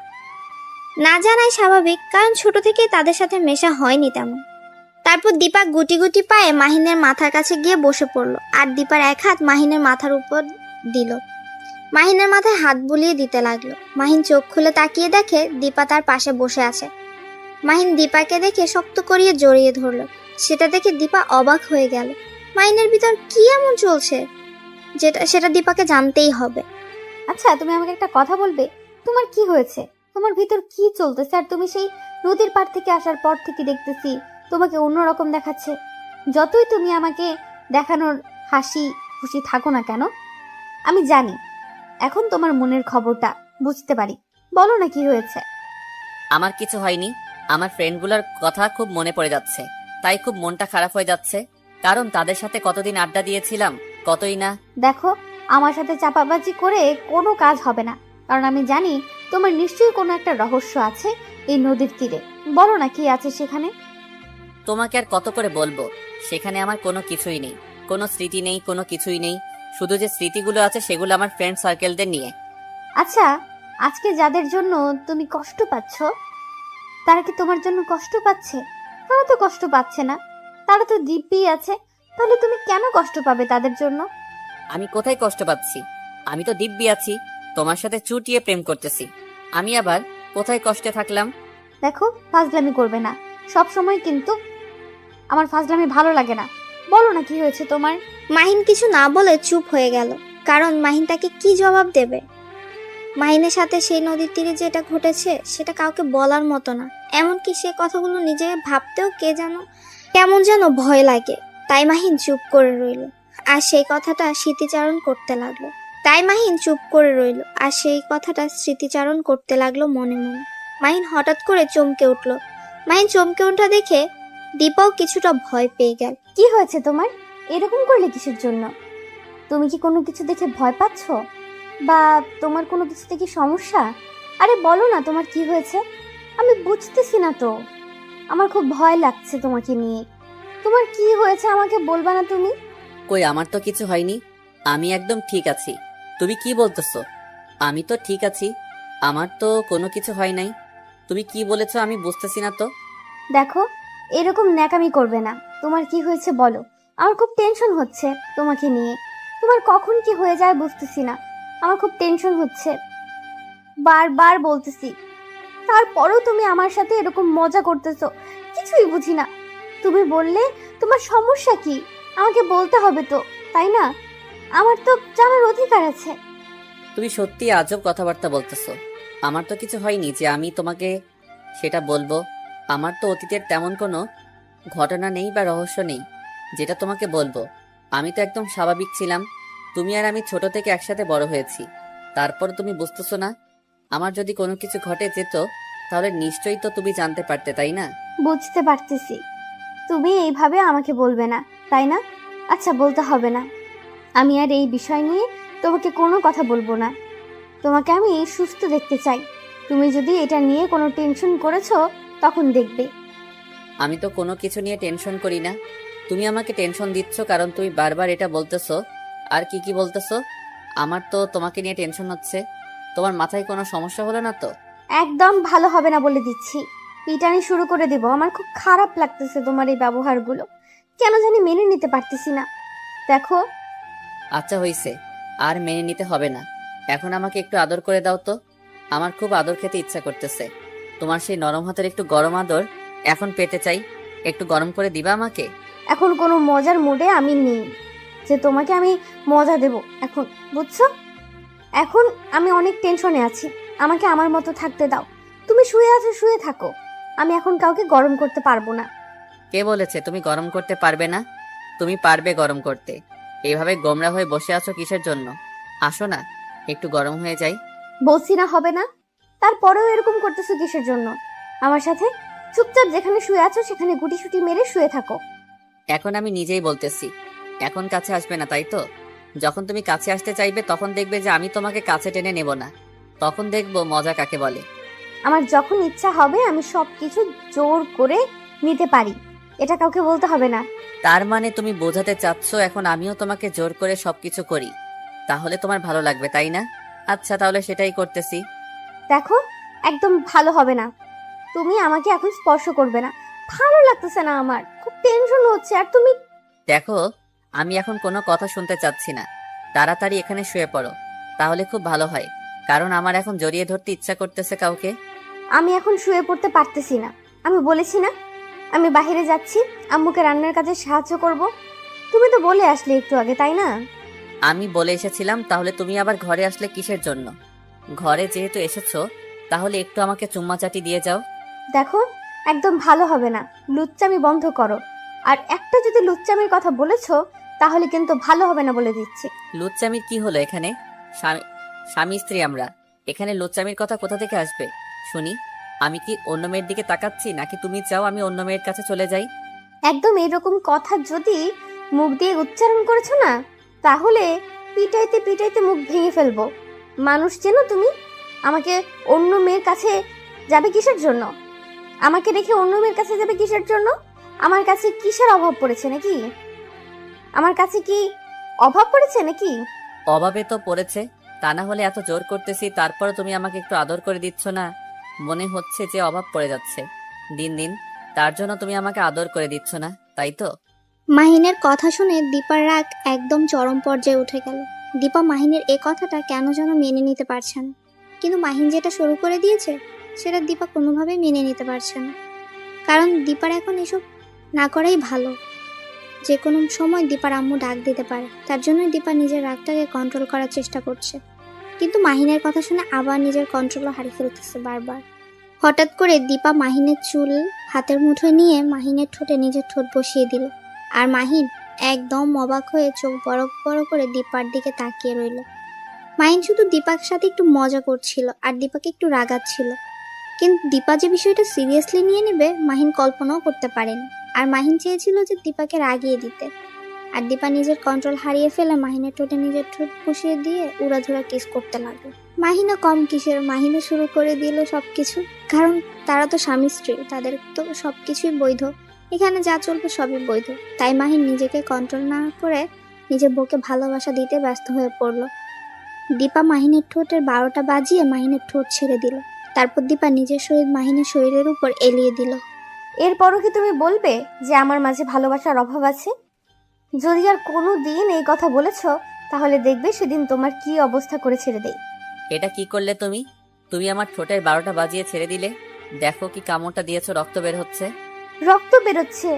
না জানাই স্বাভাবিক, কারণ ছোট থেকে তাদের সাথে মেশা হয়নি তেমন। তারপর দীপা গুটি গুটি পায়ে মাহিনের মাথার কাছে গিয়ে বসে পড়লো, আর দীপার এক হাত মাহিনের মাথার উপর দিল। মাহিনের মাথায় হাত বুলিয়ে দিতে লাগলো। মাহিন চোখ খুলে তাকিয়ে দেখে দীপা তার পাশে বসে আছে। মাহিন দীপাকে দেখে শক্ত করিয়ে জড়িয়ে ধরলো। সেটা দেখে দীপা অবাক হয়ে গেল। মাহিনের ভিতর কি এমন চলছে সেটা দীপাকে জানতেই হবে। আচ্ছা, তুমি আমাকে একটা কথা বলবে, তোমার কি হয়েছে? তোমার ভিতর কি চলতেছে? আর তুমি সেই নদীর পাড় থেকে আসার পর থেকে দেখতেছি তোমাকে অন্যরকম দেখাচ্ছে। যতই তুমি আমাকে দেখানোর হাসি খুশি থাকো না কেন, আমি জানি এখন তোমার মনের খবরটা বুঝতে পারি। বলো না কি হয়েছে? আমার কিছু হয়নি। আমার ফ্রেন্ডগুলোর কথা খুব মনে পড়ে যাচ্ছে, তাই খুব মনটা খারাপ হয়ে যাচ্ছে। কারণ তাদের সাথে কতদিন আড্ডা দিয়েছিলাম, কতই না। দেখো, আমার সাথে চাপাবাজি করে কোনো কাজ হবে না, কারণ আমি জানি তোমার নিশ্চয়ই কোনো একটা রহস্য আছে এই নদীর তীরে। বলো না কি আছে সেখানে। তোমাকে আর কত করে বলবো, সেখানে আমার কোনো কিছুই নেই, কোনো স্মৃতি নেই, কোনো কিছুই নেই। শুধু যে স্মৃতিগুলো আছে সেগুলো আমার ফ্রেন্ড সার্কেলদের নিয়ে। আচ্ছা, আজকে যাদের জন্য তুমি কষ্ট পাচ্ছ, তারা কি তোমার জন্য কষ্ট পাচ্ছে? তারা তো কষ্ট পাচ্ছে না, তারা তো দিব্যি আছে। তাহলে তুমি কেন কষ্ট পাবে তাদের জন্য? আমি কোথায় কষ্ট পাচ্ছি? আমি তো দিব্যি আছি, তোমার সাথে চুটিয়ে প্রেম করতেছি। আমি আবার কোথায় কষ্টে থাকলাম? দেখো, ফাজলামি করবে না সব সময়, কিন্তু আমার ফাজলামি ভালো লাগে না। বলো না কি হয়েছে তোমার। মাহিন কিছু না বলে চুপ হয়ে গেল, কারণ মাহিন তাকে কি জবাব দেবে। মাহিনের সাথে সেই নদীর তীরে যেটা ঘটেছে সেটা কাউকে বলার মতো না। এমনকি সে কথাগুলো নিজে ভাবতেও কেমন যেন ভয় লাগে। তাই মাহিন চুপ করে রইল আর সেই কথাটা স্মৃতিচারণ করতে লাগলো মনে মনে। মাহিন হঠাৎ করে চমকে উঠল। মাহিন চমকে ওঠা দেখে দীপাও কিছুটা ভয় পেয়ে গেল। কি হয়েছে তোমার? এরকম করলে কিসের জন্য? তুমি কি কোনো কিছু দেখে ভয় পাচ্ছ, বা তোমার কোনো কিছু দেখে সমস্যা? আরে বলো না তোমার কি হয়েছে। আমি বুঝতেছি না তো, আমার খুব ভয় লাগছে তোমাকে নিয়ে। তোমার কি হয়েছে আমাকে বলবা না তুমি? কই, আমার তো কিছু হয়নি, আমি একদম ঠিক আছি। তুমি কি বলতেছো? আমি তো ঠিক আছি, আমার তো কোনো কিছু হয় নাই। তুমি কি বলেছো আমি বুঝতেছি না তো। দেখো, এরকম ন্যাকামি করবে না। তোমার কি হয়েছে বলো, আমার খুব টেনশন হচ্ছে তোমাকে নিয়ে। তোমার কখন কি হয়ে যায় বুঝতেছি না, আমার খুব টেনশন হচ্ছে, বারবার বলতেছি। তারপরেও তুমি আমার সাথে এরকম মজা করতেছো, কিছুই বুঝি না। তুমি বললে তোমার সমস্যা কি আমাকে বলতে হবে তো, তাই না? আমার তো জানার অধিকার আছে। তুমি সত্যি আজব কথাবার্তা বলতেছো। আমার তো কিছু হয়নি যে আমি তোমাকে সেটা বলবো। আমার তো অতীতের তেমন কোনো ঘটনা নেই বা রহস্য নেই যেটা তোমাকে বলবো। আমি তো একদম স্বাভাবিক ছিলাম। তুমি আর আমি ছোট থেকে একসাথে বড় হয়েছি, তারপর তুমি বুঝতেছো না? আমার যদি কোনো কিছু ঘটে যেত তাহলে নিশ্চয়ই তো তুমি জানতে পারতে, তাই না? বুঝতে পারতেছি, তুমি এইভাবে আমাকে বলবে না, তাই না? আচ্ছা, বলতে হবে না। আমি আর এই বিষয় নিয়ে তোমাকে কোনো কথা বলবো না। তোমাকে আমি সুস্থ দেখতে চাই। তুমি যদি এটা নিয়ে কোনো টেনশন করেছো তখন দেখবে। আমি তো কোনো কিছু নিয়ে টেনশন করি না। তুমি আমাকে টেনশন দিচ্ছ কারণ তুমি বারবার এটা বলতেছো। আর কি কি বলতেছো? আমার তো তোমাকে নিয়ে টেনশন হচ্ছে। তোমার মাথায় কোনো সমস্যা হলো না তো? একদম ভালো হবে না বলে দিচ্ছি। পিটানি শুরু করে দিব। আমার খুব খারাপ লাগতেছে তোমার এই ব্যবহারগুলো, কেন জানি মেনে নিতে পারতেছি না। দেখো, আচ্ছা হইছে, আর মেনে নিতে হবে না। এখন আমাকে একটু আদর করে দাও তো। আমার খুব আদর খেতে ইচ্ছা করতেছে। তোমার সেই নরম হাতের একটু গরম আদর এখন পেতে চাই। একটু গরম করে দিবা আমাকে? এখন কোনো মজার মুডে আমি নেই যে তোমাকে আমি মজা দেব এখন, বুঝছো? এখন আমি অনেক টেনশনে আছি, আমাকে আমার মতো থাকতে দাও। তুমি শুয়ে আছো, শুয়ে থাকো। আমি এখন কাউকে গরম করতে পারবো না। কে বলেছে তুমি গরম করতে পারবে না? তুমি পারবে গরম করতে। এইভাবে গোমরা হয়ে বসে আছো কিসের জন্য? আসো না, একটু গরম হয়ে যাই। বলছি না হবে না, তারপরেও এরকম করতেছো কিসের জন্য? আমার সাথে চুপচাপ যেখানে শুয়ে আছো সেখানে গুটিসুটি মেরে শুয়ে থাকো। এখন আমি নিজেই বলতেছি, এখন কাছে আসবে না, তাই তো? যখন তুমি কাছে আসতে চাইবে তখন দেখবে যে আমি তোমাকে কাছে টেনে নেব না। তখন দেখবো মজা কাকে বলে। আমার যখন ইচ্ছা হবে আমি সব কিছু জোর করে নিতে পারি, এটা কাউকে বলতে হবে না। তার মানে তুমি বোঝাতে চাচ্ছ এখন আমিও তোমাকে জোর করে সবকিছু করি, তাহলে তোমার ভালো লাগবে, তাই না? আচ্ছা, তাহলে সেটাই করতেছি। দেখো, একদম ভালো হবে না। তুমি আমাকে এখন স্পর্শ করবে না, ভালো লাগতেছে না, আমার খুব টেনশন হচ্ছে। আর তুমি দেখো, আমি এখন কোনো কথা শুনতে চাচ্ছি না। তাড়াতাড়ি এখানে শুয়ে পড়ো, তাহলে খুব ভালো হয়। কারণ আমার এখন জড়িয়ে ধরতে ইচ্ছা করতেছে কাউকে। আমি এখন শুয়ে পড়তে পারতেছি না। আমি বলেছি না আমি বাইরে যাচ্ছি, আম্মুকে রান্নার কাজে সাহায্য করব। তুমি তো বলে আসলে একটু আগে, তাই না? আমি বলে এসেছিলাম, তাহলে তুমি আবার ঘরে আসলে কিসের জন্য? ঘরে যেহেতু এসেছো তাহলে একটু আমাকে চুম্মা চাটি দিয়ে যাও। দেখো, একদম ভালো হবে না। লুচ্চামি বন্ধ করো। আর একটা যদি লুচ্চামির কথা বলেছো তাহলে কিন্তু ভালো হবে না বলে দিচ্ছি। লুচ্চামির কি হলো এখানে? স্বামী স্বামী স্ত্রী আমরা, এখানে লুচ্চামির কথা কোথা থেকে আসবে শুনি? আমি কি অন্য মেয়ের দিকে তাকাচ্ছি, নাকি তুমি চাও আমি অন্য মেয়ের কাছে চলে যাই? একদম এরকম কথা যদি মুখ দিয়ে উচ্চারণ করেছো না, তাহলে পিটাইতে পিটাইতে মুখ ভেঙে ফেলবো। মানুষ চেনো তুমি? আমাকে অন্য মেয়ের কাছে যাবে কিসের জন্য? আমাকে রেখে অন্য মেয়ের কাছে যাবে কিসের জন্য? আমার কাছে কিসের অভাব পড়েছে নাকি? আমার কাছে কি অভাব পড়েছে নাকি? অভাবে তো পড়েছে, তা না হলে এত জোর করতেছি তারপর তুমি আমাকে একটু আদর করে দিচ্ছ না। মনে হচ্ছে যে অভাব পড়ে যাচ্ছে দিন দিন, তার জন্য তুমি আমাকে আদর করে দিচ্ছ না, তাই তো? মাহিনের কথা শুনে দীপার রাগ একদম চরম পর্যায়ে উঠে গেল। দীপা মাহিনের এ কথাটা কেন যেন মেনে নিতে পারছে না, কিন্তু মাহিন যেটা শুরু করে দিয়েছে সেটা দীপা কোনোভাবেই মেনে নিতে পারছে না। কারণ দীপার এখন এসব না করাই ভালো। যে কোনো সময় দীপার আম্মু ডাক দিতে পারে, তার জন্যই দীপা নিজের রাগটাকে কন্ট্রোল করার চেষ্টা করছে। কিন্তু মাহিনের কথা শুনে আবার নিজের কন্ট্রোলও হারিয়ে ফেলতেছে বারবার। হঠাৎ করে দীপা মাহিনের চুল হাতের মুঠোয় নিয়ে মাহিনের ঠোঁটে নিজের ঠোঁট বসিয়ে দিল। আর মাহিন একদম অবাক হয়ে চোখ বড় বড় করে দীপার দিকে তাকিয়ে রইল। মাহিন শুধু দীপার সাথে একটু মজা করছিল আর দীপাকে একটু রাগাচ্ছিল, কিন্তু দীপা যে বিষয়টা সিরিয়াসলি নিয়ে নেবে মাহিন কল্পনাও করতে পারেনি। আর মাহিন চেয়েছিল যে দীপাকে রাগিয়ে দিতে, আর দীপা নিজের কন্ট্রোল হারিয়ে ফেলে মাহিনের ঠোঁটে নিজের ঠোঁট বসিয়ে দিয়ে উড়াধুরা কিস করতে লাগলো। মাহিনা কম কিসের, মাহিনা শুরু করে দিল সবকিছু। কারণ তারা তো স্বামী স্ত্রী, তাদের তো সবকিছুই বৈধ, এখানে যা চলবে সবই বৈধ। তাই মাহিন নিজেকে কন্ট্রোল না করে নিজের বউকে ভালোবাসা দিতে ব্যস্ত হয়ে পড়ল। দীপা মাহিনের ঠোঁটের 12টা বাজিয়ে মাহিনের ঠোঁট ছেড়ে দিল। তারপর দীপা নিজের শরীর মাহিনের শরীরের উপর এলিয়ে দিল। এরপরও কি তুমি বলবে যে আমার মাঝে ভালোবাসার অভাব আছে? যদি আর কোনো দিন এই কথা বলেছ, তাহলে দেখবে সেদিন তোমার কি অবস্থা করে ছেড়ে দেই। এটা কি করলে তুমি? তুমি আমার ঠোঁটের 12টা বাজিয়ে ছেড়ে দিলে। দেখো কি কামড়টা দিয়েছো, রক্ত বের হচ্ছে। রক্ত বেরোচ্ছে,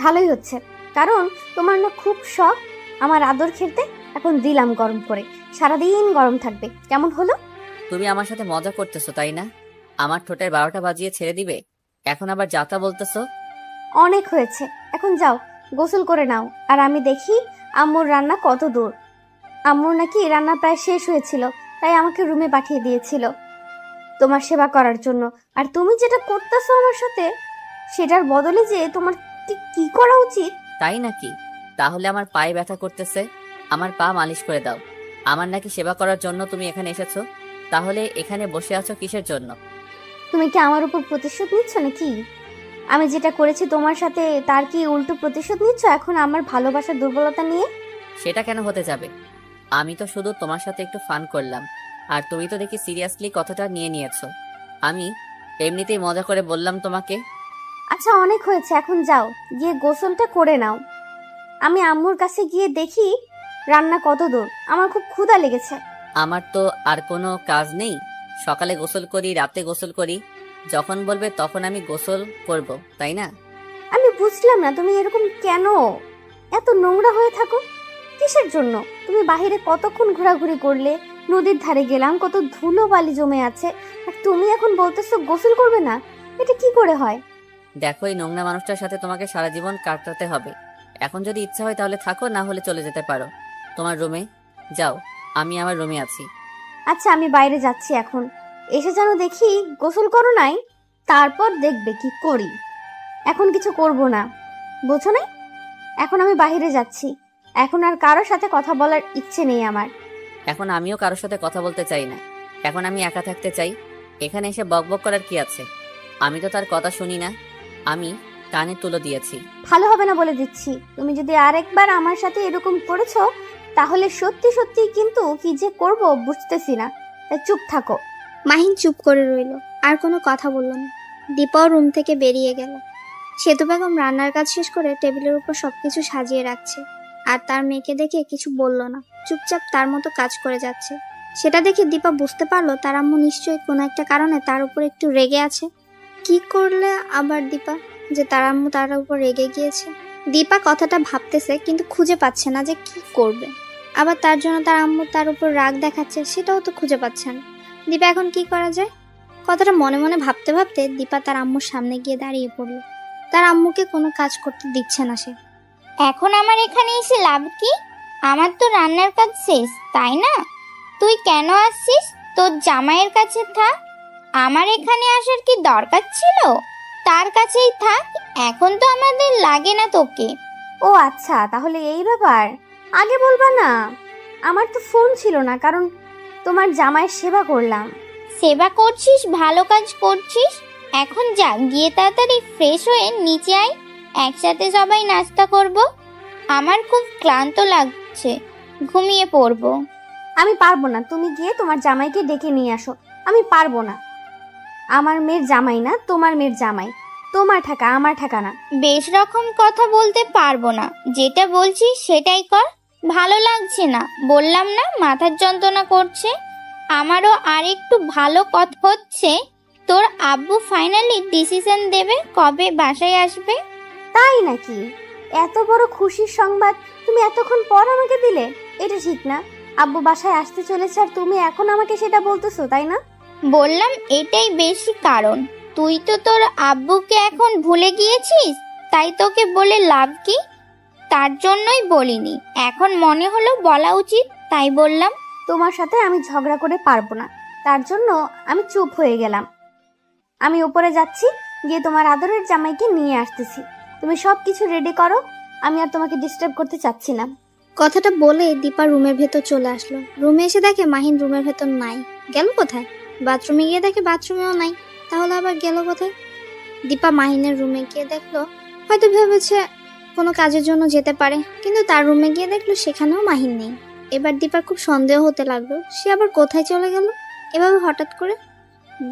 ভালোই হচ্ছে, কারণ তোমার না খুব শখ আমার আদর খেতে। এখন দিলাম গরম করে, সারাদিন গরম থাকবে। কেমন হলো? তুমি আমার সাথে মজা করতেছো তাই না? আমার ঠোঁটের 12টা বাজিয়ে ছেড়ে দিবে, এখন আবার যাতা বলতেছো? অনেক হয়েছে, এখন যাও গোসল করে নাও। আর আমি দেখি আম্মুর রান্না কত দূর। আম্মুর নাকি রান্না প্রায় শেষ হয়েছিল, তাই আমাকে রুমে পাঠিয়ে দিয়েছিল তোমার সেবা করার জন্য। আর তুমি যেটা করতেছো আমার সাথে, সেটার বদলে যে তোমার কি করা উচিত। তাই নাকি? তাহলে আমার পায়ে ব্যথা করতেছে, আমার পা মালিশ করে দাও। আমার নাকি সেবা করার জন্য তুমি এখানে এসেছো, তাহলে এখানে বসে আছো কিসের জন্য? তুমি কি আমার উপর প্রতিশোধ নিচ্ছ নাকি? আমি যেটা করেছি তোমার সাথে, তার কি উল্টো প্রতিশোধ নিচ্ছ এখন আমার ভালোবাসার দুর্বলতা নিয়ে? সেটা কেন হতে যাবে? আমি তো শুধু তোমার সাথে একটু ফান করলাম, আর তুমি তো দেখি সিরিয়াসলি কথাটা নিয়ে নিয়েছো। আমি এমনিতেই মজা করে বললাম তোমাকে। আচ্ছা অনেক হয়েছে, এখন যাও গিয়ে গোসলটা করে নাও। আমি আম্মুর কাছে গিয়ে দেখি রান্না কত দূর, আমার খুব ক্ষুধা লেগেছে। আমার তো আর কোনো কাজ নেই, সকালে গোসল করি, রাতে গোসল করি, যখন বলবে তখন আমি গোসল করব, তাই না? আমি বুঝলাম না তুমি এরকম কেন এত নোংরা হয়ে থাকো, কিসের জন্য? তুমি বাহিরে কতক্ষণ ঘোরাঘুরি করলে, নদীর ধারে গেলাম, কত ধুলো বালি জমে আছে, আর তুমি এখন বলতেছো গোসল করবে না? এটা কি করে হয়? দেখো, এই নোংরা মানুষটার সাথে তোমাকে সারা জীবন কাটাতে হবে। এখন যদি ইচ্ছা হয় তাহলে থাকো, না হলে চলে যেতে পারো তোমার রুমে। যাও, আমি আমার রুমে আছি। আচ্ছা আমি বাইরে যাচ্ছি এখন, এসে যেন দেখি গোসল করো নাই, তারপর দেখবে কি করি। এখন কিছু করব না, বুঝো না? এখন আমি বাইরে যাচ্ছি, এখন আর কারোর সাথে কথা বলার ইচ্ছে নেই আমার। এখন আমিও কারোর সাথে কথা বলতে চাই না, এখন আমি একা থাকতে চাই। এখানে এসে বকবক করার কি আছে? আমি তো তার কথা শুনি না, আমি কানে তুলো দিয়েছি। ভালো হবে না বলে দিচ্ছি, তুমি যদি আরেকবার আমার সাথে এরকম করেছো, তাহলে সত্যি সত্যি কিন্তু কি যে করব বুঝতেছি না, তাই চুপ থাকো। মাহিন চুপ করে রইল, আর কোনো কথা বলল না। দীপাও রুম থেকে বেরিয়ে গেল। সেতু বেগম রান্নার কাজ শেষ করে টেবিলের উপর সবকিছু সাজিয়ে রাখছে, আর তার মেয়েকে দেখে কিছু বলল না, চুপচাপ তার মতো কাজ করে যাচ্ছে। সেটা দেখে দীপা বুঝতে পারলো তার আম্মু নিশ্চয়ই কোনো একটা কারণে তার উপর একটু রেগে আছে। কি করলে আবার দীপা যে তার আম্মু তার উপর রেগে গিয়েছে? দীপা কথাটা ভাবতেছে, কিন্তু খুঁজে পাচ্ছে না যে কি করবে। আবার তার জন্য তার আম্মু তার উপর রাগ দেখাচ্ছে, সেটাও তো খুঁজে পাচ্ছে না। দীপা এখন কি করা যায়? কথাটা মনে মনে ভাবতে ভাবতে দীপা তার আম্মুর সামনে গিয়ে দাঁড়িয়ে পড়ল। তার আম্মুকে কোনো কাজ করতে দিচ্ছে না সে। এখন আমার এখানে এসে লাভ কি? আমার তো রান্নার কাজ শেষ, তাই না? তুই কেন আসছিস? তোর জামাইয়ের কাছে থাক, আমার এখানে আসার কি দরকার ছিল? তার কাছেই থাক, এখন তো আমাদের লাগে না তোকে। ও আচ্ছা, তাহলে এই ব্যাপার। আগে বলবা না, আমার তো ফোন ছিল না, কারণ তোমার জামাইয়ের সেবা করলাম। সেবা করছিস, ভালো কাজ করছিস। এখন যা, গিয়ে তাড়াতাড়ি ফ্রেশ হয়ে নিচে আয়, একসাথে সবাই নাস্তা করব। আমার খুব ক্লান্ত লাগছে, ঘুমিয়ে পড়বো। আমি পারবো না, তুমি গিয়ে তোমার জামাইকে ডেকে নিয়ে আসো। আমি পারবো না, আমার মেয়ের জামাই না, তোমার মেয়ের জামাই। তোমার ঠাকা, আমার ঠাকা না। বেশ রকম কথা বলতে পারবো না, যেটা বলছিস সেটাই কর। ভালো লাগছে না, বললাম না মাথার যন্ত্রণা করছে। আমারও আর একটু ভালো কথা হচ্ছে, তোর আব্বু ফাইনালি ডিসিশন দেবে কবে বাসায় আসবে। তাই নাকি? এত বড় খুশির সংবাদ তুমি এতক্ষণ পর আমাকে দিলে? এটা ঠিক না। আব্বু বাসায় আসতে চলেছে আর তুমি এখন আমাকে সেটা বলতেছো, তাই না? বললাম এটাই বেশি কারণ। তুই তো তোর আব্বুকে এখন ভুলে গিয়েছিস, তাই তোকে বলে লাভ কি? তার জন্যই বলিনি, এখন মনে হলো বলা উচিত, তাই বললাম। তোমার সাথে আমি ঝগড়া করে পারবো না, তার জন্য আমি চুপ হয়ে গেলাম। আমি উপরে যাচ্ছি, গিয়ে তোমার আদরের জামাইকে নিয়ে আসতেছি। তুমি সব কিছু রেডি করো, আমি আর তোমাকে ডিস্টার্ব করতে চাচ্ছি না। কথাটা বলে দীপা রুমের ভেতর চলে আসলো। রুমে এসে দেখে মাহিন রুমের ভেতর নাই। গেল কোথায়? বাথরুমে গিয়ে দেখে বাথরুমেও নাই। তাহলে আবার গেল কোথায়? দীপা মাহিনের রুমে গিয়ে দেখলো, হয়তো ভেবেছে কোনো কাজের জন্য যেতে পারে, কিন্তু তার রুমে গিয়ে দেখলো সেখানেও মাহিন নেই। এবার দীপার খুব সন্দেহ হতে লাগলো, সে আবার কোথায় চলে গেল এভাবে হঠাৎ করে।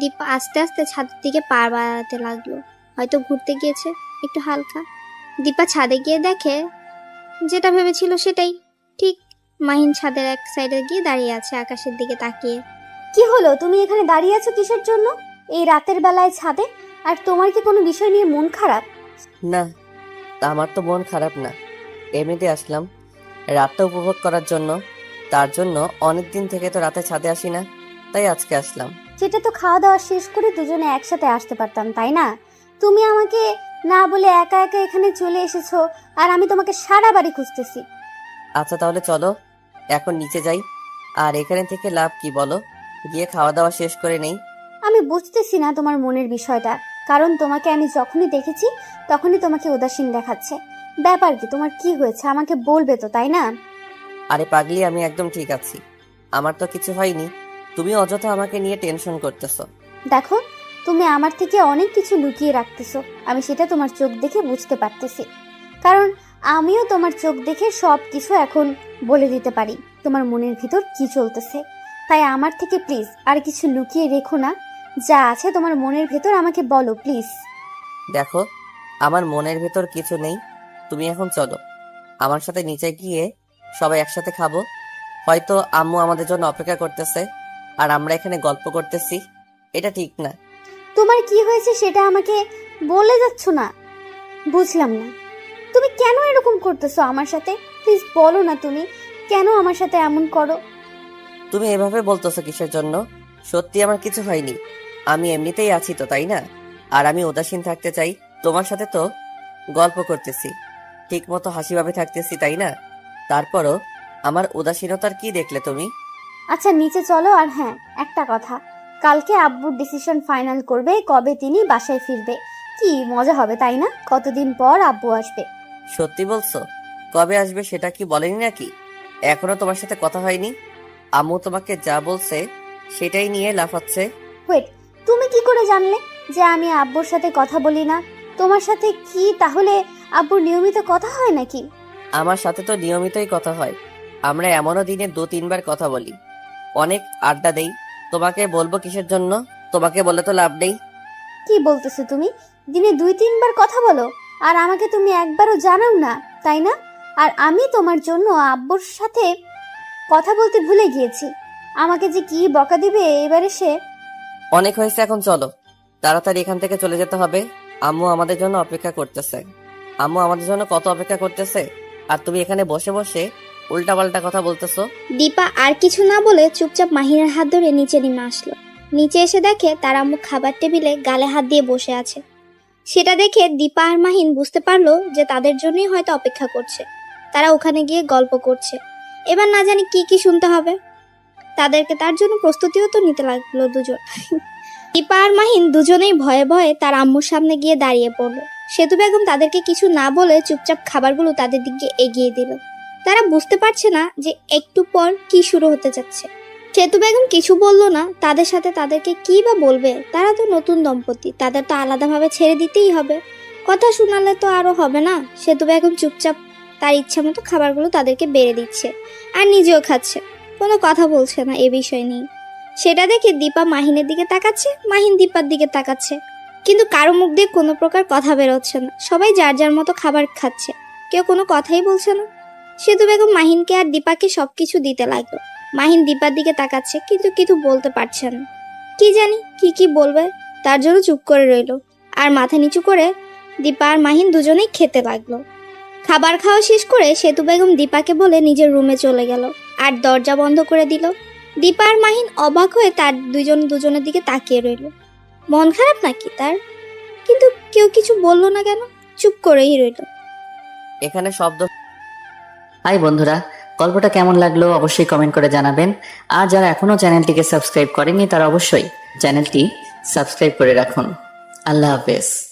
দীপা আস্তে আস্তে ছাদের দিকে পা বাড়াতে লাগলো, হয়তো ঘুরতে গিয়েছে একটু হালকা। দীপা ছাদে গিয়ে দেখে যেটা ভেবেছিল সেটাই ঠিক। মাহিন ছাদের এক সাইডে গিয়ে দাঁড়িয়ে আছে আকাশের দিকে তাকিয়ে। কি হলো, তুমি এখানে দাঁড়িয়ে আছো কিসের জন্য এই রাতের বেলায় ছাদে? আর তোমার কি কোনো বিষয় নিয়ে মন খারাপ? না, আমার তো মন খারাপ না, এমনিতে আসলাম রাতটা উপভোগ করার জন্য। তার জন্য অনেকদিন থেকে তো রাতে ছাদে আসি না, তাই আজকে আসলাম। সেটা তো খাওয়া দাওয়া শেষ করে দুজনে একসাথে আসতে পারতাম, তাই না? তুমি আমাকে না বলে একা একা এখানে চলে এসেছো, আর আমি তোমাকে সারা বাড়ি খুঁজতেছি। আচ্ছা তাহলে চলো এখন নিচে যাই। আর এখানে থেকে লাভ কি বলো, গিয়ে খাওয়া দাওয়া শেষ করে নেই। আমি বুঝতেছি না তোমার মনের বিষয়টা, কারণ তোমাকে আমি যখনই দেখেছি তখনই তোমাকে উদাসীন দেখাচ্ছে। ব্যাপার কি, তোমার কি হয়েছে আমাকে বলবে তো, তাই না? আরে পাগলি, আমি একদম ঠিক আছি, আমার তো কিছু হয়নি। তুমি অযথা আমাকে নিয়ে টেনশন করতেছো। দেখো, তুমি আমার থেকে অনেক কিছু লুকিয়ে রাখতেছো, আমি সেটা তোমার চোখ দেখে বুঝতে পারতেছি। কারণ আমিও তোমার চোখ দেখে সব কিছু এখন বলে দিতে পারি তোমার মনের ভিতর কি চলতেছে। তাই আমার থেকে প্লিজ আর কিছু লুকিয়ে রেখো না, যা আছে তোমার মনের ভেতর আমাকে বলো প্লিজ। দেখো, আমার মনের ভেতর কিছু নেই, তুমি এখন চলো আমার সাথে নিচে গিয়ে সবাই একসাথে খাবো। হয়তো আম্মু আমাদের জন্য অপেক্ষা করতেছে আর আমরা এখানে গল্প করতেছি, এটা ঠিক না। তোমার কি হয়েছে সেটা আমাকে বলে যাচ্ছ না, বুঝলাম না। তুমি কেন এরকম করতেছো আমার সাথে? প্লিজ বলো না, তুমি কেন আমার সাথে এমন করো? তুমি এভাবে বলতেছো কিসের জন্য? সত্যি আমার কিছু হয়নি, আমি এমনিতেই আছি তো, তাই না? আর আমি উদাসীন থাকতে চাই, তোমার সাথে তো গল্প করতেছি, ঠিক মতো হাসিভাবে থাকতেছি, তাই না? তারপরও আমার উদাসীনতার কি দেখলে তুমি? আচ্ছা নিচে চলো। আর হ্যাঁ, একটা কথা, কালকে আব্বুর ডিসিশন ফাইনাল করবে কবে তিনি বাসায় ফিরবে। কি মজা হবে, তাই না? কতদিন পর আব্বু আসবে। সত্যি বলছো? কবে আসবে সেটা কি বলেনি নাকি? এখনো তোমার সাথে কথা হয়নি? আম্মু তোমাকে যা বলছে সেটাই নিয়ে লাফাচ্ছে। ওয়েট, তুমি কি করে জানলে যে আমি আব্বুর সাথে কথা বলি না? তোমার সাথে কি তাহলে আব্বুর নিয়মিত কথা হয় নাকি? আমার সাথে তো নিয়মিতই কথা হয়, আমরা এমনও দিনে 2-3 বার কথা বলি, অনেক আড্ডা দেই। তোমাকে বলবো কিসের জন্য? তোমাকে বলে তো লাভ নেই। কি বলতেছো তুমি? দিনে 2-3 বার কথা বলো আর আমাকে তুমি একবারও জানাও না, তাই না? আর আমি তোমার জন্য আব্বুর সাথে কথা বলতে ভুলে গিয়েছি। আমাকে যে কি বকা দিবে এবারে সে। অনেক হয়েছে, এখন চলো তাড়াতাড়ি এখান থেকে চলে যেতে হবে। আম্মু আমাদের জন্য অপেক্ষা করতেছে, আম্মু আমাদের জন্য কত অপেক্ষা করতেছে, আর তুমি এখানে বসে বসে উল্টাপাল্টা কথা বলতেছো। দীপা আর কিছু না বলে চুপচাপ মাহিনের হাত ধরে নিচে নেমে আসলো। নিচে এসে দেখে তার আম্মু খাবার টেবিলে গালে হাত দিয়ে বসে আছে। সেটা দেখে দীপা আর মাহিন বুঝতে পারলো যে তাদের জন্যই হয়তো অপেক্ষা করছে। তারা ওখানে গিয়ে গল্প করছে। এবার না জানি কি কি শুনতে হবে তাদেরকে, তার জন্য প্রস্তুতিও তো নিতে লাগলো দুজন। দীপা আর মাহিন দুজনেই ভয়ে ভয়ে তার আম্মুর সামনে গিয়ে দাঁড়িয়ে পড়লো। সেতু বেগম তাদেরকে কিছু না বলে চুপচাপ খাবারগুলো তাদের দিকে এগিয়ে দিল। তারা বুঝতে পারছে না যে একটু পর কি শুরু হতে যাচ্ছে। সেতু বেগম কিছু বলল না, তাদের সাথে তাদেরকে কি বা বলবে? তারা তো নতুন দম্পতি, তাদের তো আলাদাভাবে ছেড়ে দিতেই হবে। কথা শোনালে তো আরো হবে না। সেতু বেগম চুপচাপ তার ইচ্ছা মতো খাবারগুলো তাদেরকে বেড়ে দিচ্ছে আর নিজেও খাচ্ছে, কোনো কথা বলছে না এ বিষয় নিয়ে। সেটা দেখে দীপা মাহিনের দিকে তাকাচ্ছে, মাহিন দীপার দিকে তাকাচ্ছে, কিন্তু কারো মুখ দিয়ে কোনো প্রকার কথা বেরোচ্ছে না। সবাই যার যার মতো খাবার খাচ্ছে, কেউ কোনো কথাই বলছে না। সেতু বেগম মাহিনকে আর দীপাকে সবকিছু দিতে লাগলো। মাহিন দীপার দিকে তাকাচ্ছে, কিন্তু কিছু বলতে পারছে না। কি জানি কি বলবে, তার জন্য চুপ করে রইল। আর মাথা নিচু করে দীপা আর মাহিন দুজনেই খেতে লাগলো। খাবার খাওয়া শেষ করে সেতু বেগম দীপাকে বলে নিজের রুমে চলে গেল আর দরজা বন্ধ করে দিল। দীপা আর মাহিন অবাক হয়ে তার দুজনের দিকে তাকিয়ে রইল। মন খারাপ নাকি তার? কিন্তু কেউ কিছু বলল না কেন? চুপ করেই রইল। এখানে শব্দ। হাই বন্ধুরা, গল্পটা কেমন লাগলো অবশ্যই কমেন্ট করে জানাবেন। আর যারা এখনো চ্যানেলটিকে সাবস্ক্রাইব করেনি তারা অবশ্যই চ্যানেলটি সাবস্ক্রাইব করে রাখুন। আল্লাহ হাফেজ।